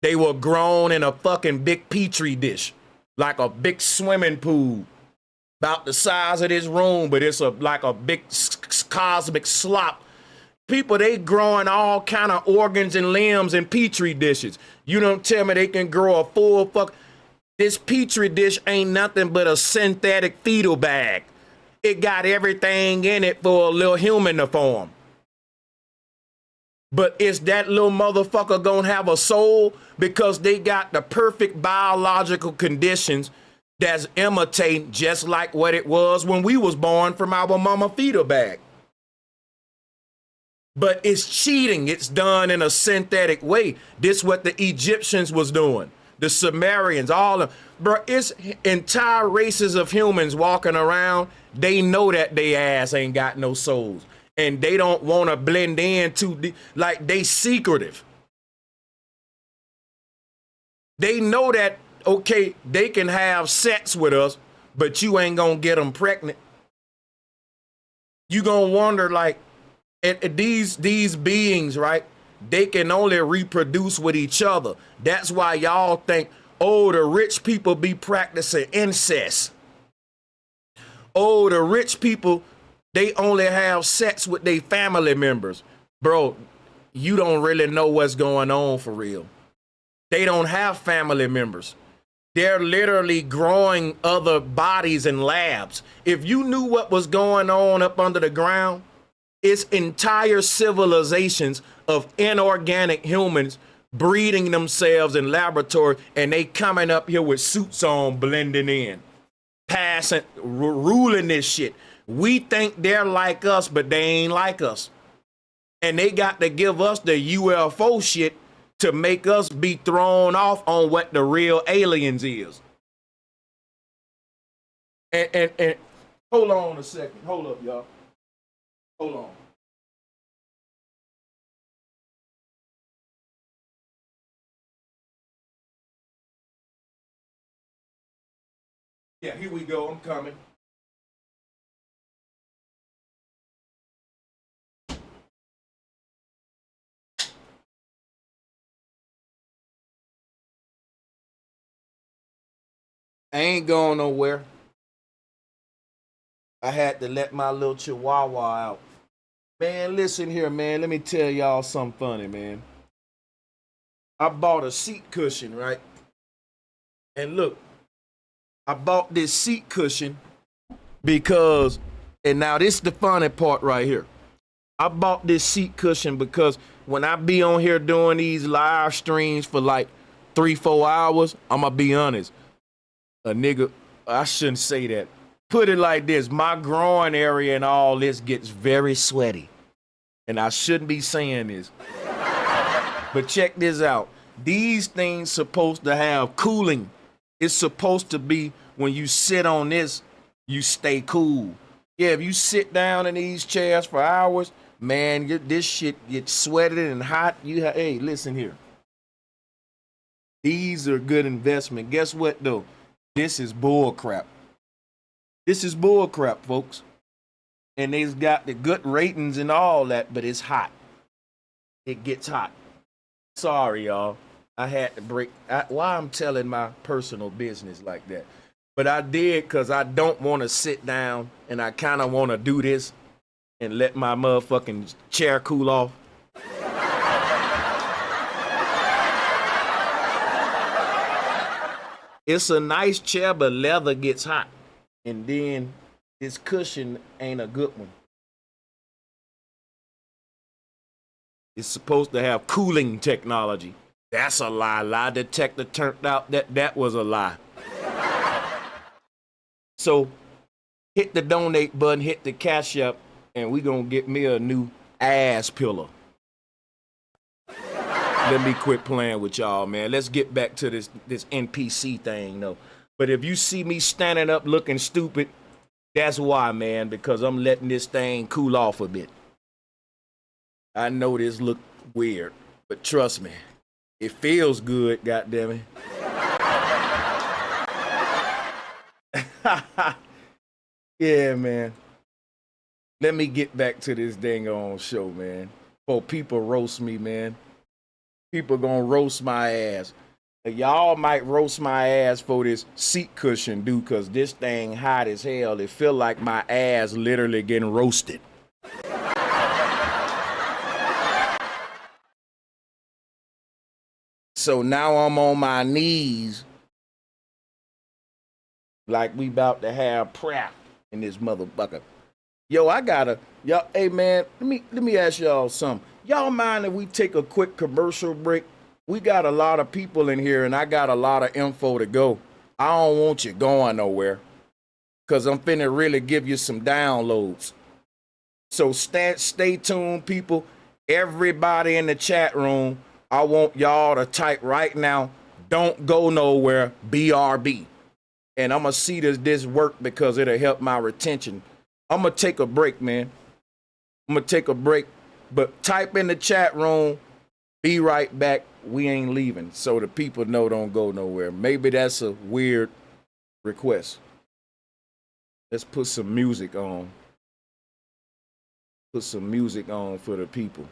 They were grown in a fucking big petri dish, like a big swimming pool, about the size of this room, but it's like a big cosmic slop. People, they growing all kind of organs and limbs in petri dishes. You don't tell me they can grow a full fuck. This petri dish ain't nothing but a synthetic fetal bag. It got everything in it for a little human to form. But is that little motherfucker gonna have a soul? Because they got the perfect biological conditions that's imitating just like what it was when we was born from our mama fetal bag. But it's cheating. It's done in a synthetic way. This what the Egyptians was doing. The Sumerians, all of them. Bro, it's entire races of humans walking around. They know that they ass ain't got no souls. And they don't want to blend in too deep. Like, they secretive. They know that, okay, they can have sex with us, but you ain't going to get them pregnant. You going to wonder, like, these beings, right? They can only reproduce with each other. That's why y'all think, oh, the rich people be practicing incest. Oh, the rich people, they only have sex with their family members. Bro, you don't really know what's going on for real. They don't have family members. They're literally growing other bodies in labs. If you knew what was going on up under the ground, it's entire civilizations of inorganic humans breeding themselves in laboratory, and they coming up here with suits on, blending in, passing, ruling this shit. We think they're like us, but they ain't like us. And they got to give us the UFO shit to make us be thrown off on what the real aliens is. And hold on a second. Hold up, y'all. Hold on. Yeah, here we go. I'm coming. I ain't going nowhere. I had to let my little chihuahua out. Man, listen here, man. Let me tell y'all something funny, man. I bought a seat cushion, right? And look, I bought this seat cushion because, and now this is the funny part right here. I bought this seat cushion because when I be on here doing these live streams for like 3-4 hours, I'm gonna be honest. A nigga, I shouldn't say that. put it like this. My groin area and all this gets very sweaty. And I shouldn't be saying this. But check this out. These things supposed to have cooling. It's supposed to be when you sit on this, you stay cool. Yeah, if you sit down in these chairs for hours, man, this shit gets sweated and hot. Hey, listen here. These are good investment. Guess what though? This is bull crap. This is bull crap, folks. And they've got the good ratings and all that, but it's hot. It gets hot. Sorry, y'all. I had to break. Why I'm telling my personal business like that? But I did because I don't want to sit down and I kind of want to do this and let my motherfucking chair cool off. It's a nice chair, but leather gets hot. And then this cushion ain't a good one. It's supposed to have cooling technology. That's a lie. Lie detector turned out that was a lie. So hit the donate button, hit the cash up, and we gonna get me a new ass pillow. Let me quit playing with y'all, man. Let's get back to this NPC thing, though. But if you see me standing up looking stupid, that's why, man, because I'm letting this thing cool off a bit. I know this look weird, but trust me, it feels good, goddammit. Yeah, man. Let me get back to this dang on show, man. Before people roast me, man. People gonna roast my ass. Y'all might roast my ass for this seat cushion, dude, because this thing hot as hell. It feel like my ass literally getting roasted. So now I'm on my knees like we about to have prayer in this motherfucker. Yo, hey man, let me ask y'all something. Y'all mind if we take a quick commercial break? We got a lot of people in here and I got a lot of info to go. I don't want you going nowhere because I'm finna really give you some downloads. So stay tuned, people. Everybody in the chat room, I want y'all to type right now, don't go nowhere, BRB. And I'm gonna see this work because it'll help my retention. I'm gonna take a break, man. I'm gonna take a break, but type in the chat room, be right back. We ain't leaving, so the people know don't go nowhere. Maybe that's a weird request. Let's put some music on. Put some music on for the people.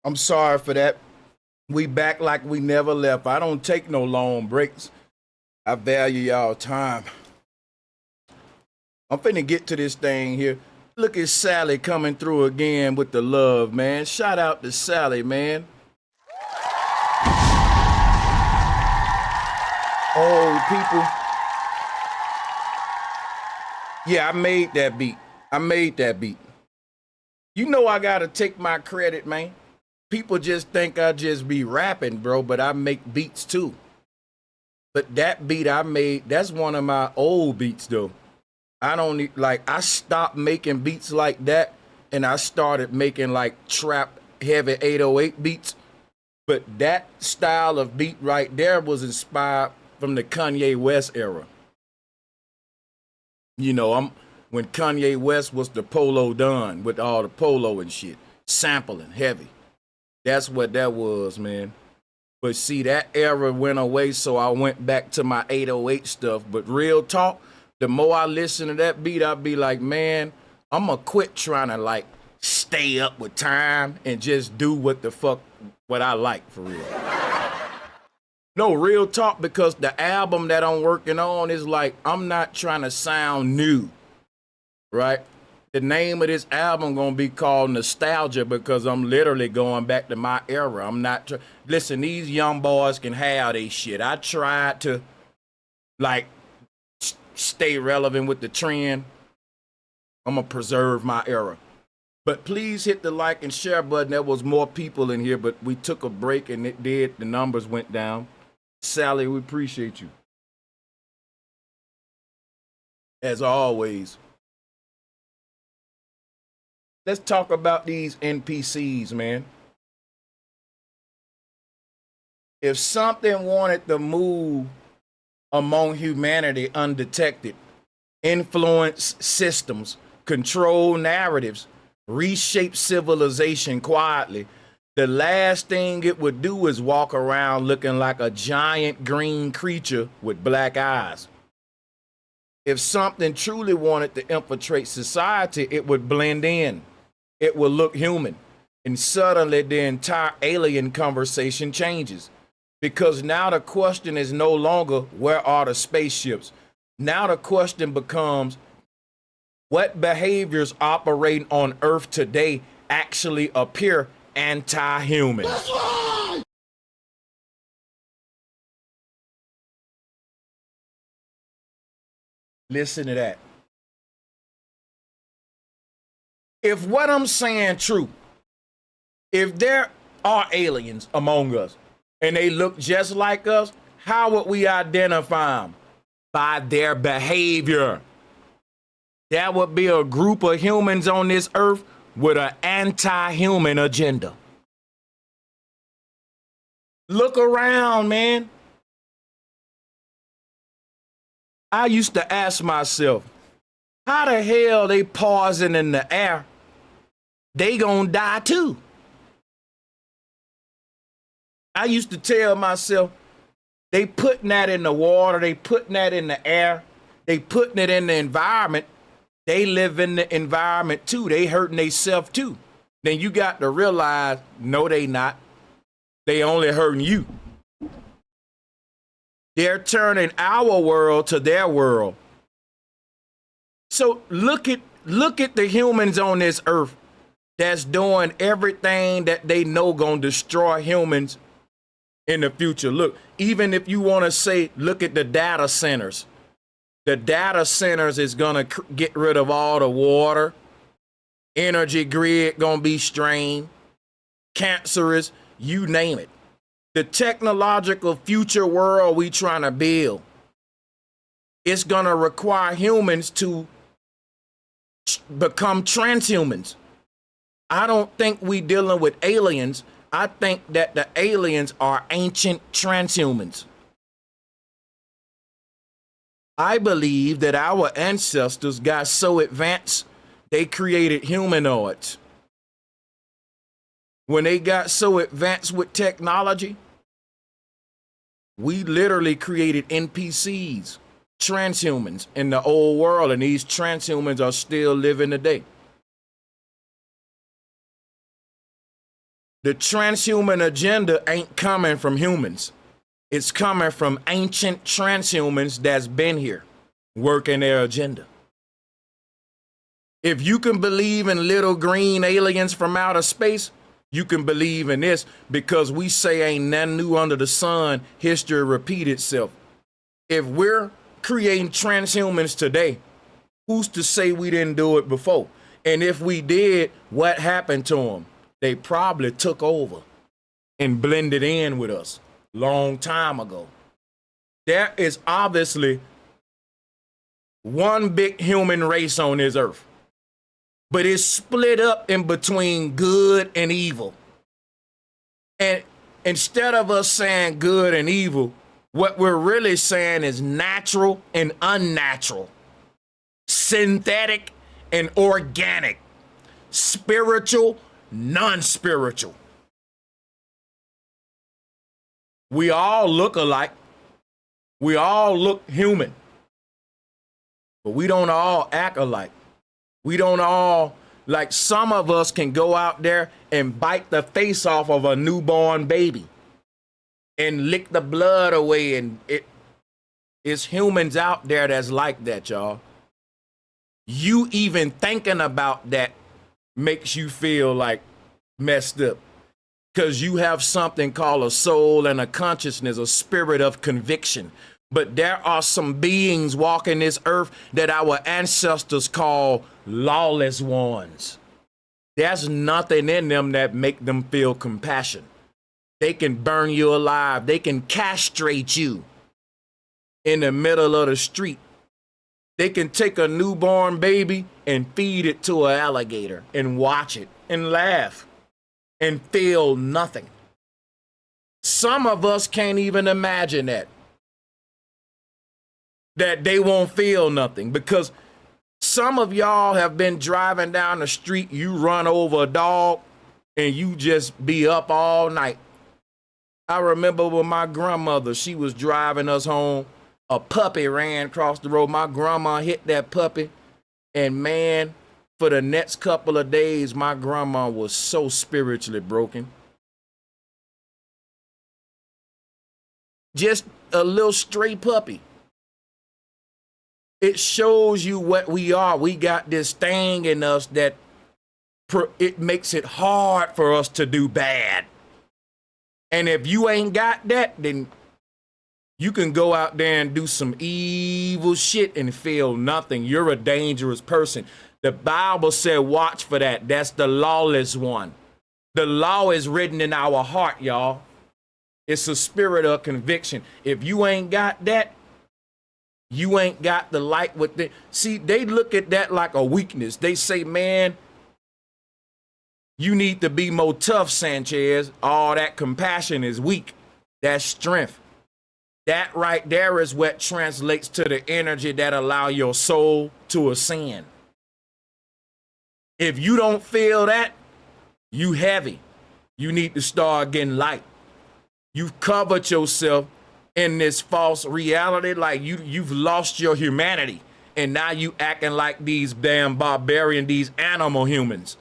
I'm sorry for that. We back like we never left. I don't take no long breaks. I value y'all time. I'm finna get to this thing here. Look at Sally coming through again with the love, man. Shout out to Sally, man. Oh, people. Yeah, I made that beat. You know I gotta take my credit, man. People just think I just be rapping, bro, but I make beats too. But that beat I made, that's one of my old beats though. I don't need, like, I stopped making beats like that and I started making like trap heavy 808 beats. But that style of beat right there was inspired from the Kanye West era. You know, when Kanye West was the Polo Don with all the polo and shit, sampling heavy. That's what that was, man. But see, that era went away, so I went back to my 808 stuff. But real talk, the more I listen to that beat, I'll be like, man, I'm gonna quit trying to like stay up with time and just do what I like for real. No, real talk, because the album that I'm working on is like, I'm not trying to sound new, right? The name of this album gonna be called Nostalgia because I'm literally going back to my era. I'm not, listen, these young boys can have they shit. I tried to like stay relevant with the trend. I'm gonna preserve my era. But please hit the like and share button. There was more people in here, but we took a break and the numbers went down. Sally, we appreciate you. As always. Let's talk about these NPCs, man. If something wanted to move among humanity undetected, influence systems, control narratives, reshape civilization quietly, the last thing it would do is walk around looking like a giant green creature with black eyes. If something truly wanted to infiltrate society, it would blend in. It will look human. And suddenly the entire alien conversation changes. Because now the question is no longer, where are the spaceships? Now the question becomes, what behaviors operating on Earth today actually appear anti-human? That's right! Listen to that. If what I'm saying true, if there are aliens among us and they look just like us, how would we identify them? By their behavior. That would be a group of humans on this earth with an anti-human agenda. Look around, man. I used to ask myself, how the hell they pausing in the air? They gonna die too. I used to tell myself, they putting that in the water, they putting that in the air, they putting it in the environment. They live in the environment too. They hurting themselves too. Then you got to realize, no, they not. They only hurting you. They're turning our world to their world. So look at the humans on this earth that's doing everything that they know gonna destroy humans in the future. Look, even if you want to say, look at the data centers. The data centers is gonna get rid of all the water. Energy grid gonna be strained. Cancerous, you name it. The technological future world we trying to build, it's gonna require humans to become transhumans. I don't think we dealing with aliens. I think that the aliens are ancient transhumans. I believe that our ancestors got so advanced, they created humanoids. When they got so advanced with technology, we literally created NPCs, transhumans in the old world, and these transhumans are still living today. The transhuman agenda ain't coming from humans. It's coming from ancient transhumans that's been here working their agenda. If you can believe in little green aliens from outer space, you can believe in this, because we say ain't nothing new under the sun. History repeat itself. If we're creating transhumans today, who's to say we didn't do it before? And if we did, what happened to them? They probably took over and blended in with us long time ago. There is obviously one big human race on this earth, but it's split up in between good and evil. And instead of us saying good and evil, what we're really saying is natural and unnatural, synthetic and organic, spiritual, non-spiritual. We all look alike. We all look human, but we don't all act alike. We don't all, like some of us can go out there and bite the face off of a newborn baby and lick the blood away, and it's humans out there that's like that, y'all. You even thinking about that makes you feel like messed up, because you have something called a soul and a consciousness, a spirit of conviction. But there are some beings walking this earth that our ancestors call lawless ones. There's nothing in them that make them feel compassion. They can burn you alive. They can castrate you in the middle of the street. They can take a newborn baby and feed it to an alligator and watch it and laugh and feel nothing. Some of us can't even imagine that they won't feel nothing, because some of y'all have been driving down the street, you run over a dog and you just be up all night. I remember when my grandmother, she was driving us home, a puppy ran across the road. My grandma hit that puppy, and man, for the next couple of days, my grandma was so spiritually broken. Just a little stray puppy. It shows you what we are. We got this thing in us that it makes it hard for us to do bad. And if you ain't got that, then you can go out there and do some evil shit and feel nothing. You're a dangerous person. The Bible said, watch for that. That's the lawless one. The law is written in our heart, y'all. It's a spirit of conviction. If you ain't got that, you ain't got the light within. See, they look at that like a weakness. They say, man, you need to be more tough, Sanchez. All that compassion is weak. That's strength. That right there is what translates to the energy that allow your soul to ascend. If you don't feel that, you heavy. You need to start getting light. You've covered yourself in this false reality, like you've lost your humanity, and now you acting like these damn barbarian, these animal humans.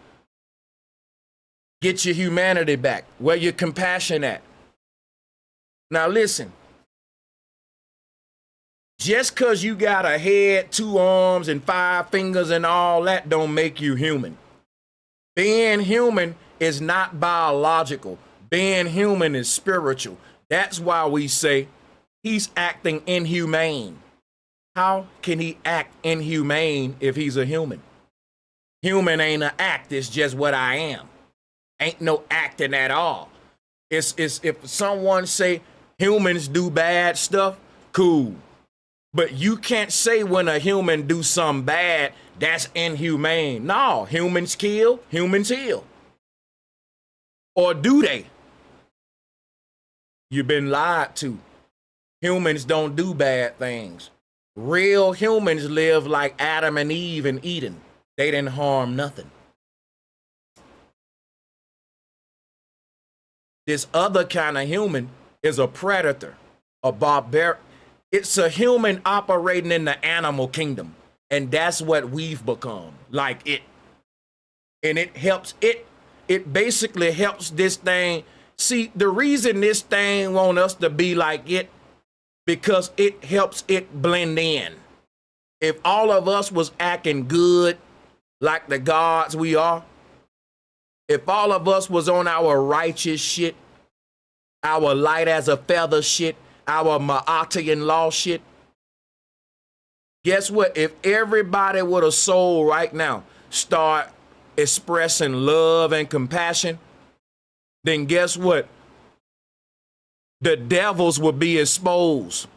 Get your humanity back. Where your compassion at? Now listen, just because you got a head, 2 arms, and 5 fingers and all that don't make you human. Being human is not biological. Being human is spiritual. That's why we say he's acting inhumane. How can he act inhumane if he's a human? Human ain't an act, it's just what I am. Ain't no acting at all. It's if someone say humans do bad stuff, cool. But you can't say when a human do something bad, that's inhumane. No, humans kill, humans heal. Or do they? You've been lied to. Humans don't do bad things. Real humans live like Adam and Eve in Eden. They didn't harm nothing. This other kind of human is a predator, a barbarian. It's a human operating in the animal kingdom. And that's what we've become, like it. And it helps it it basically helps this thing. See, the reason this thing want us to be like it, because it helps it blend in. If all of us was acting good like the gods we are, if all of us was on our righteous shit, our light as a feather shit, our Ma'atian law shit, guess what? If everybody with a soul right now start expressing love and compassion, then guess what? The devils would be exposed.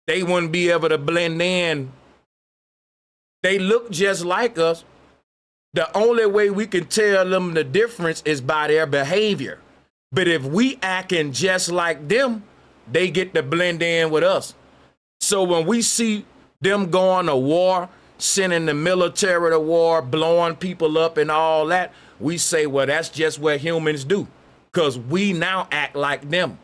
They wouldn't be able to blend in. They look just like us. The only way we can tell them the difference is by their behavior. But if we acting just like them, they get to blend in with us. So when we see them going to war, sending the military to war, blowing people up and all that, we say, well, that's just what humans do, because we now act like them.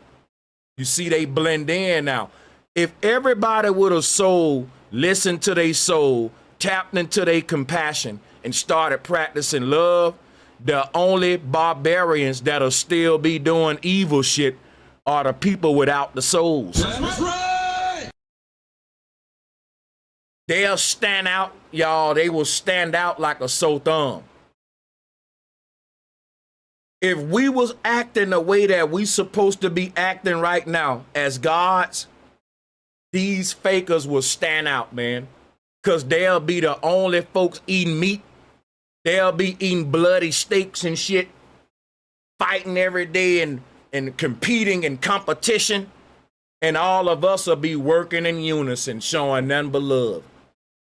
You see, they blend in now. If everybody with a soul listened to their soul, tapped into their compassion, and started practicing love, the only barbarians that'll still be doing evil shit are the people without the souls. That's right. They'll stand out, y'all. They will stand out like a sore thumb. If we was acting the way that we supposed to be acting right now as gods, these fakers will stand out, man. Because they'll be the only folks eating meat. They'll be eating bloody steaks and shit, fighting every day and competing in competition. And all of us will be working in unison, showing none but love.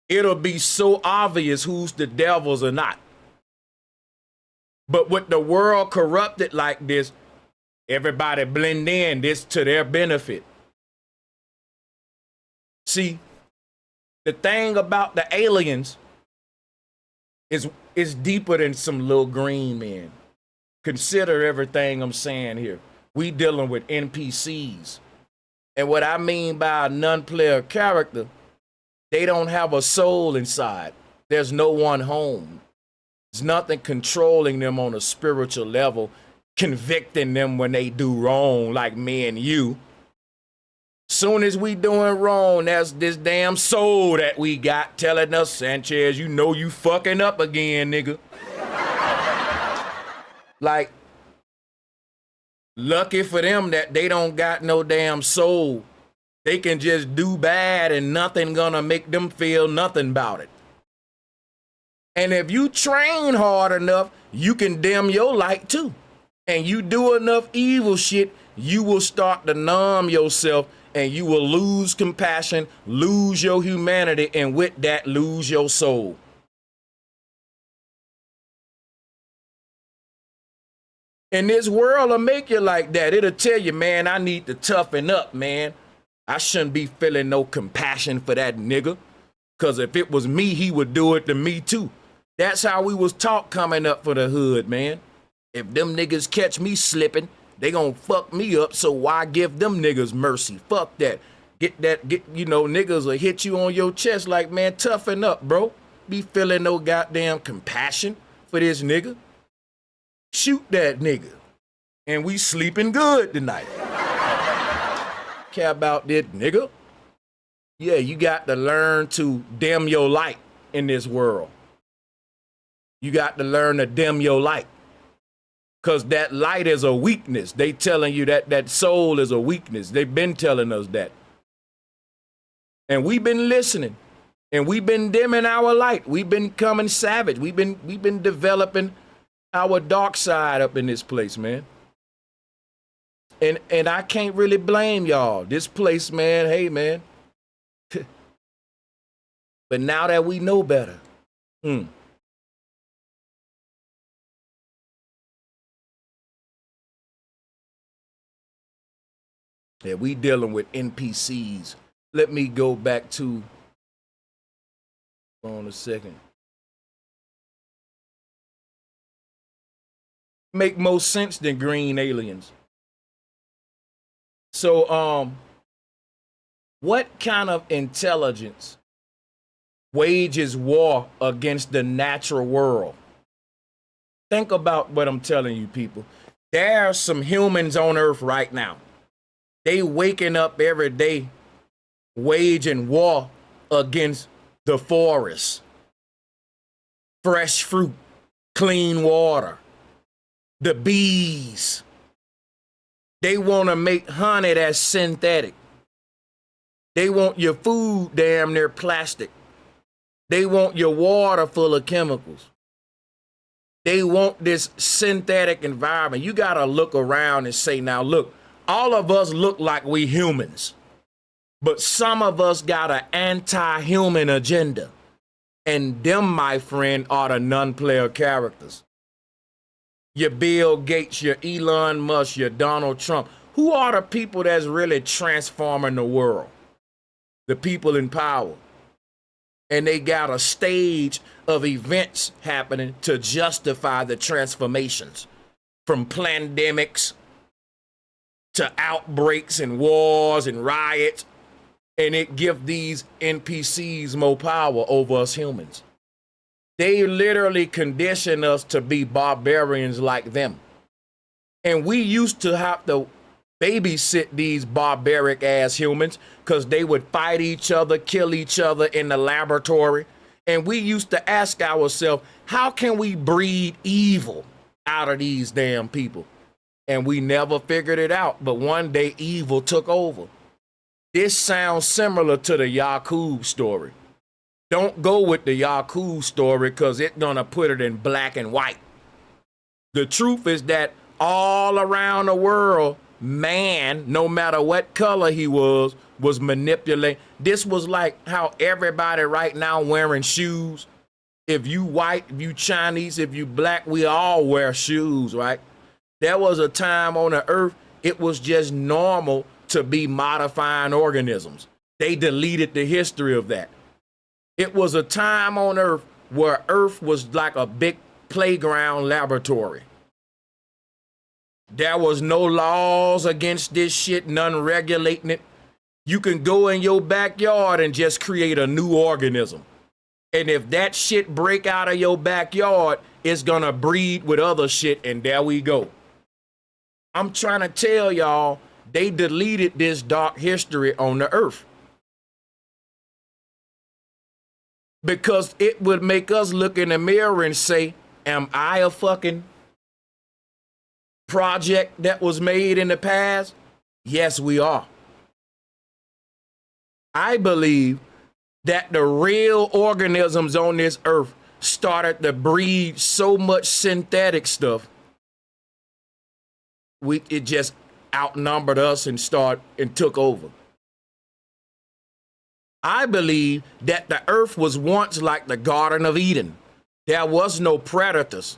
It'll be so obvious who's the devils or not. But with the world corrupted like this, everybody blend in, this to their benefit. See, the thing about the aliens is deeper than some little green men. Consider everything I'm saying here. We dealing with NPCs. And what I mean by a non-player character, they don't have a soul inside. There's no one home. There's nothing controlling them on a spiritual level, convicting them when they do wrong, like me and you. Soon as we doing wrong, that's this damn soul that we got telling us, Sanchez, you know you fucking up again, nigga. Like, lucky for them that they don't got no damn soul. They can just do bad and nothing gonna make them feel nothing about it. And if you train hard enough, you can dim your light too. And you do enough evil shit, you will start to numb yourself and you will lose compassion, lose your humanity, and with that, lose your soul. And this world will make you like that. It'll tell you, man, I need to toughen up, man. I shouldn't be feeling no compassion for that nigga. Because if it was me, he would do it to me too. That's how we was taught coming up for the hood, man. If them niggas catch me slipping, they gonna fuck me up, so why give them niggas mercy? Fuck that. You know, niggas will hit you on your chest like, man, toughen up, bro. Be feeling no goddamn compassion for this nigga. Shoot that nigga. And we sleeping good tonight. Care about this nigga? Yeah, you got to learn to dim your light in this world. You got to learn to dim your light. Because that light is a weakness. They telling you that soul is a weakness. They've been telling us that. And we've been listening. And we've been dimming our light. We've been coming savage. We've been developing our dark side up in this place, man. And I can't really blame y'all. This place, man, hey, man. But now that we know better, yeah, we dealing with NPCs. Let me go back to, hold on a second. Make more sense than green aliens. So, what kind of intelligence wages war against the natural world? Think about what I'm telling you, people. There are some humans on Earth right now. They waking up every day, waging war against the forest, fresh fruit, clean water, the bees. They want to make honey that's synthetic. They want your food damn near plastic. They want your water full of chemicals. They want this synthetic environment. You got to look around and say, now look, all of us look like we humans, but some of us got an anti-human agenda. And them, my friend, are the non-player characters. Your Bill Gates, your Elon Musk, your Donald Trump. Who are the people that's really transforming the world? The people in power. And they got a stage of events happening to justify the transformations, from pandemics to outbreaks and wars and riots. And it gives these NPCs more power over us humans. They literally condition us to be barbarians like them. And we used to have to babysit these barbaric ass humans because they would fight each other, kill each other in the laboratory. And we used to ask ourselves, how can we breed evil out of these damn people? And we never figured it out. But one day evil took over. This sounds similar to the Yakub story. Don't go with the Yakub story because it's gonna put it in black and white. The truth is that all around the world, man, no matter what color he was manipulated. This was like how everybody right now wearing shoes. If you white, if you Chinese, if you black, we all wear shoes, right? There was a time on the earth, it was just normal to be modifying organisms. They deleted the history of that. It was a time on earth where earth was like a big playground laboratory. There was no laws against this shit, none regulating it. You can go in your backyard and just create a new organism. And if that shit break out of your backyard, it's gonna breed with other shit, and there we go. I'm trying to tell y'all, they deleted this dark history on the earth. Because it would make us look in the mirror and say, am I a fucking project that was made in the past? Yes, we are. I believe that the real organisms on this earth started to breed so much synthetic stuff. It just outnumbered us and took over. I believe that the earth was once like the Garden of Eden. There was no predators,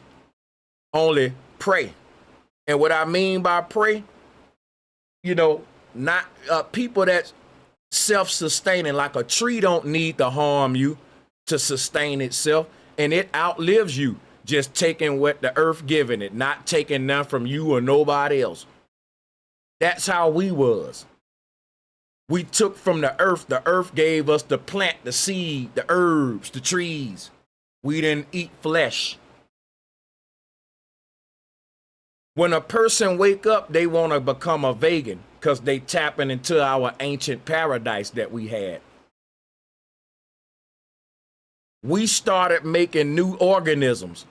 only prey. And what I mean by prey, not people that's self-sustaining. Like a tree don't need to harm you to sustain itself, and it outlives you, just taking what the earth giving it, not taking none from you or nobody else. That's how we was. We took from the earth gave us the plant, the seed, the herbs, the trees. We didn't eat flesh. When a person wake up, they want to become a vegan because they tapping into our ancient paradise that we had. We started making new organisms,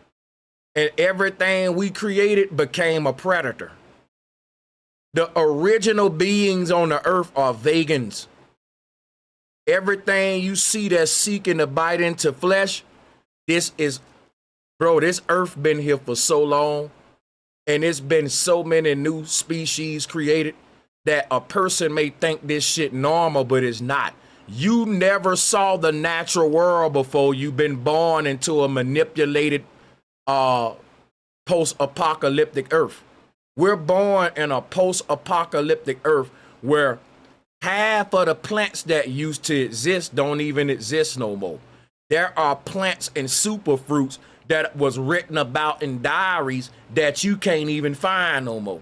and everything we created became a predator. The original beings on the earth are vegans. Everything you see that's seeking to bite into flesh, this earth been here for so long, and it's been so many new species created that a person may think this shit normal, but it's not. You never saw the natural world before. You've been born into a manipulated post-apocalyptic earth. We're born in a post-apocalyptic earth where half of the plants that used to exist don't even exist no more. There are plants and superfruits that was written about in diaries that you can't even find no more.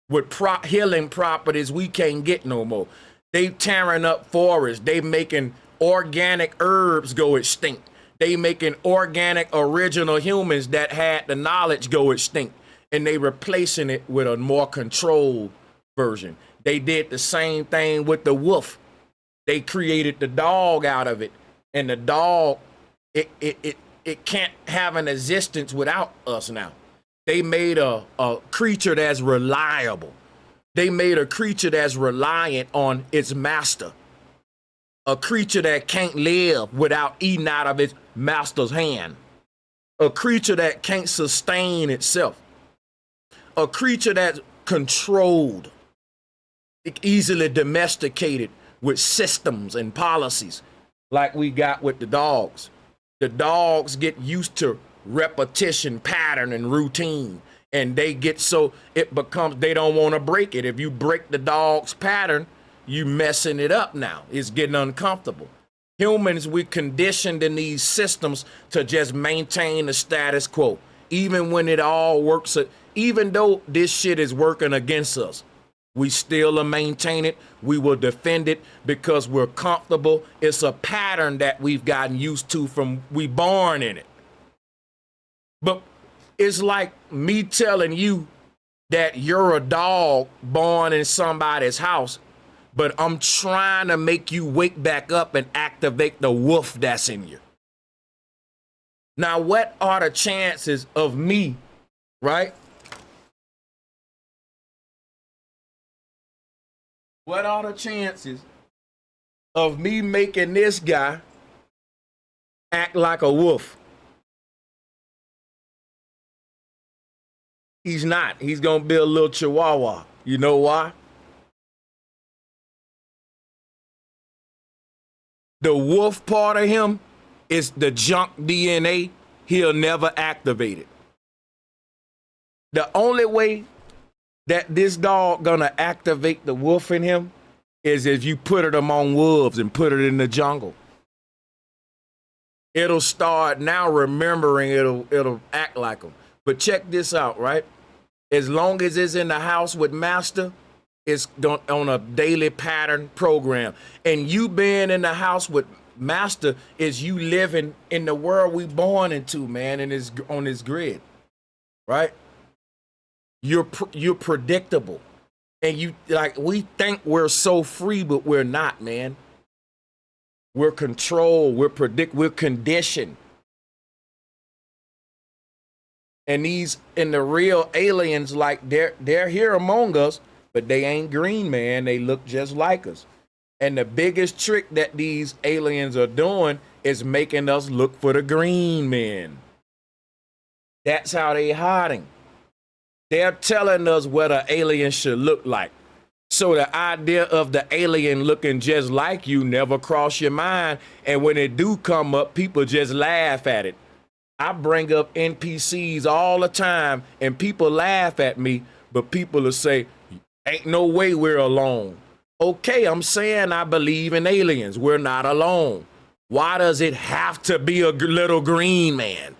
With healing properties we can't get no more. They tearing up forests. They making organic herbs go extinct. They making organic original humans that had the knowledge go extinct, and they replacing it with a more controlled version. They did the same thing with the wolf. They created the dog out of it, and the dog, it can't have an existence without us now. They made a creature that's reliable. They made a creature that's reliant on its master. A creature that can't live without eating out of its master's hand. A creature that can't sustain itself. A creature that's controlled, easily domesticated with systems and policies like we got with the dogs. The dogs get used to repetition, pattern, and routine. And they get so it becomes, they don't want to break it. If you break the dog's pattern, you messing it up now. It's getting uncomfortable. Humans, we conditioned in these systems to just maintain the status quo. Even when it all works, even though this shit is working against us, we still will maintain it. We will defend it because we're comfortable. It's a pattern that we've gotten used to from we born in it. But it's like me telling you that you're a dog born in somebody's house, but I'm trying to make you wake back up and activate the wolf that's in you. Now, what are the chances of me, right? What are the chances of me making this guy act like a wolf? He's not. He's going to be a little chihuahua. You know why? The wolf part of him is the junk DNA. He'll never activate it. The only way that this dog gonna activate the wolf in him is if you put it among wolves and put it in the jungle. It'll start now remembering, it'll act like them. But check this out, right? As long as it's in the house with master, it's on a daily pattern program. And you being in the house with master is you living in the world we born into, man, and it's on this grid, right? You're predictable. And you like, we think we're so free, but we're not, man. We're controlled, we're conditioned. And the real aliens, like they're here among us, but they ain't green, man. They look just like us. And the biggest trick that these aliens are doing is making us look for the green man. That's how they hiding. They're telling us what an alien should look like. So the idea of the alien looking just like you never cross your mind. And when it do come up, people just laugh at it. I bring up NPCs all the time and people laugh at me, but people will say, ain't no way we're alone. Okay, I'm saying I believe in aliens. We're not alone. Why does it have to be a little green man?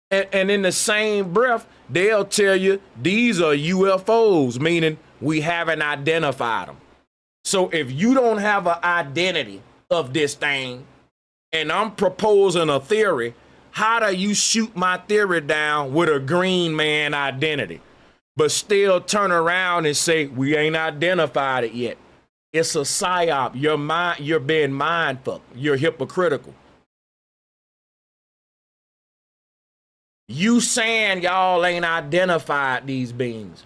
And in the same breath, they'll tell you these are UFOs, meaning we haven't identified them. So if you don't have an identity of this thing, and I'm proposing a theory, how do you shoot my theory down with a green man identity, but still turn around and say, we ain't identified it yet? It's a psyop. You're being mindfucked. You're hypocritical. You saying y'all ain't identified these beings.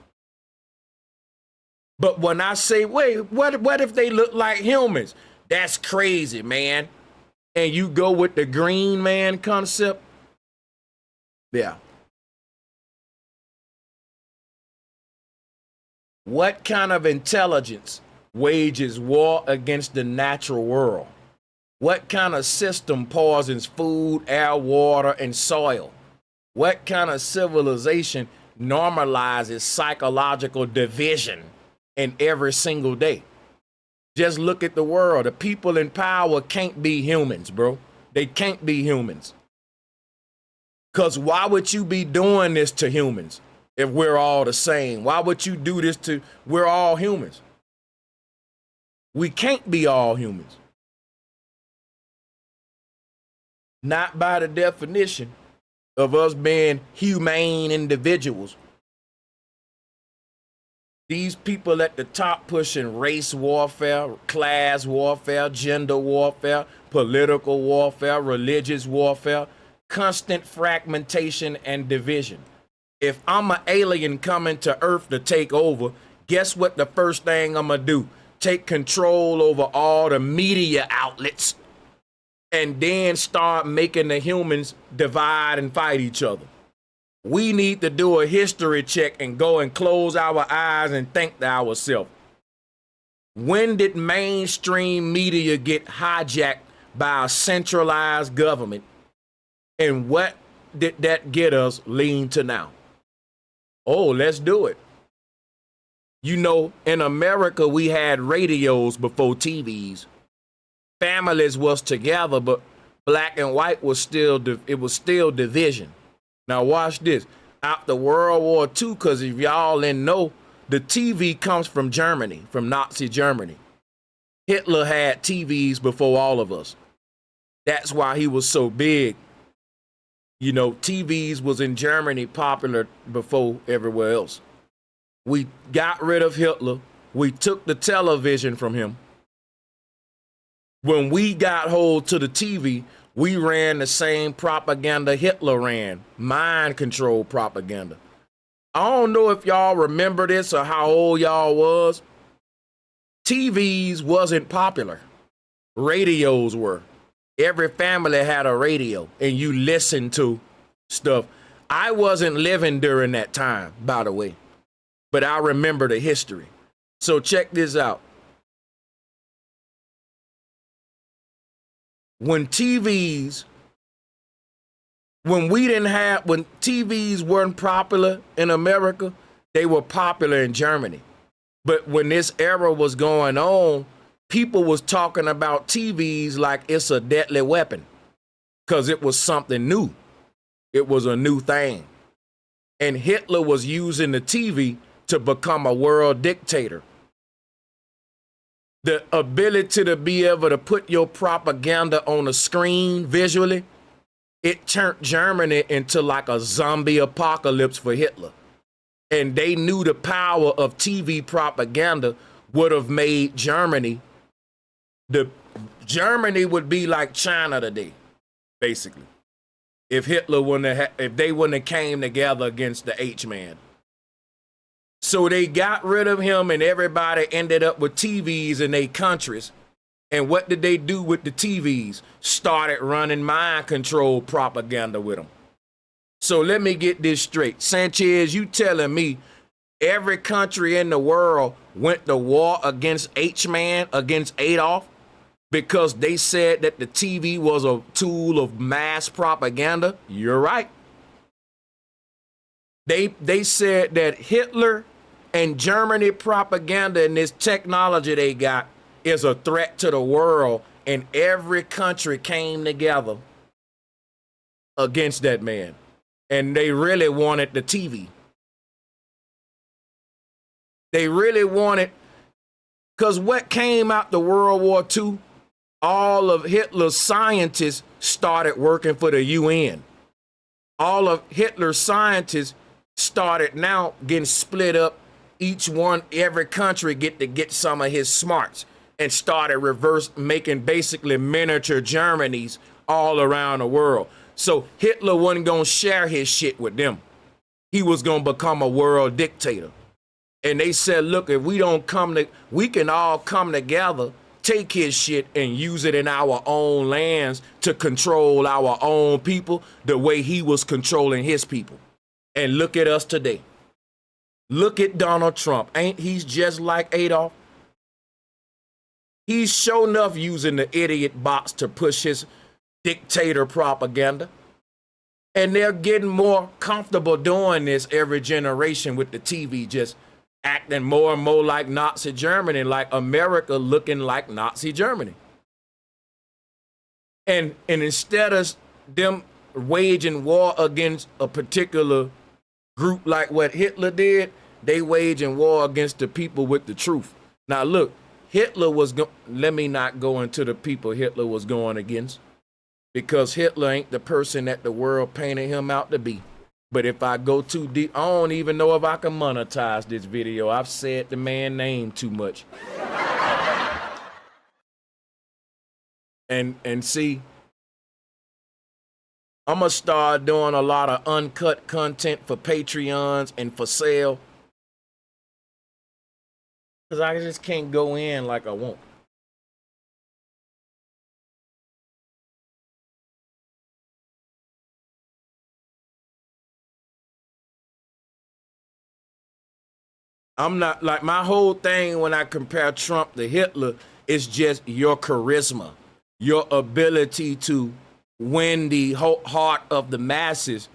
But when I say, wait, what if they look like humans? That's crazy, man. And you go with the green man concept? Yeah. What kind of intelligence wages war against the natural world? What kind of system poisons food, air, water, and soil? What kind of civilization normalizes psychological division in every single day? Just look at the world. The people in power can't be humans, bro. They can't be humans. Because why would you be doing this to humans if we're all the same? Why would you do this to, we're all humans? We can't be all humans. not by the definition of us being humane individuals. These people at the top pushing race warfare, class warfare, gender warfare, political warfare, religious warfare, constant fragmentation and division. If I'm an alien coming to Earth to take over, guess what the first thing I'm gonna do? Take control over all the media outlets and then start making the humans divide and fight each other. We need to do a history check and go and close our eyes and think to ourselves, when did mainstream media get hijacked by a centralized government? And what did that get us lean to now? Oh, let's do it. You know, in America, we had radios before TVs. Families was together, but black and white was still, it was still division. Now watch this. After World War II, because if y'all didn't know, the TV comes from Germany, from Nazi Germany. Hitler had TVs before all of us. That's why he was so big. You know, TVs was in Germany popular before everywhere else. We got rid of Hitler. We took the television from him. When we got hold to the TV, we ran the same propaganda Hitler ran, mind control propaganda. I don't know if y'all remember this or how old y'all was. TVs wasn't popular. Radios were. Every family had a radio and you listened to stuff. I wasn't living during that time, by the way, but I remember the history. So check this out. When TVs weren't popular in America, they were popular in Germany. But when this era was going on, people was talking about TVs like it's a deadly weapon because it was something new. It was a new thing. And Hitler was using the TV to become a world dictator. The ability to be able to put your propaganda on a screen visually, it turned Germany into like a zombie apocalypse for Hitler. And they knew the power of TV propaganda would have made Germany would be like China today, basically. If Hitler if they wouldn't have came together against the H-man. So they got rid of him and everybody ended up with TVs in their countries. And what did they do with the TVs? Started running mind control propaganda with them. So let me get this straight. Sanchez, you telling me every country in the world went to war against H-man, against Adolf, because they said that the TV was a tool of mass propaganda? You're right. They said that Hitler and Germany propaganda and this technology they got is a threat to the world, and every country came together against that man. And they really wanted the TV. They really wanted, because what came out the World War II, all of Hitler's scientists started working for the UN. All of Hitler's scientists started now getting split up. Every country get some of his smarts and started making basically miniature Germanys all around the world. So Hitler wasn't gonna share his shit with them. He was gonna become a world dictator. And they said, look, if we can all come together, take his shit and use it in our own lands to control our own people the way he was controlling his people. And look at us today. Look at Donald Trump. Ain't he just like Adolf? He's sure enough using the idiot bots to push his dictator propaganda. And they're getting more comfortable doing this every generation with the TV just acting more and more like Nazi Germany, like America looking like Nazi Germany. And instead of them waging war against a particular group like what Hitler did, they waging war against the people with the truth. Now look, Hitler was let me not go into the people Hitler was going against. because Hitler ain't the person that the world painted him out to be. But if I go too deep, I don't even know if I can monetize this video. I've said the man's name too much. And see, I'm gonna start doing a lot of uncut content for Patreons and for sale. Cause I just can't go in like I want. I'm not like, my whole thing when I compare Trump to Hitler is just your charisma, your ability to win the heart of the masses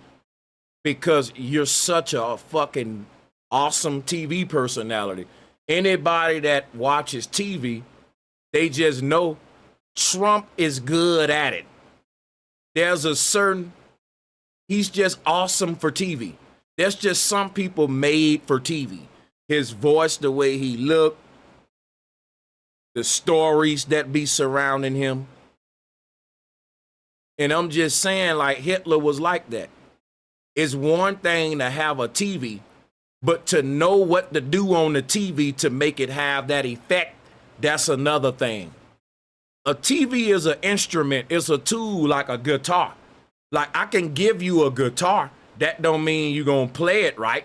because you're such a fucking awesome TV personality. Anybody that watches TV, they just know Trump is good at it. There's a certain, he's just awesome for TV. There's just some people made for TV. His voice, the way he looked, the stories that be surrounding him. And I'm just saying, like, Hitler was like that. It's one thing to have a TV, but to know what to do on the TV to make it have that effect, that's another thing. A TV is an instrument, it's a tool like a guitar. Like, I can give you a guitar, that don't mean you're gonna play it right.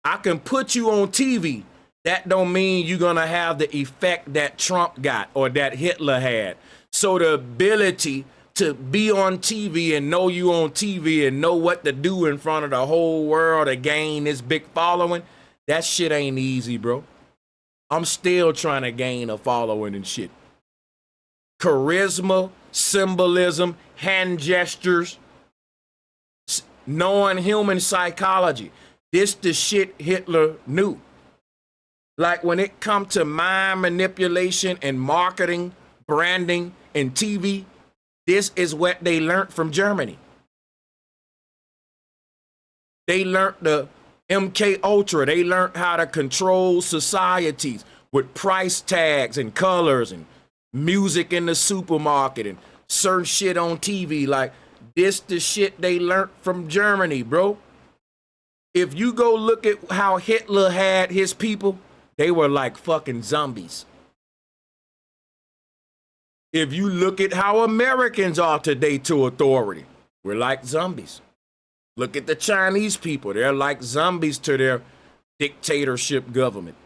I can put you on TV. That don't mean you're going to have the effect that Trump got or that Hitler had. So the ability to be on TV and know you on TV and know what to do in front of the whole world to gain this big following, that shit ain't easy, bro. I'm still trying to gain a following and shit. Charisma, symbolism, hand gestures, knowing human psychology. This the shit Hitler knew. Like when it come to mind manipulation and marketing, branding, and TV, this is what they learned from Germany. They learned the MK Ultra. They learned how to control societies with price tags and colors and music in the supermarket and certain shit on TV. Like this the shit they learned from Germany, bro. If you go look at how Hitler had his people, they were like fucking zombies. If you look at how Americans are today to authority, we're like zombies. Look at the Chinese people. They're like zombies to their dictatorship government.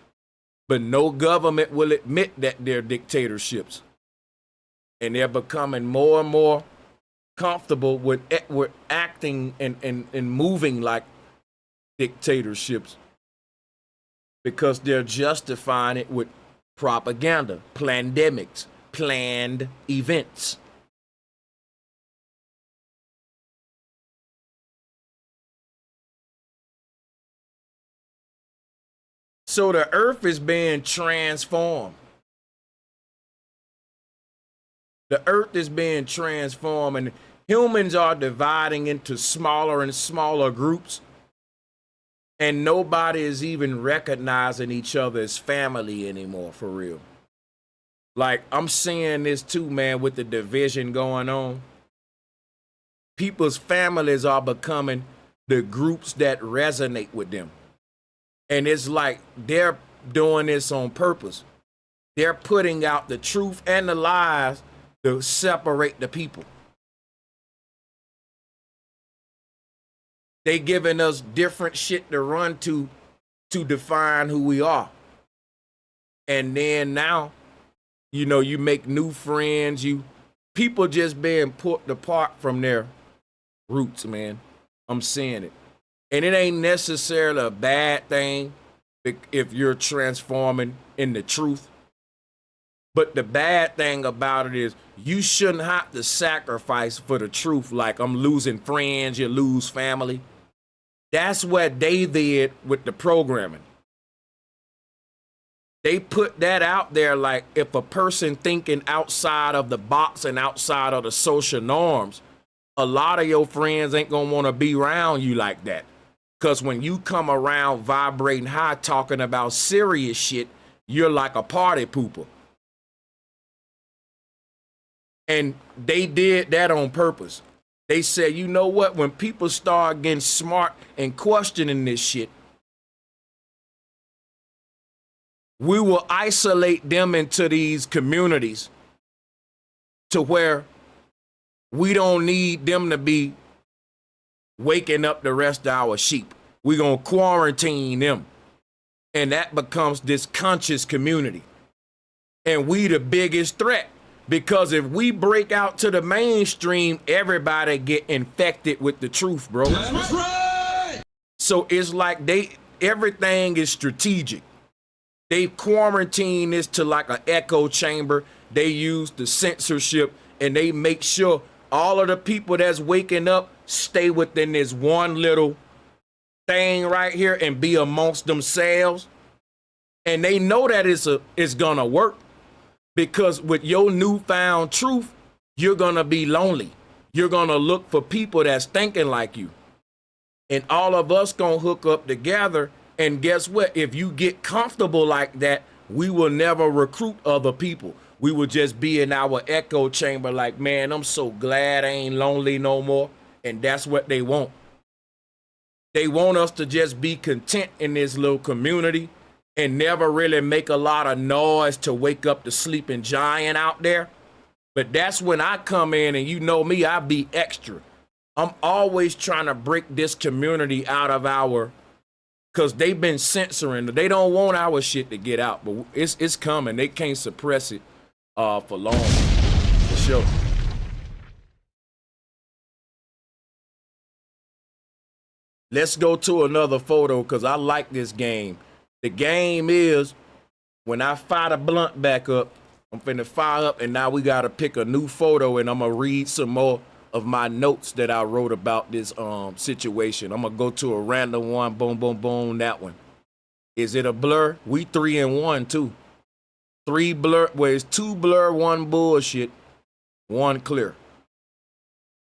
But no government will admit that they're dictatorships. And they're becoming more and more comfortable with acting and moving like dictatorships because they're justifying it with propaganda, pandemics, planned events. So the earth is being transformed. The earth is being transformed and humans are dividing into smaller and smaller groups. And nobody is even recognizing each other as family anymore, for real. Like, I'm seeing this too, man, with the division going on. People's families are becoming the groups that resonate with them. And it's like they're doing this on purpose. They're putting out the truth and the lies to separate the people. They giving us different shit to run to define who we are. And then now, you know, you make new friends, people just being put apart from their roots, man. I'm seeing it. And it ain't necessarily a bad thing if you're transforming in the truth. But the bad thing about it is you shouldn't have to sacrifice for the truth. Like I'm losing friends, you lose family. That's what they did with the programming. They put that out there like if a person thinking outside of the box and outside of the social norms, a lot of your friends ain't gonna wanna be around you like that. Cause when you come around vibrating high talking about serious shit, you're like a party pooper. And they did that on purpose. They said, you know what? When people start getting smart and questioning this shit, we will isolate them into these communities to where we don't need them to be waking up the rest of our sheep. We're going to quarantine them. And that becomes this conscious community. And we the biggest threat. Because if we break out to the mainstream, everybody get infected with the truth, bro. That's right. So it's like everything is strategic. They quarantine this to like an echo chamber. They use the censorship and they make sure all of the people that's waking up stay within this one little thing right here and be amongst themselves. And they know that it's gonna work. Because with your newfound truth, you're gonna be lonely. You're gonna look for people that's thinking like you. And all of us gonna hook up together. And guess what? If you get comfortable like that, we will never recruit other people. We will just be in our echo chamber like, man, I'm so glad I ain't lonely no more. And that's what they want. They want us to just be content in this little community and never really make a lot of noise to wake up the sleeping giant out there. But that's when I come in, and you know me, I be extra. I'm always trying to break this community out of because they've been censoring. They don't want our shit to get out, but it's coming. They can't suppress it for long, for sure. Let's go to another photo because I like this game. The game is when I fire the blunt back up, I'm finna fire up, and now we gotta pick a new photo, and I'm gonna read some more of my notes that I wrote about this situation. I'm gonna go to a random one, boom, boom, boom, that one. Is it a blur? We 3 and 1 too. 3 blur, well, it's 2 blur, 1 bullshit, 1 clear.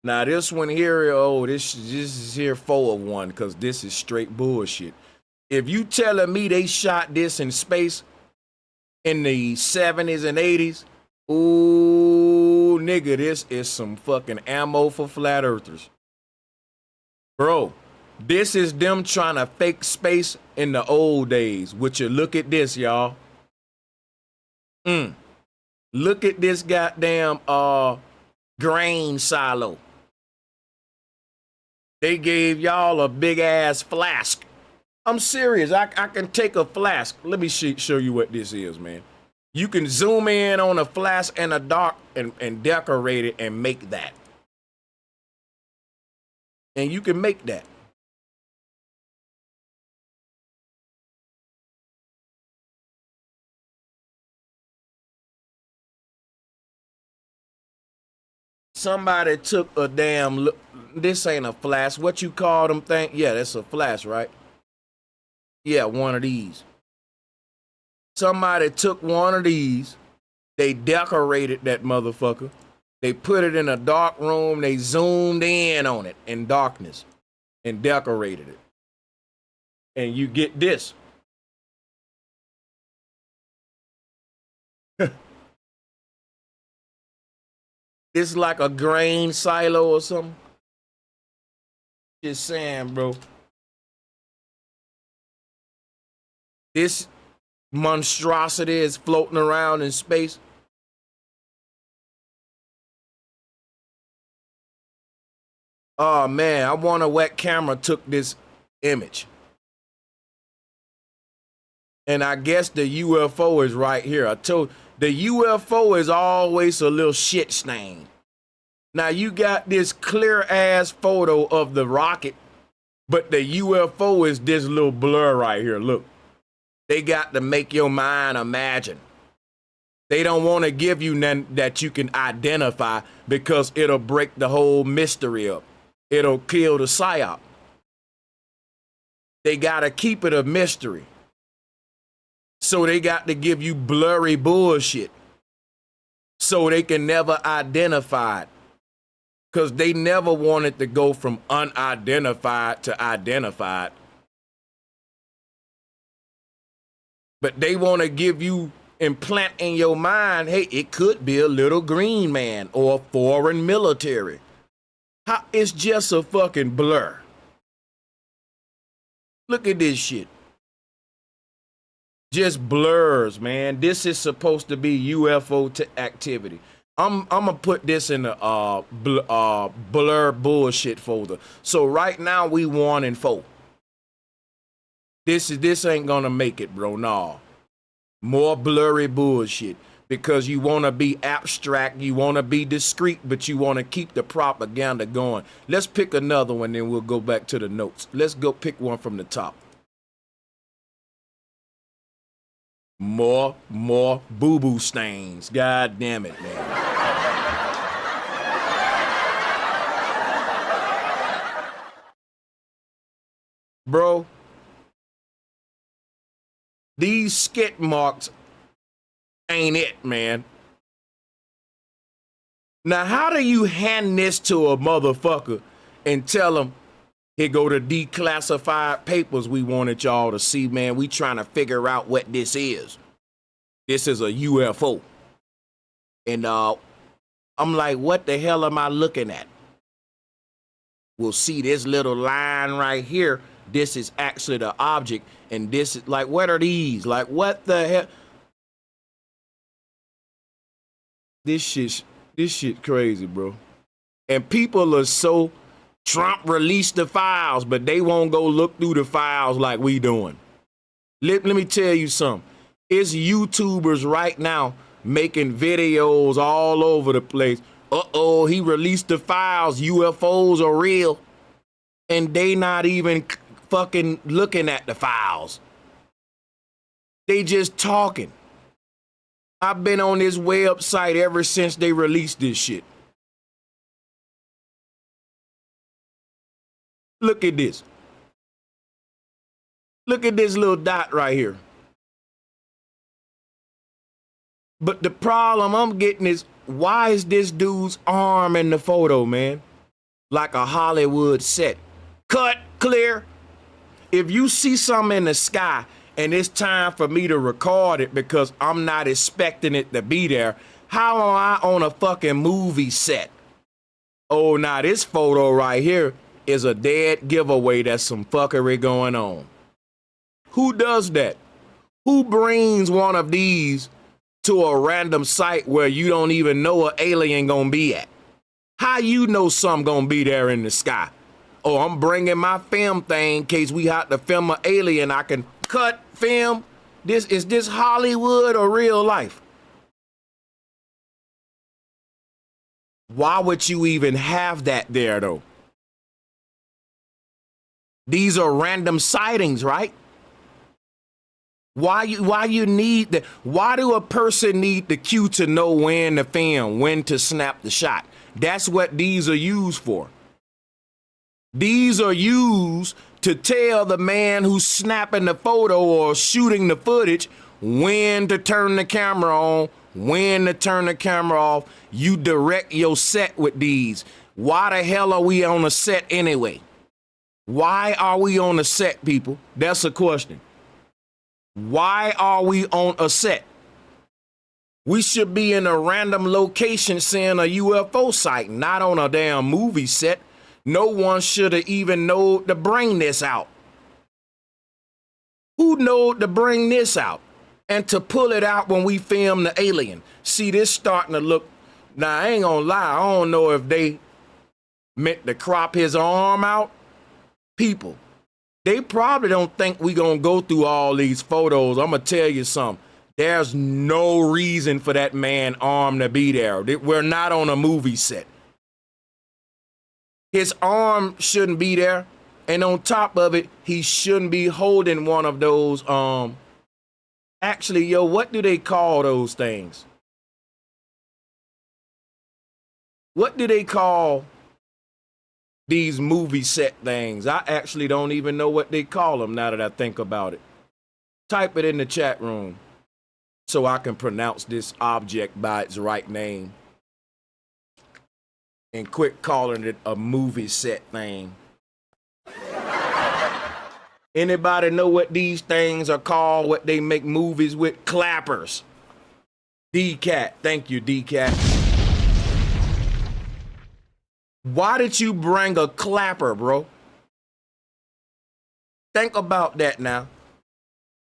Now this one here, this is here 4 of 1 because this is straight bullshit. If you telling me they shot this in space in the 70s and 80s, ooh, nigga, this is some fucking ammo for flat earthers. Bro, this is them trying to fake space in the old days. Would you look at this, y'all? Look at this goddamn grain silo. They gave y'all a big ass flask. I'm serious. I can take a flask. Let me show you what this is, man. You can zoom in on a flask and a dark and decorate it and make that. And you can make that. Somebody took a damn look. This ain't a flask. What you call them thing? Yeah, that's a flask, right? Yeah, one of these. Somebody took one of these. They decorated that motherfucker. They put it in a dark room. They zoomed in on it in darkness and decorated it. And you get this. It's like a grain silo or something. Just saying, bro. This monstrosity is floating around in space. Oh man, I wonder what camera took this image. And I guess the UFO is right here. I told the UFO is always a little shit stain. Now you got this clear ass photo of the rocket, but the UFO is this little blur right here. Look. They got to make your mind imagine. They don't want to give you none that you can identify because it'll break the whole mystery up. It'll kill the Psyop. They got to keep it a mystery. So they got to give you blurry bullshit so they can never identify it. Because they never wanted to go from unidentified to identified. But they want to give you implant in your mind, hey, it could be a little green man or a foreign military. How, it's just a fucking blur. Look at this shit. Just blurs, man. This is supposed to be UFO activity. I'm gonna put this in the blur bullshit folder. So right now we 1 and 4. This ain't gonna make it, bro. Nah. More blurry bullshit. Because you wanna be abstract, you wanna be discreet, but you wanna keep the propaganda going. Let's pick another one, then we'll go back to the notes. Let's go pick one from the top. More boo-boo stains. God damn it, man. Bro, these skid marks ain't it, man. Now, how do you hand this to a motherfucker and tell him, here go the declassified papers we wanted y'all to see, man. We trying to figure out what this is. This is a UFO. And I'm like, what the hell am I looking at? We'll see this little line right here. This is actually the object. And this is like, what are these? Like, what the hell? This shit crazy, bro. And people are so, Trump released the files, but they won't go look through the files like we doing. Let me tell you something. It's YouTubers right now making videos all over the place. Uh-oh, he released the files. UFOs are real. And they not even fucking looking at the files. They just talking. I've been on this website ever since they released this shit. Look at this. Look at this little dot right here. But the problem I'm getting is, why is this dude's arm in the photo, man? Like a Hollywood set. Cut, clear. If you see something in the sky and it's time for me to record it because I'm not expecting it to be there, how am I on a fucking movie set? Oh, now this photo right here is a dead giveaway. That's some fuckery going on. Who does that? Who brings one of these to a random site where you don't even know an alien gonna be at? How you know something gonna be there in the sky? Oh, I'm bringing my film thing in case we have to film an alien. I can cut, film. Is this Hollywood or real life? Why would you even have that there though? These are random sightings, right? Why you need that? Why do a person need the cue to know when to film, when to snap the shot? That's what these are used for. These are used to tell the man who's snapping the photo or shooting the footage when to turn the camera on, when to turn the camera off. You direct your set with these. Why the hell are we on a set anyway? Why are we on a set, people? That's a question. Why are we on a set? We should be in a random location seeing a UFO site, not on a damn movie set. No one should have even known to bring this out. Who knowed to bring this out? And to pull it out when we film the alien. See, this starting to look, now I ain't gonna lie, I don't know if they meant to crop his arm out. People, they probably don't think we gonna go through all these photos. I'm gonna tell you something. There's no reason for that man's arm to be there. We're not on a movie set. His arm shouldn't be there. And on top of it, he shouldn't be holding one of those, actually, yo, what do they call those things? What do they call these movie set things? I actually don't even know what they call them now that I think about it. Type it in the chat room so I can pronounce this object by its right name and quit calling it a movie set thing. Anybody know what these things are called, what they make movies with? Clappers. D-Cat. Thank you, D-Cat. Why did you bring a clapper, bro? Think about that now.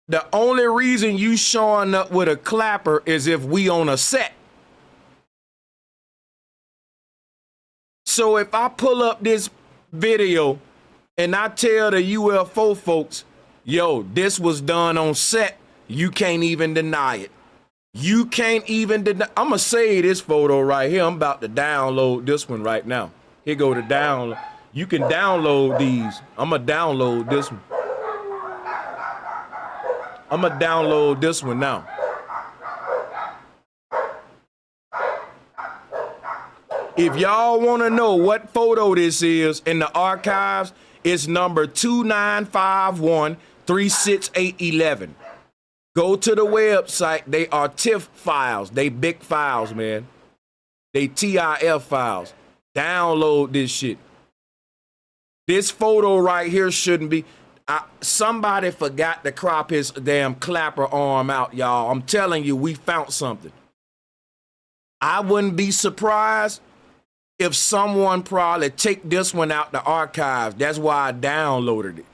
The only reason you showing up with a clapper is if we on a set. So if I pull up this video and I tell the UFO folks, yo, this was done on set, you can't even deny it. You can't even deny. I'm going to save this photo right here. I'm about to download this one right now. Here go to download. You can download these. I'm going to download this one. I'm going to download this one now. If y'all want to know what photo this is in the archives, it's number 2951-36811. Go to the website. They are TIFF files. They big files, man. They TIF files. Download this shit. This photo right here shouldn't be. Somebody forgot to crop his damn clapper arm out, y'all. I'm telling you, we found something. I wouldn't be surprised if someone probably take this one out the archives. That's why I downloaded it.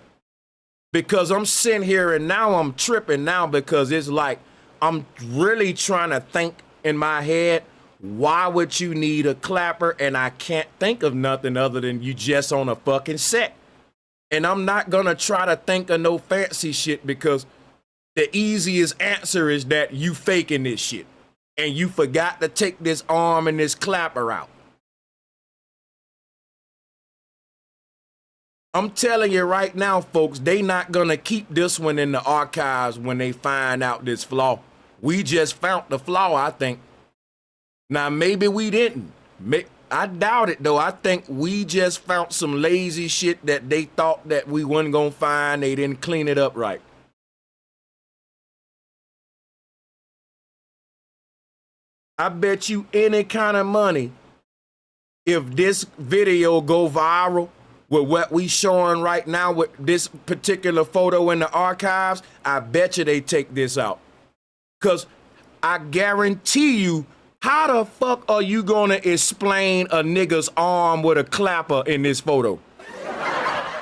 Because I'm sitting here and now I'm tripping now because it's like I'm really trying to think in my head, why would you need a clapper? And I can't think of nothing other than you just on a fucking set. And I'm not going to try to think of no fancy shit because the easiest answer is that you faking this shit. And you forgot to take this arm and this clapper out. I'm telling you right now, folks, they not going to keep this one in the archives when they find out this flaw. We just found the flaw, I think. Now, maybe we didn't. I doubt it, though. I think we just found some lazy shit that they thought that we wasn't going to find. They didn't clean it up right. I bet you any kind of money, if this video go viral, with what we showing right now with this particular photo in the archives, I bet you they take this out. Because I guarantee you, how the fuck are you going to explain a nigga's arm with a clapper in this photo?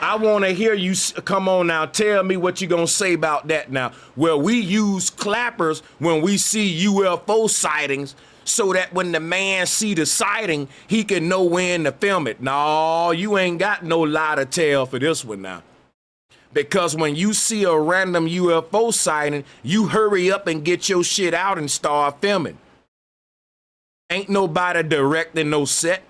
I want to hear you come on now. Tell me what you going to say about that now. Well, we use clappers when we see UFO sightings so that when the man see the sighting, he can know when to film it. No, you ain't got no lie to tell for this one now. Because when you see a random UFO sighting, you hurry up and get your shit out and start filming. Ain't nobody directing no set.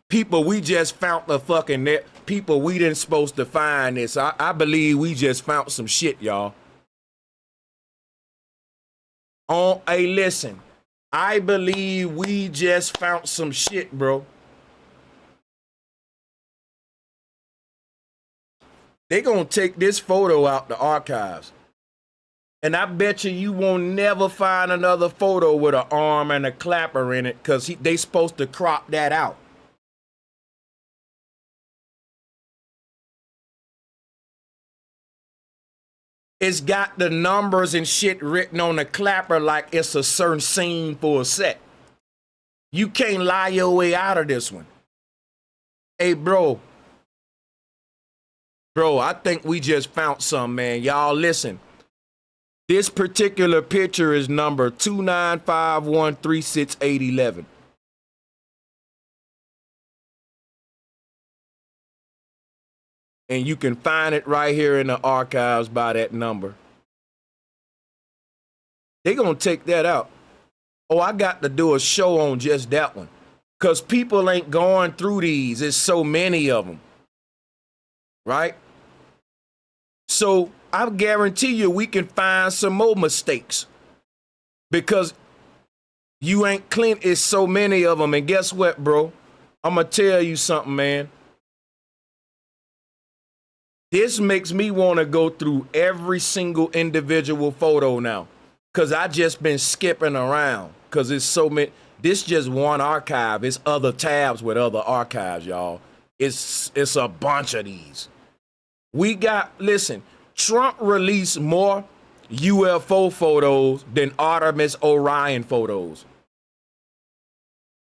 People, we just found the fucking net. People, we didn't supposed to find this. I believe we just found some shit, y'all. Hey, listen. I believe we just found some shit, bro. They gonna take this photo out the archives. And I bet you won't never find another photo with an arm and a clapper in it because they supposed to crop that out. It's got the numbers and shit written on the clapper like it's a certain scene for a set. You can't lie your way out of this one. Hey, bro. Bro, I think we just found some, man. Y'all listen. This particular picture is number 2951-36811. And you can find it right here in the archives by that number. They're going to take that out. Oh, I got to do a show on just that one. Because people ain't going through these. There's so many of them. Right? So I guarantee you we can find some more mistakes. Because you ain't clean. It's so many of them. And guess what, bro? I'm going to tell you something, man. This makes me want to go through every single individual photo now. Because I just been skipping around. Because it's so many. This just one archive. It's other tabs with other archives, y'all. It's a bunch of these. We got, listen, Trump released more UFO photos than Artemis Orion photos.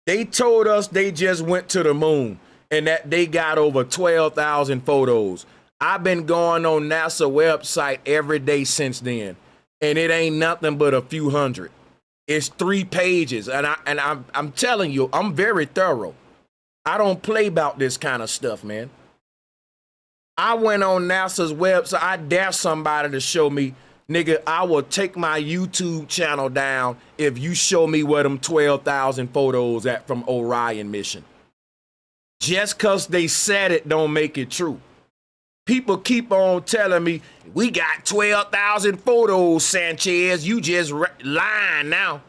They told us they just went to the moon and that they got over 12,000 photos. I've been going on NASA website every day since then, and it ain't nothing but a few hundred. It's 3 pages, and I'm telling you, I'm very thorough. I don't play about this kind of stuff, man. I went on NASA's website. I dare somebody to show me, nigga, I will take my YouTube channel down if you show me where them 12,000 photos at from Orion mission. Just because they said it don't make it true. People keep on telling me, we got 12,000 photos, Sanchez. You just lying now.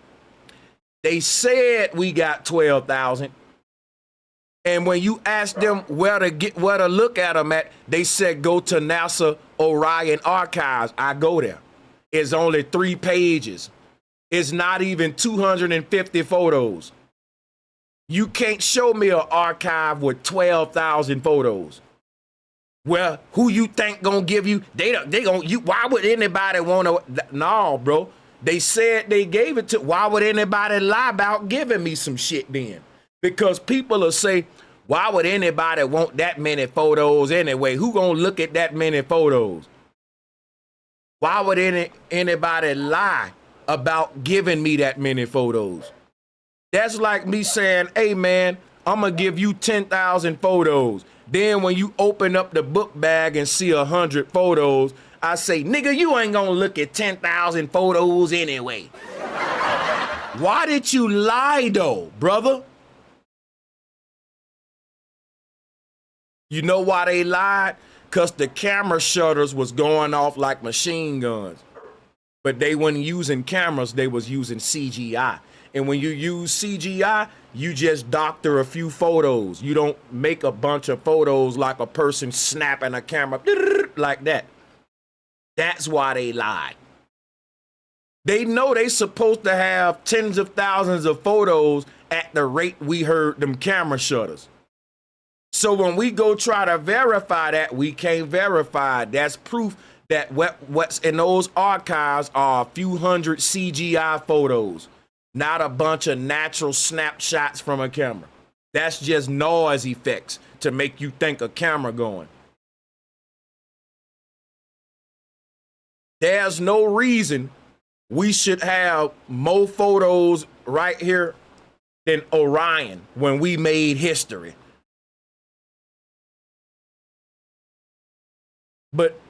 They said we got 12,000. And when you ask them where to look at them at, they said go to NASA Orion Archives. I go there. It's only 3 pages. It's not even 250 photos. You can't show me an archive with 12,000 photos. Well, who you think gonna give you? Why would anybody want to? No, bro. They said they gave it to. Why would anybody lie about giving me some shit then? Because people will say, why would anybody want that many photos anyway? Who gonna look at that many photos? Why would anybody lie about giving me that many photos? That's like me saying, hey man, I'm gonna give you 10,000 photos. Then when you open up the book bag and see 100 photos, I say, nigga, you ain't gonna look at 10,000 photos anyway. Why did you lie though, brother? You know why they lied? Because the camera shutters was going off like machine guns. But they weren't using cameras, they was using CGI. And when you use CGI, you just doctor a few photos. You don't make a bunch of photos like a person snapping a camera like that. That's why they lied. They know they supposed to have tens of thousands of photos at the rate we heard them camera shutters. So when we go try to verify that, we can't verify. That's proof that what's in those archives are a few hundred CGI photos, not a bunch of natural snapshots from a camera. That's just noise effects to make you think a camera going. There's no reason we should have more photos right here than Orion when we made history. But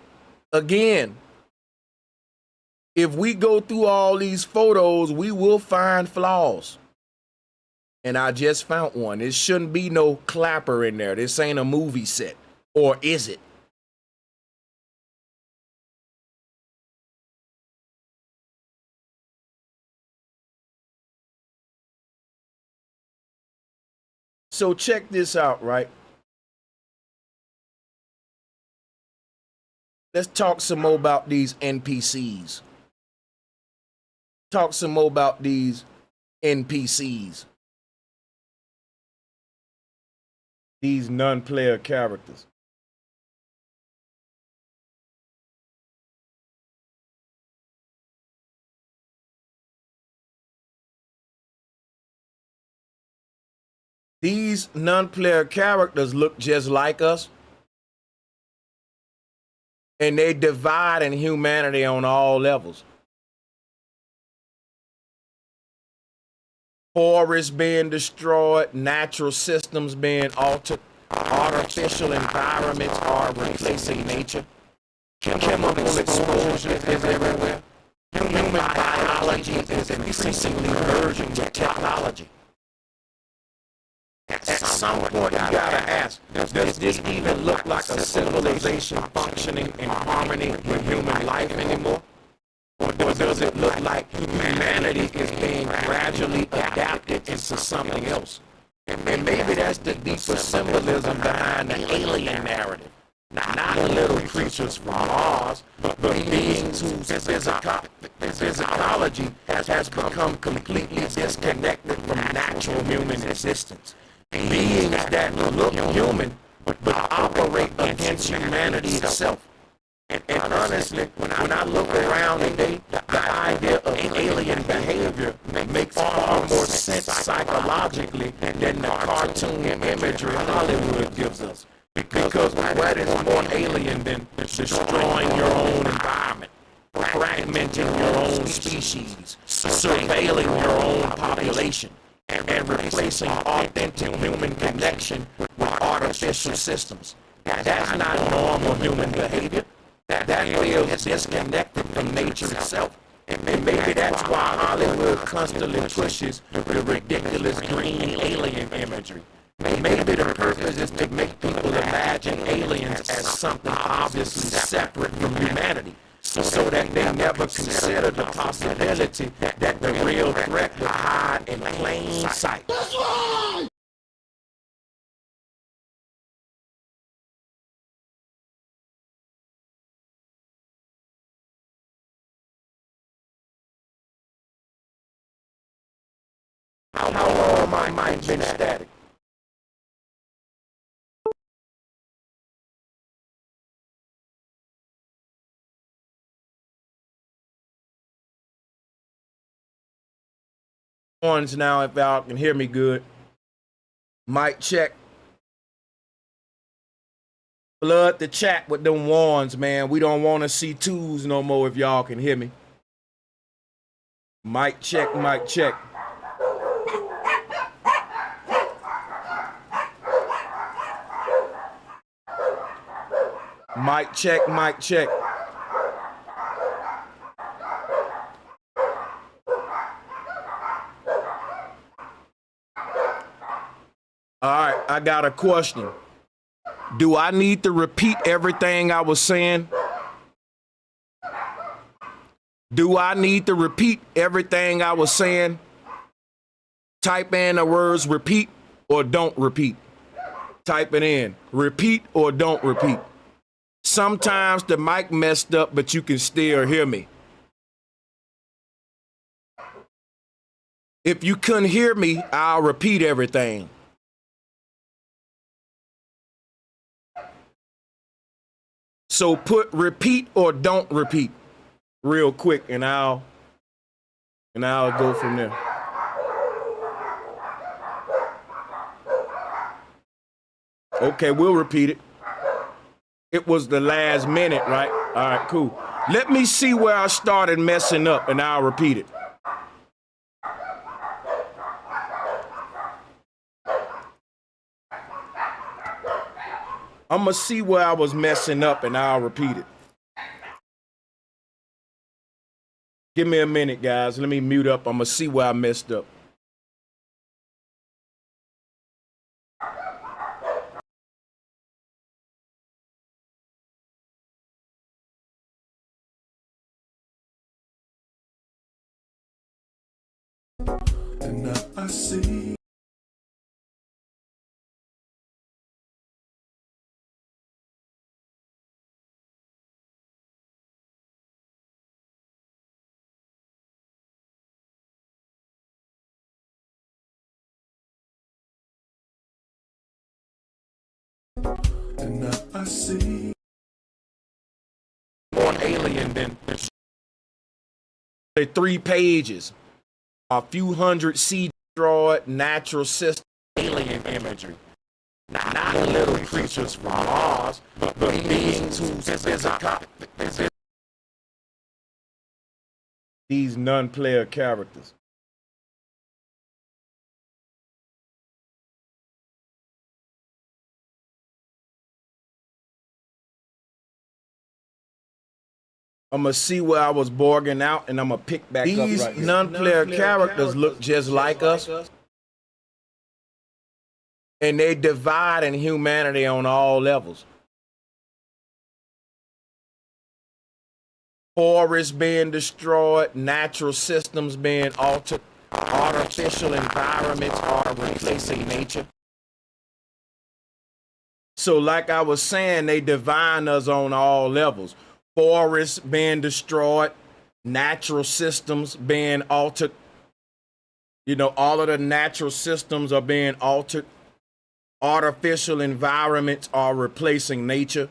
again, if we go through all these photos, we will find flaws. And I just found one. It shouldn't be no clapper in there. This ain't a movie set. Or is it? So check this out, right? Let's talk some more about these NPCs. Talk some more about these NPCs. These non-player characters. These non-player characters look just like us. And they divide in humanity on all levels. Forests being destroyed, natural systems being altered, artificial environments are replacing nature, chemical exposure is everywhere, human biology is increasingly merging with technology. At some point, you gotta ask, does this even look like a civilization functioning in harmony with human life anymore? Or does it look like humanity is being gradually adapted into something else? And maybe that's the deeper symbolism behind the alien narrative. Not little creatures from Mars, but beings whose physicology has become completely disconnected from natural human existence. Beings that look human, but operate against humanity itself. And honestly, when I look around today, the idea of alien behavior makes far more sense psychologically than the cartoon imagery Hollywood gives us. Because what is more alien than destroying your own environment, fragmenting your own species, surveilling your own population, and replacing authentic human connection with artificial systems? That's not normal human behavior. That feels disconnected from nature itself. And maybe that's why Hollywood constantly pushes the ridiculous green alien imagery. Maybe the purpose is to make people imagine aliens as something obviously separate from humanity, so that they never consider the possibility that the real threat will hide in plain sight. How long my mind been static? Horns now, if y'all can hear me good. Mic check. Flood the chat with them ones, man. We don't want to see twos no more if y'all can hear me. Mic check, mic check. Mic check, mic check. All right, I got a question. Do I need to repeat everything I was saying? Do I need to repeat everything I was saying? Type in the words repeat or don't repeat. Type it in. Repeat or don't repeat. Sometimes the mic messed up, but you can still hear me. If you couldn't hear me, I'll repeat everything. So put repeat or don't repeat real quick, and I'll go from there. Okay, we'll repeat it. It was the last minute, right? All right, cool. Let me see where I started messing up, and I'll repeat it. I'm going to see where I was messing up, and I'll repeat it. Give me a minute, guys. Let me mute up. I'm going to see where I messed up. And now I see. And now I see. More alien than 3 pages. A few hundred sea destroyed natural system alien imagery. Not little creatures from Mars, but beings whose physical. These non-player characters. I'm gonna see where I was bogging out, and I'm gonna pick back up right here. These non-player characters look just like us, and they divide in humanity on all levels. Forests being destroyed, natural systems being altered, artificial environments are replacing nature. So like I was saying, they divide us on all levels. Forests being destroyed, natural systems being altered. You know, all of the natural systems are being altered. Artificial environments are replacing nature.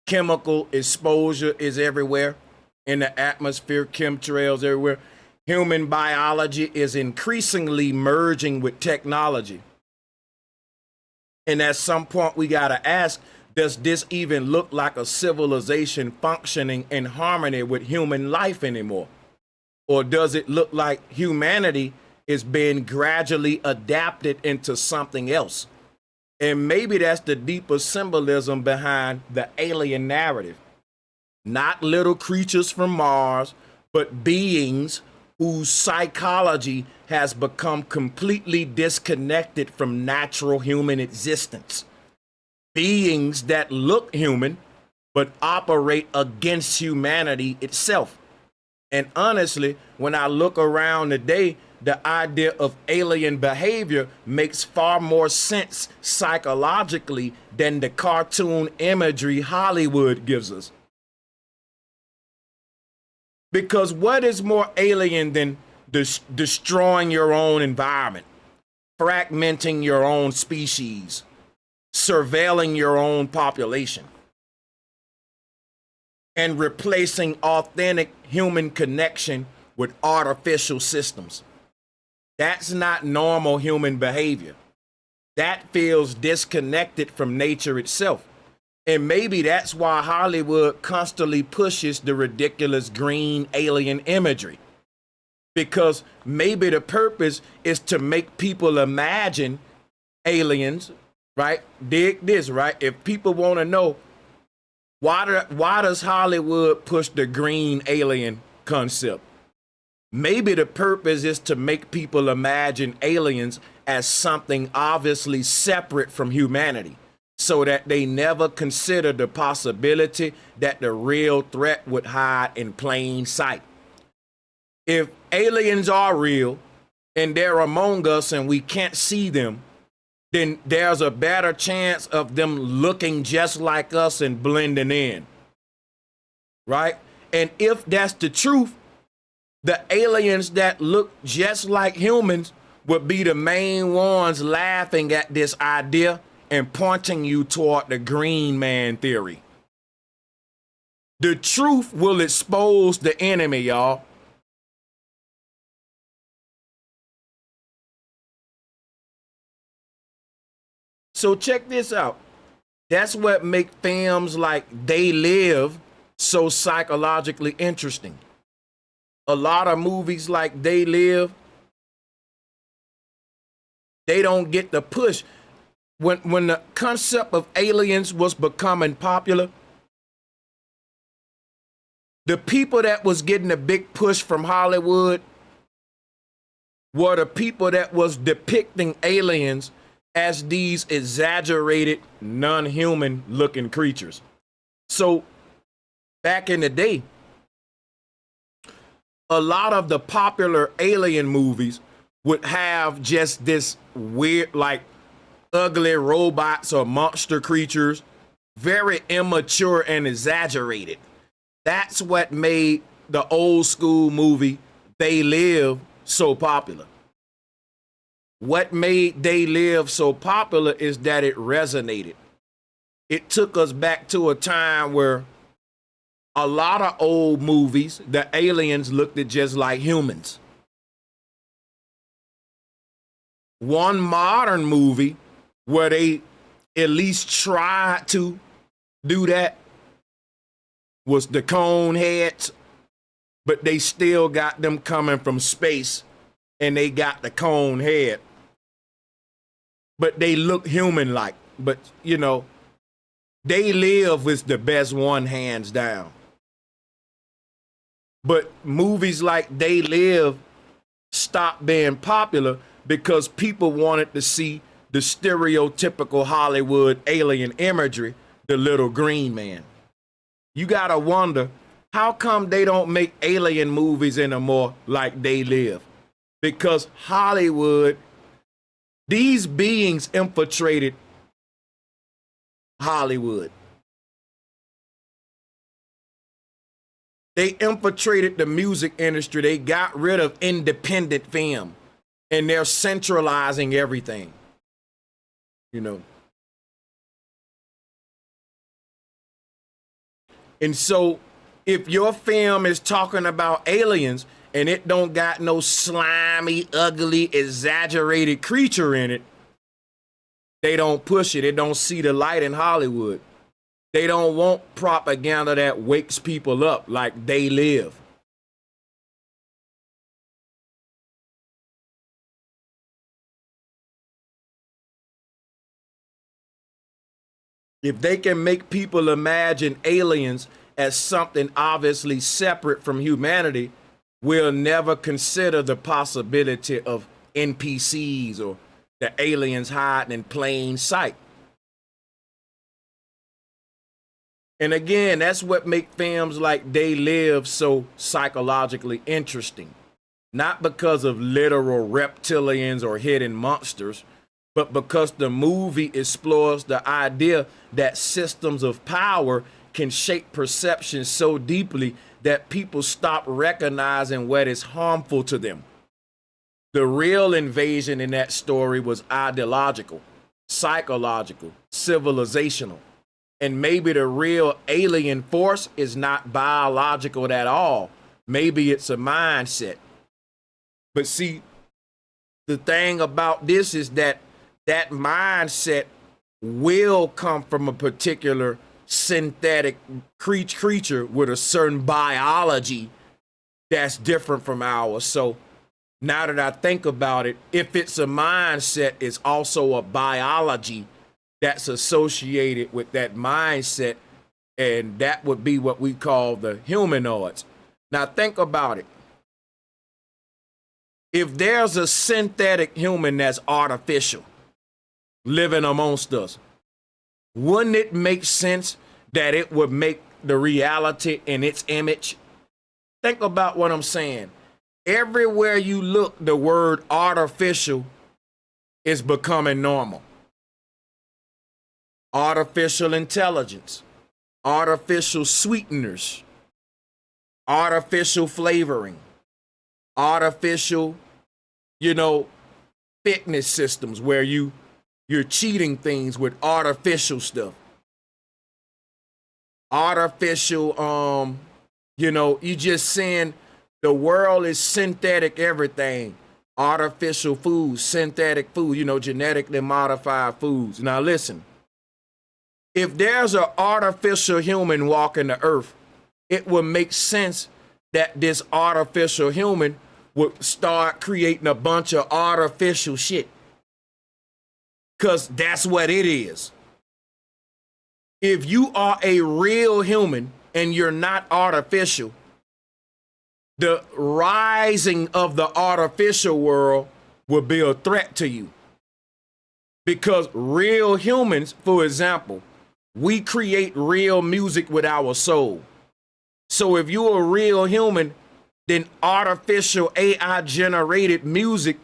Chemical exposure is everywhere in the atmosphere, chemtrails everywhere. Human biology is increasingly merging with technology. And at some point, we got to ask, does this even look like a civilization functioning in harmony with human life anymore? Or does it look like humanity is being gradually adapted into something else? And maybe that's the deeper symbolism behind the alien narrative. Not little creatures from Mars, but beings whose psychology has become completely disconnected from natural human existence. Beings that look human, but operate against humanity itself. And honestly, when I look around today, the idea of alien behavior makes far more sense psychologically than the cartoon imagery Hollywood gives us. Because what is more alien than destroying your own environment, fragmenting your own species, surveilling your own population, and replacing authentic human connection with artificial systems? That's not normal human behavior. That feels disconnected from nature itself. And maybe that's why Hollywood constantly pushes the ridiculous green alien imagery. Because maybe the purpose is to make people imagine aliens, right? Dig this, right? If people want to know, why does Hollywood push the green alien concept? Maybe the purpose is to make people imagine aliens as something obviously separate from humanity, so that they never consider the possibility that the real threat would hide in plain sight. If aliens are real and they're among us and we can't see them, then there's a better chance of them looking just like us and blending in, right? And if that's the truth, the aliens that look just like humans would be the main ones laughing at this idea and pointing you toward the green man theory. The truth will expose the enemy, y'all. So check this out. That's what makes films like They Live so psychologically interesting. A lot of movies like They Live, they don't get the push. When the concept of aliens was becoming popular, the people that was getting a big push from Hollywood were the people that was depicting aliens as these exaggerated, non-human looking creatures. So back in the day, a lot of the popular alien movies would have just this weird, like, ugly robots or monster creatures, very immature and exaggerated. That's what made the old school movie They Live so popular. What made They Live so popular is that it resonated. It took us back to a time where a lot of old movies, the aliens looked just like humans. One modern movie where they at least tried to do that was the cone heads, but they still got them coming from space and they got the cone head. But they look human-like. But, you know, They Live was the best one, hands down. But movies like They Live stopped being popular because people wanted to see the stereotypical Hollywood alien imagery, the little green man. You gotta wonder, how come they don't make alien movies anymore like They Live? Because Hollywood, these beings infiltrated Hollywood. They infiltrated the music industry. They got rid of independent film and they're centralizing everything. You know, And so if your film is talking about aliens and it don't got no slimy, ugly, exaggerated creature in it, they don't push it. It don't see the light in Hollywood. They don't want propaganda that wakes people up like They Live. If they can make people imagine aliens as something obviously separate from humanity, we'll never consider the possibility of NPCs or the aliens hiding in plain sight. And again, that's what makes films like They Live so psychologically interesting. Not because of literal reptilians or hidden monsters, but because the movie explores the idea that systems of power can shape perception so deeply that people stop recognizing what is harmful to them. The real invasion in that story was ideological, psychological, civilizational. And maybe the real alien force is not biological at all. Maybe it's a mindset. But see, the thing about this is that that mindset will come from a particular synthetic creature with a certain biology that's different from ours. So now that I think about it, if it's a mindset, it's also a biology that's associated with that mindset, and that would be what we call the humanoids. Now think about it. If there's a synthetic human that's artificial living amongst us, wouldn't it make sense that it would make the reality in its image? Think about what I'm saying. Everywhere you look, the word artificial is becoming normal. Artificial intelligence, artificial sweeteners, artificial flavoring, artificial, fitness systems where you're cheating things with artificial stuff. Artificial, you just saying the world is synthetic everything. Artificial foods, synthetic food, genetically modified foods. Now listen, if there's an artificial human walking the earth, it would make sense that this artificial human would start creating a bunch of artificial shit. Because that's what it is. If you are a real human and you're not artificial, the rising of the artificial world will be a threat to you. Because real humans, for example, we create real music with our soul. So if you're a real human, then artificial AI generated music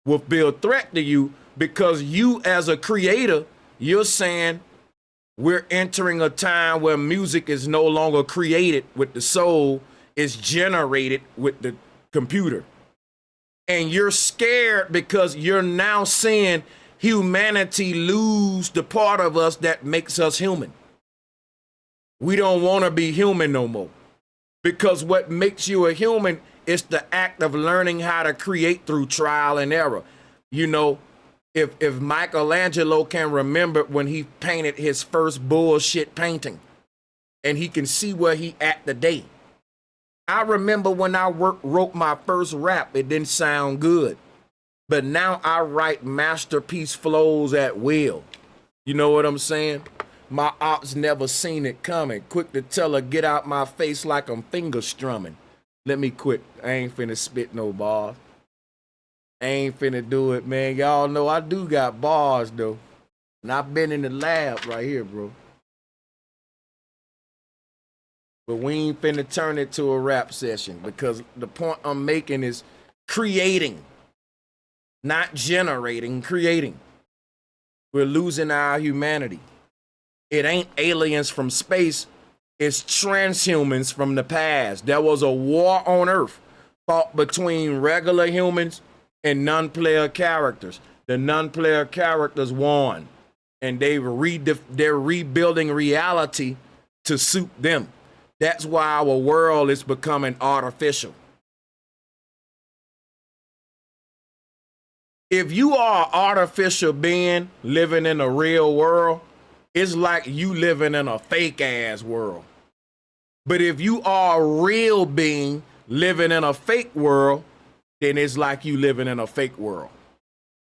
will be a threat to you, because you as a creator, you're saying we're entering a time where music is no longer created with the soul, it's generated with the computer. And you're scared because you're now seeing humanity lose the part of us that makes us human. We don't want to be human no more, because what makes you a human is the act of learning how to create through trial and error. If Michelangelo can remember when he painted his first bullshit painting and he can see where he at today. I remember when I wrote my first rap, it didn't sound good. But now I write masterpiece flows at will. You know what I'm saying? My ops never seen it coming. Quick to tell her, get out my face like I'm finger strumming. Let me quit. I ain't finna spit no bars. I ain't finna do it, man. Y'all know I do got bars, though. And I've been in the lab right here, bro. But we ain't finna turn it to a rap session, because the point I'm making is creating. Not generating, creating. We're losing our humanity. It ain't aliens from space. It's transhumans from the past. There was a war on Earth fought between regular humans and non-player characters. The non-player characters won. And they're rebuilding reality to suit them. That's why our world is becoming artificial. If you are an artificial being living in a real world, it's like you living in a fake ass world. But if you are a real being living in a fake world, then it's like you living in a fake world.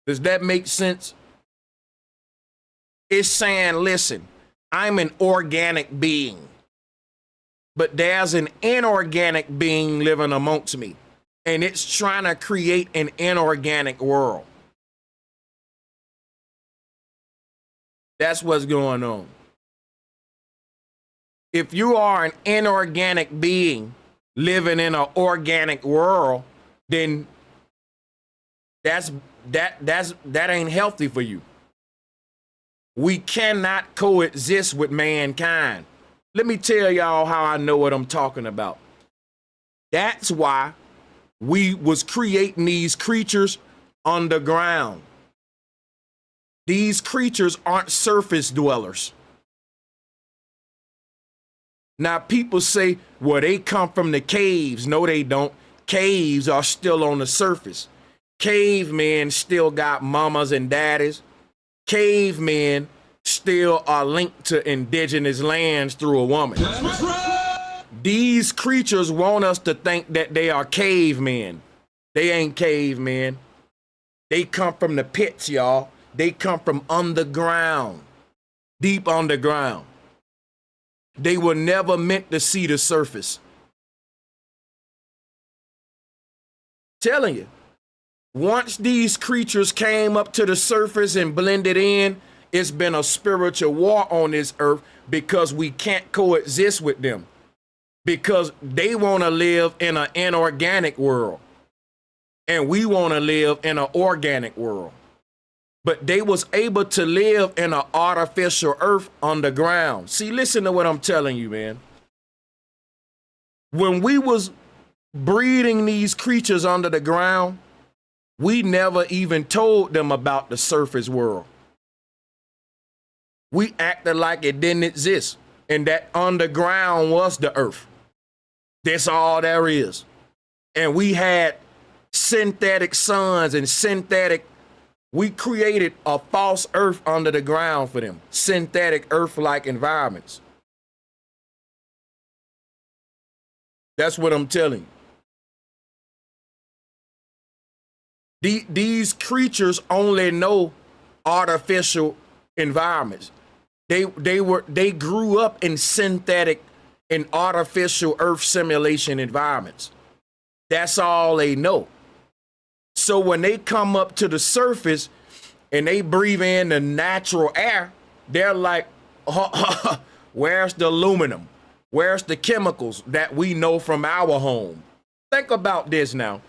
Does that make sense? It's saying, listen, I'm an organic being, but there's an inorganic being living amongst me, and it's trying to create an inorganic world. That's what's going on. If you are an inorganic being living in an organic world, then that ain't healthy for you. We cannot coexist with mankind. Let me tell y'all how I know what I'm talking about. That's why we was creating these creatures underground. These creatures aren't surface dwellers. Now people say, well, they come from the caves. No, they don't. Caves are still on the surface. Cavemen still got mamas and daddies. Cavemen still are linked to indigenous lands through a woman. These creatures want us to think that they are cavemen. They ain't cavemen. They come from the pits, y'all. They come from underground, deep underground. They were never meant to see the surface. Telling you, once these creatures came up to the surface and blended in, it's been a spiritual war on this earth because we can't coexist with them. Because they want to live in an inorganic world. And we want to live in an organic world. But they was able to live in an artificial earth underground. See, listen to what I'm telling you, man. When we was breeding these creatures under the ground, we never even told them about the surface world. We acted like it didn't exist, and that underground was the earth. That's all there is. And we had synthetic suns and we created a false earth under the ground for them, synthetic earth-like environments. That's what I'm telling you. These creatures only know artificial environments. They grew up in synthetic and artificial earth simulation environments. That's all they know. So when they come up to the surface and they breathe in the natural air, they're like, where's the aluminum? Where's the chemicals that we know from our home? Think about this now.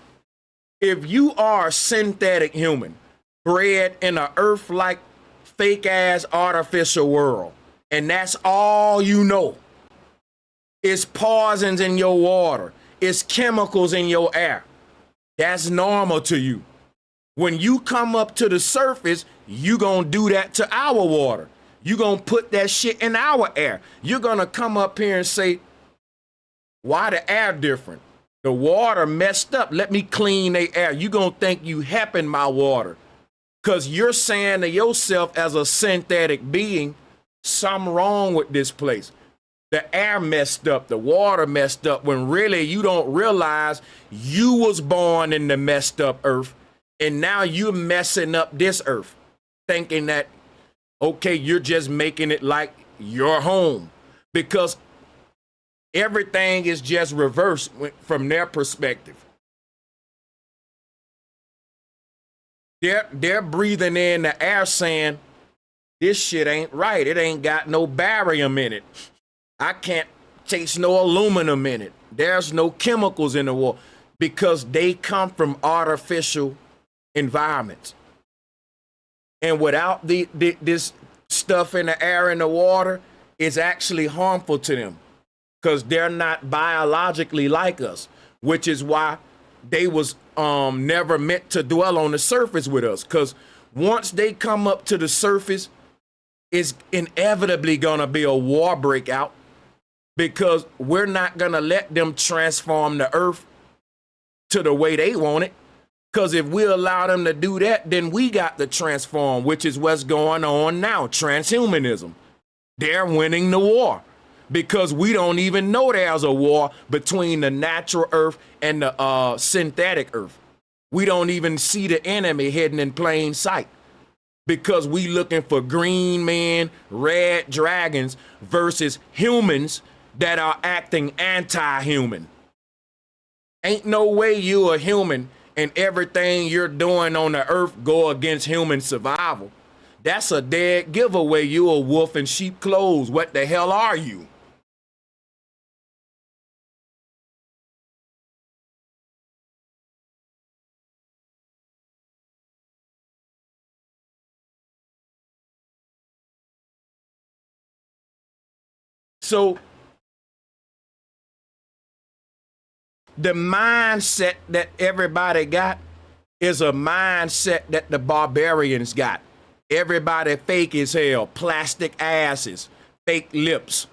If you are a synthetic human, bred in an earth-like, fake-ass artificial world, and that's all you know, it's poisons in your water, it's chemicals in your air, that's normal to you. When you come up to the surface, you gonna do that to our water. You gonna put that shit in our air. You're gonna come up here and say, why the air different? The water messed up. Let me clean the air. You gonna think you helping my water. Cause you're saying to yourself as a synthetic being, something wrong with this place. The air messed up, the water messed up, when really you don't realize you was born in the messed up earth, and now you're messing up this earth, thinking that, okay, you're just making it like your home, because everything is just reversed from their perspective. They're breathing in the air saying, this shit ain't right. It ain't got no barium in it. I can't taste no aluminum in it. There's no chemicals in the water, because they come from artificial environments. And without this stuff in the air and the water, it's actually harmful to them, because they're not biologically like us, which is why they was never meant to dwell on the surface with us. Because once they come up to the surface, it's inevitably gonna be a war breakout. because we're not going to let them transform the earth to the way they want it. Because if we allow them to do that, then we got to transform, which is what's going on now, transhumanism. They're winning the war because we don't even know there's a war between the natural earth and the synthetic earth. We don't even see the enemy hidden in plain sight because we looking for green men, red dragons versus humans that are acting anti-human. Ain't no way you a human and everything you're doing on the earth go against human survival. That's a dead giveaway. You a wolf in sheep clothes. What the hell are you? So the mindset that everybody got is a mindset that the barbarians got. Everybody fake as hell, plastic asses, fake lips,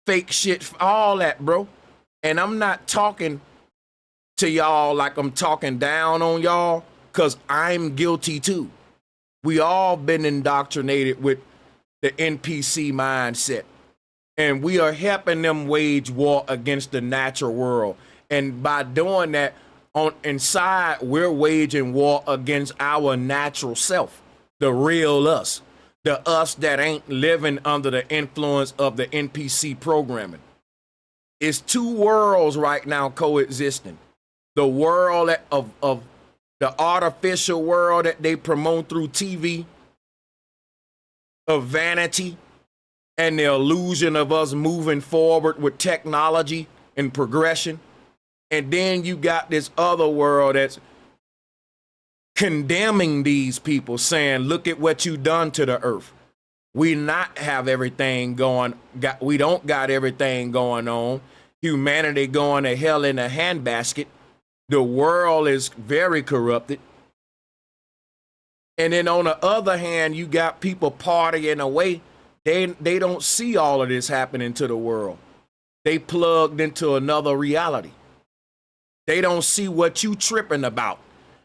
fake shit, all that, bro. And I'm not talking to y'all like I'm talking down on y'all, because I'm guilty too. We all been indoctrinated with the NPC mindset. And we are helping them wage war against the natural world. And by doing that, on inside, we're waging war against our natural self, the real us, the us that ain't living under the influence of the NPC programming. It's two worlds right now coexisting. The world of the artificial world that they promote through TV, of vanity, and the illusion of us moving forward with technology and progression. And then you got this other world that's condemning these people, saying, look at what you done to the earth. We not have everything going, we don't got everything going on. Humanity going to hell in a handbasket. The world is very corrupted. And then on the other hand, you got people partying away. They don't see all of this happening to the world. They plugged into another reality. They don't see what you tripping about.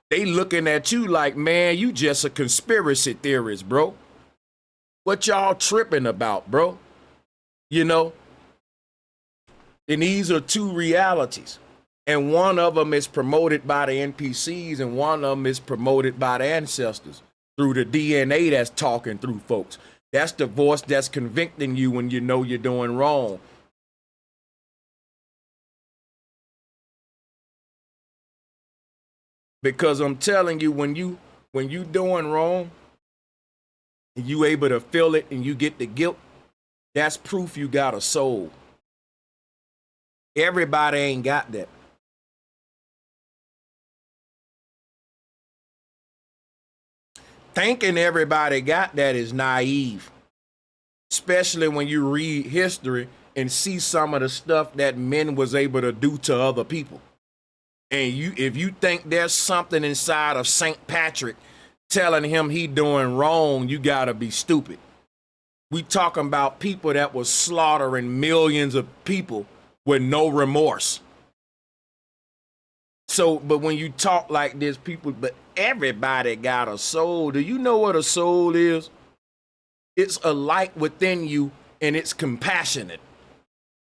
They looking at you like, man, you just a conspiracy theorist, bro. What y'all tripping about, bro? You know? And these are two realities. And one of them is promoted by the NPCs and one of them is promoted by the ancestors through the DNA that's talking through folks. That's the voice that's convicting you when you know you're doing wrong. Because I'm telling you, when you doing wrong, and you able to feel it and you get the guilt, that's proof you got a soul. Everybody ain't got that. Thinking everybody got that is naive, especially when you read history and see some of the stuff that men was able to do to other people. And if you think there's something inside of St. Patrick telling him he doing wrong, you gotta be stupid. We talking about people that was slaughtering millions of people with no remorse. So, but when you talk like this, people, but everybody got a soul. Do you know what a soul is? It's a light within you and it's compassionate.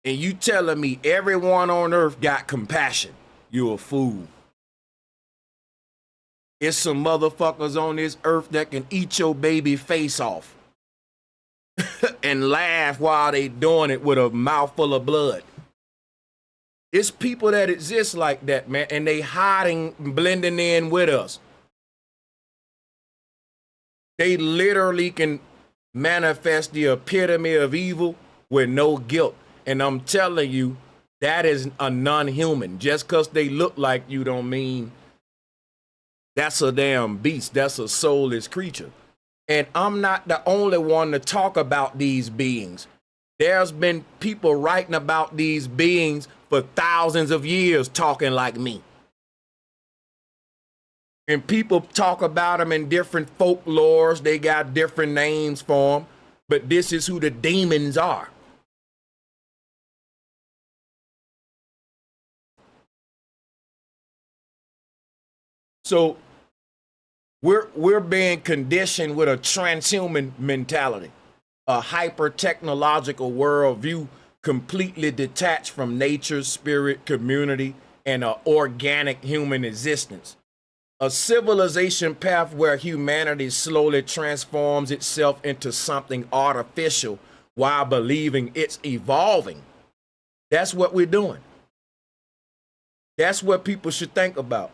And you telling me everyone on earth got compassion. You a fool. It's some motherfuckers on this earth that can eat your baby face off and laugh while they doing it with a mouthful of blood. It's people that exist like that, man, and they hiding, blending in with us. They literally can manifest the epitome of evil with no guilt. And I'm telling you, that is a non-human. Just because they look like you don't mean that's a damn beast. That's a soulless creature. And I'm not the only one to talk about these beings. There's been people writing about these beings for thousands of years talking like me. And people talk about them in different folklores. They got different names for them. But this is who the demons are. So we're being conditioned with a transhuman mentality, a hyper technological worldview, completely detached from nature, spirit, community, and an organic human existence. A civilization path where humanity slowly transforms itself into something artificial while believing it's evolving. That's what we're doing. That's what people should think about.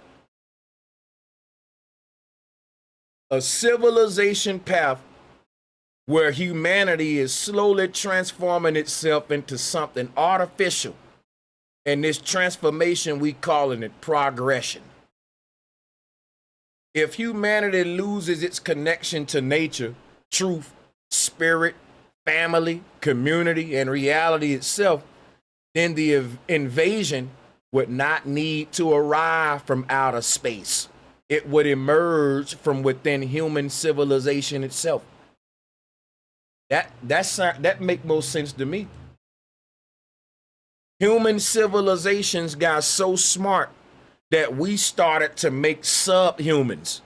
A civilization path where humanity is slowly transforming itself into something artificial. And this transformation, we calling it progression. If humanity loses its connection to nature, truth, spirit, family, community, and reality itself, then the invasion would not need to arrive from outer space. It would emerge from within human civilization itself. That make most sense to me. Human civilizations got so smart that we started to make subhumans.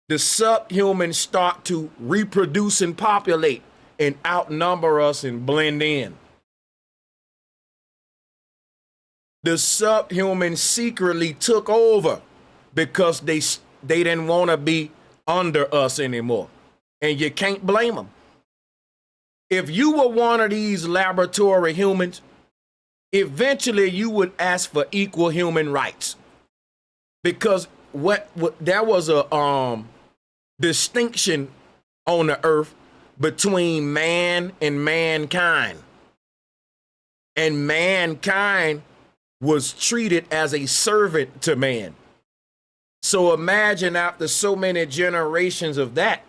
The subhumans start to reproduce and populate and outnumber us and blend in. The subhumans secretly took over because they didn't want to be under us anymore. And you can't blame them. If you were one of these laboratory humans, eventually you would ask for equal human rights, because what there was a distinction on the earth between man and mankind, and mankind was treated as a servant to man. So imagine after so many generations of that,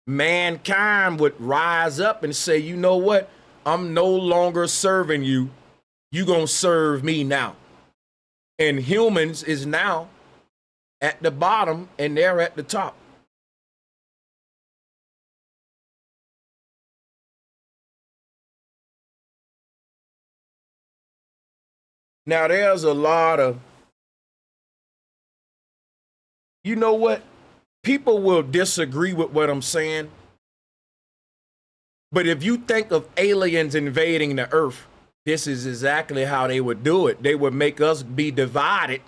mankind would rise up and say, you know what, I'm no longer serving you. You gonna serve me now. And humans is now at the bottom and they're at the top. Now there's a lot of, you know what? People will disagree with what I'm saying. But if you think of aliens invading the earth, this is exactly how they would do it. They would make us be divided.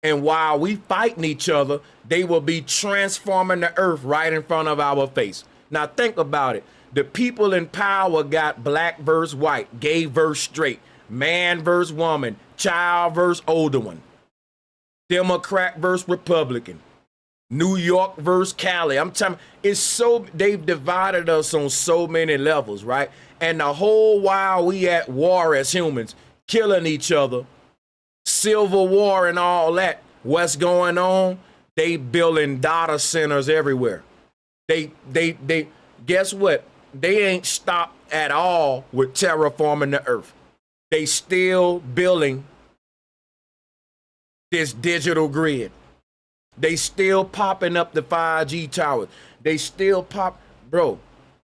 And while we fighting each other, they will be transforming the earth right in front of our face. Now think about it. The people in power got black versus white, gay versus straight, man versus woman, child versus older one, Democrat versus Republican, New York versus Cali. I'm telling you, it's so, they've divided us on so many levels, right? And the whole while we at war as humans, killing each other, civil war and all that, what's going on? They building data centers everywhere. They guess what? They ain't stopped at all with terraforming the earth. They still building this digital grid. They still popping up the 5G towers. They still pop, bro.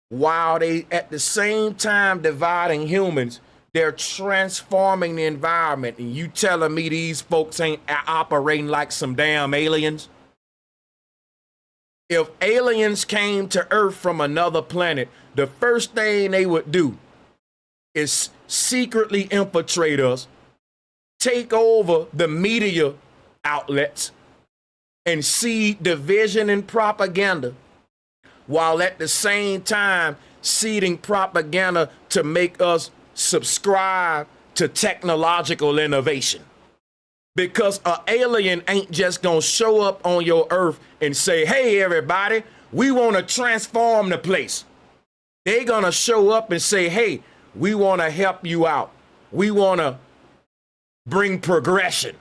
While they at the same time dividing humans, they're transforming the environment. And you telling me these folks ain't operating like some damn aliens? If aliens came to Earth from another planet, the first thing they would do is secretly infiltrate us, take over the media outlets, and seed division and propaganda, while at the same time seeding propaganda to make us subscribe to technological innovation. Because an alien ain't just gonna show up on your earth and say, hey, everybody, we want to transform the place. They're gonna show up and say, hey, we want to help you out. We want to bring progression.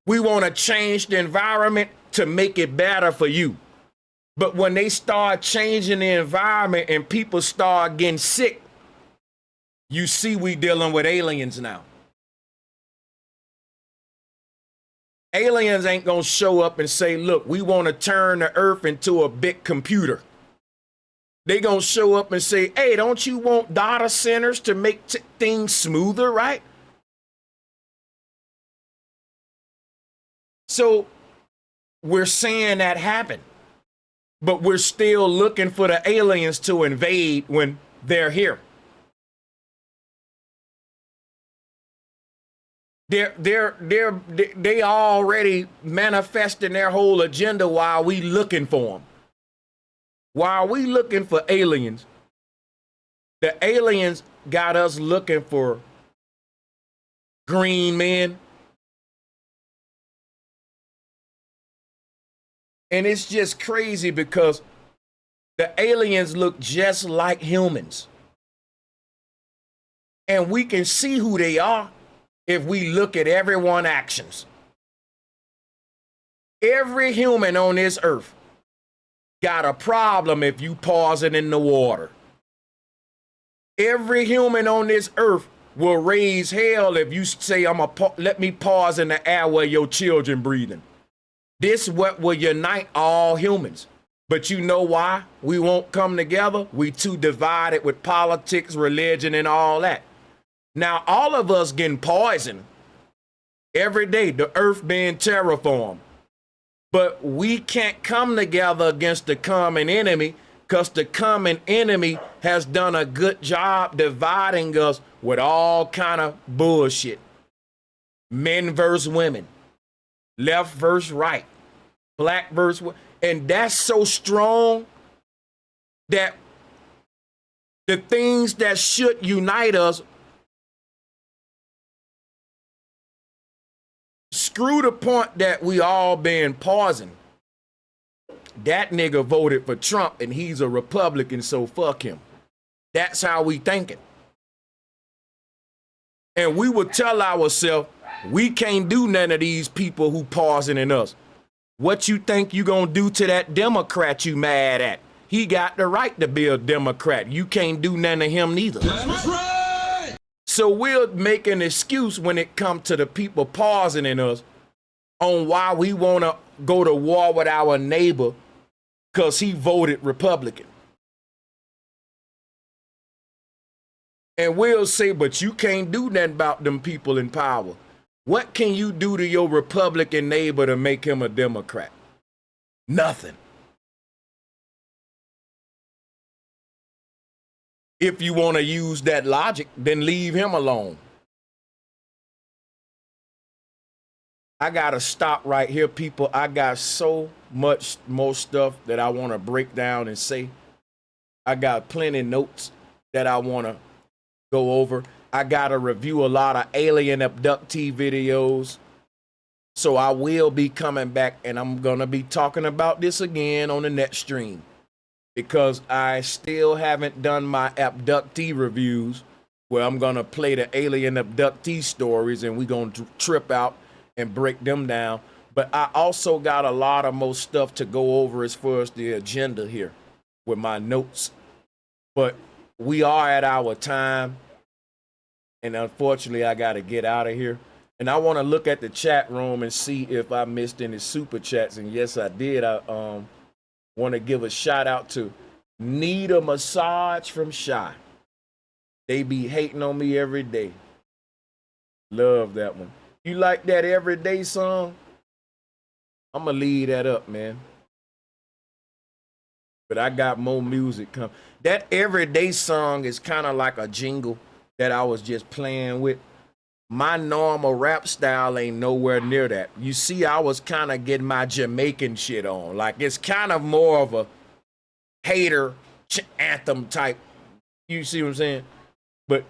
We want to change the environment to make it better for you. But when they start changing the environment and people start getting sick, you see we dealing with aliens now. Aliens ain't gonna show up and say, look, we want to turn the earth into a big computer. They gonna show up and say, hey, don't you want data centers to make things smoother, right? So we're seeing that happen, but we're still looking for the aliens to invade when they're here. They already manifesting their whole agenda while we looking for them. While we looking for aliens, the aliens got us looking for green men. And it's just crazy because the aliens look just like humans. And we can see who they are if we look at everyone's actions. Every human on this earth got a problem if you pausing in the water. Every human on this earth will raise hell if you say, let me pause in the air where your children breathing. This what will unite all humans. But you know why we won't come together? We too divided with politics, religion, and all that. Now, all of us getting poisoned every day, the earth being terraformed. But we can't come together against the common enemy because the common enemy has done a good job dividing us with all kind of bullshit. Men versus women, left versus right, black versus white. And that's so strong that the things that should unite us, screw the point that we all been pausing. That nigga voted for Trump and he's a Republican, so fuck him. That's how we thinking. And we would tell ourselves, we can't do none of these people who pausing in us. What you think you gonna do to that Democrat you mad at? He got the right to be a Democrat. You can't do none of him neither. That's right. So we'll make an excuse when it comes to the people pausing in us on why we wanna go to war with our neighbor because he voted Republican. And we'll say, but you can't do nothing about them people in power. What can you do to your Republican neighbor to make him a Democrat? Nothing. If you want to use that logic, then leave him alone. I got to stop right here, people. I got so much more stuff that I want to break down and say. I got plenty of notes that I want to go over. I got to review a lot of alien abductee videos. So I will be coming back and I'm going to be talking about this again on the next stream because I still haven't done my abductee reviews where I'm going to play the alien abductee stories and we're going to trip out and break them down. But I also got a lot of more stuff to go over as far as the agenda here with my notes. But we are at our time. And unfortunately, I got to get out of here. And I want to look at the chat room and see if I missed any super chats. And yes, I did. I want to give a shout out to Need a Massage from Shy. They be hating on me every day. Love that one. You like that everyday song? I'm going to leave that up, man. But I got more music coming. That everyday song is kind of like a jingle that I was just playing with. My normal rap style ain't nowhere near that. You see, I was kind of getting my Jamaican shit on. Like, it's kind of more of a hater anthem type. You see what I'm saying? But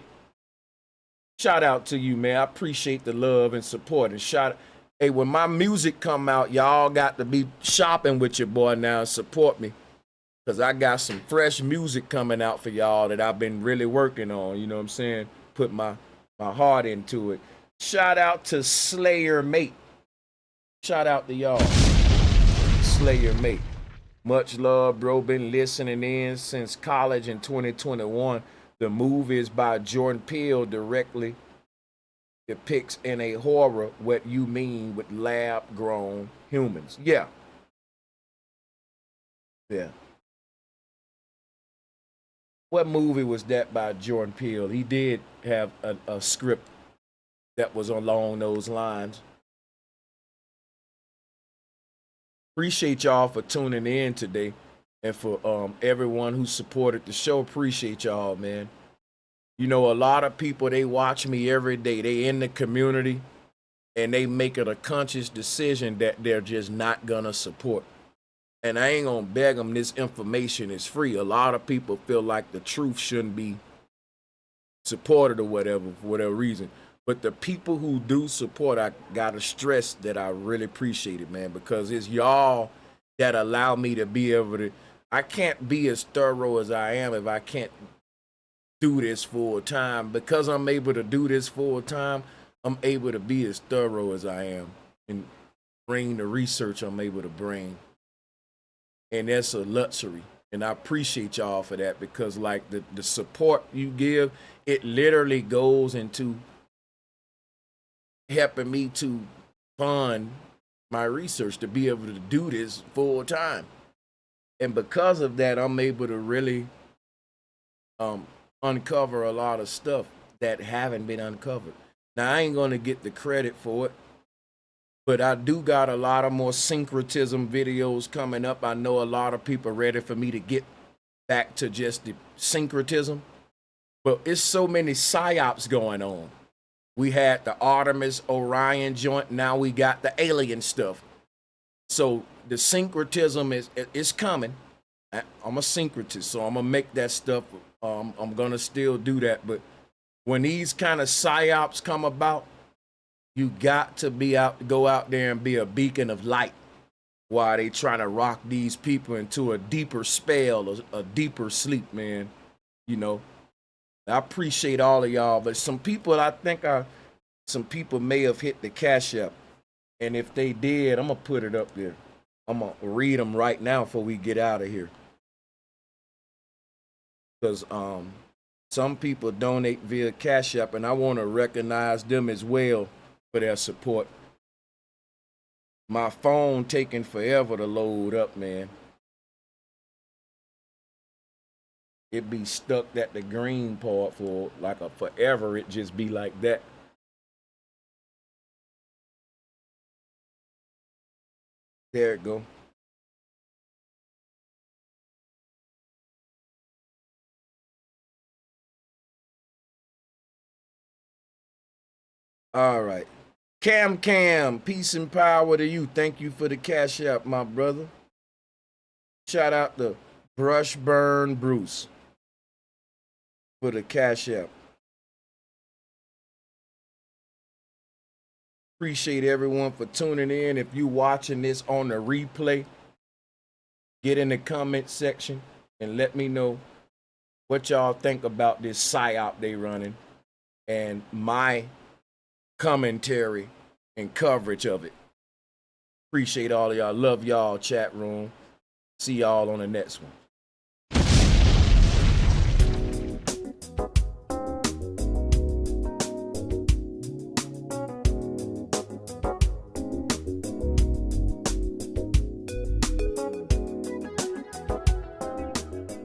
shout out to you, man. I appreciate the love and support. And hey, when my music come out, y'all got to be shopping with your boy now and support me. Because I got some fresh music coming out for y'all that I've been really working on. You know what I'm saying? Put my heart into it. Shout out to Slayer Mate. Shout out to y'all. Slayer Mate. Much love, bro. Been listening in since college in 2021. The movie is by Jordan Peele, directly depicts in a horror what you mean with lab-grown humans. Yeah. What movie was that by Jordan Peele? He did have a script that was along those lines. Appreciate y'all for tuning in today, and for everyone who supported the show. Appreciate y'all, man. You know, a lot of people, they watch me every day. They in the community, and they make it a conscious decision that they're just not gonna support. And I ain't gonna beg them. This information is free. A lot of people feel like the truth shouldn't be supported or whatever, for whatever reason. But the people who do support, I gotta stress that I really appreciate it, man, because it's y'all that allow me to be able to. I can't be as thorough as I am if I can't do this full time. Because I'm able to do this full time, I'm able to be as thorough as I am and bring the research I'm able to bring. And that's a luxury. And I appreciate y'all for that, because like the support you give, it literally goes into helping me to fund my research to be able to do this full time. And because of that, I'm able to really uncover a lot of stuff that haven't been uncovered. Now, I ain't gonna get the credit for it, but I do got a lot of more syncretism videos coming up. I know a lot of people ready for me to get back to just the syncretism, but it's so many psyops going on. We had the Artemis Orion joint. Now we got the alien stuff. So the syncretism is coming. I'm a syncretist, so I'm gonna make that stuff. I'm gonna still do that. But when these kind of psyops come about, you got to go out there and be a beacon of light while they trying to rock these people into a deeper spell, a deeper sleep, man. You know, I appreciate all of y'all, but some people, some people may have hit the Cash App, and if they did, I'm gonna put it up there. I'm gonna read them right now before we get out of here, because some people donate via Cash App, and I want to recognize them as well for their support. My phone taking forever to load up, man. It be stuck at the green part for like a forever. It just be like that. There it go. All right. Cam, peace and power to you. Thank you for the Cash App, my brother. Shout out to Brushburn Bruce for the Cash App. Appreciate everyone for tuning in. If you watching this on the replay, get in the comment section and let me know what y'all think about this psyop they running and my commentary and coverage of it. Appreciate all of y'all. Love y'all, chat room. See y'all on the next one.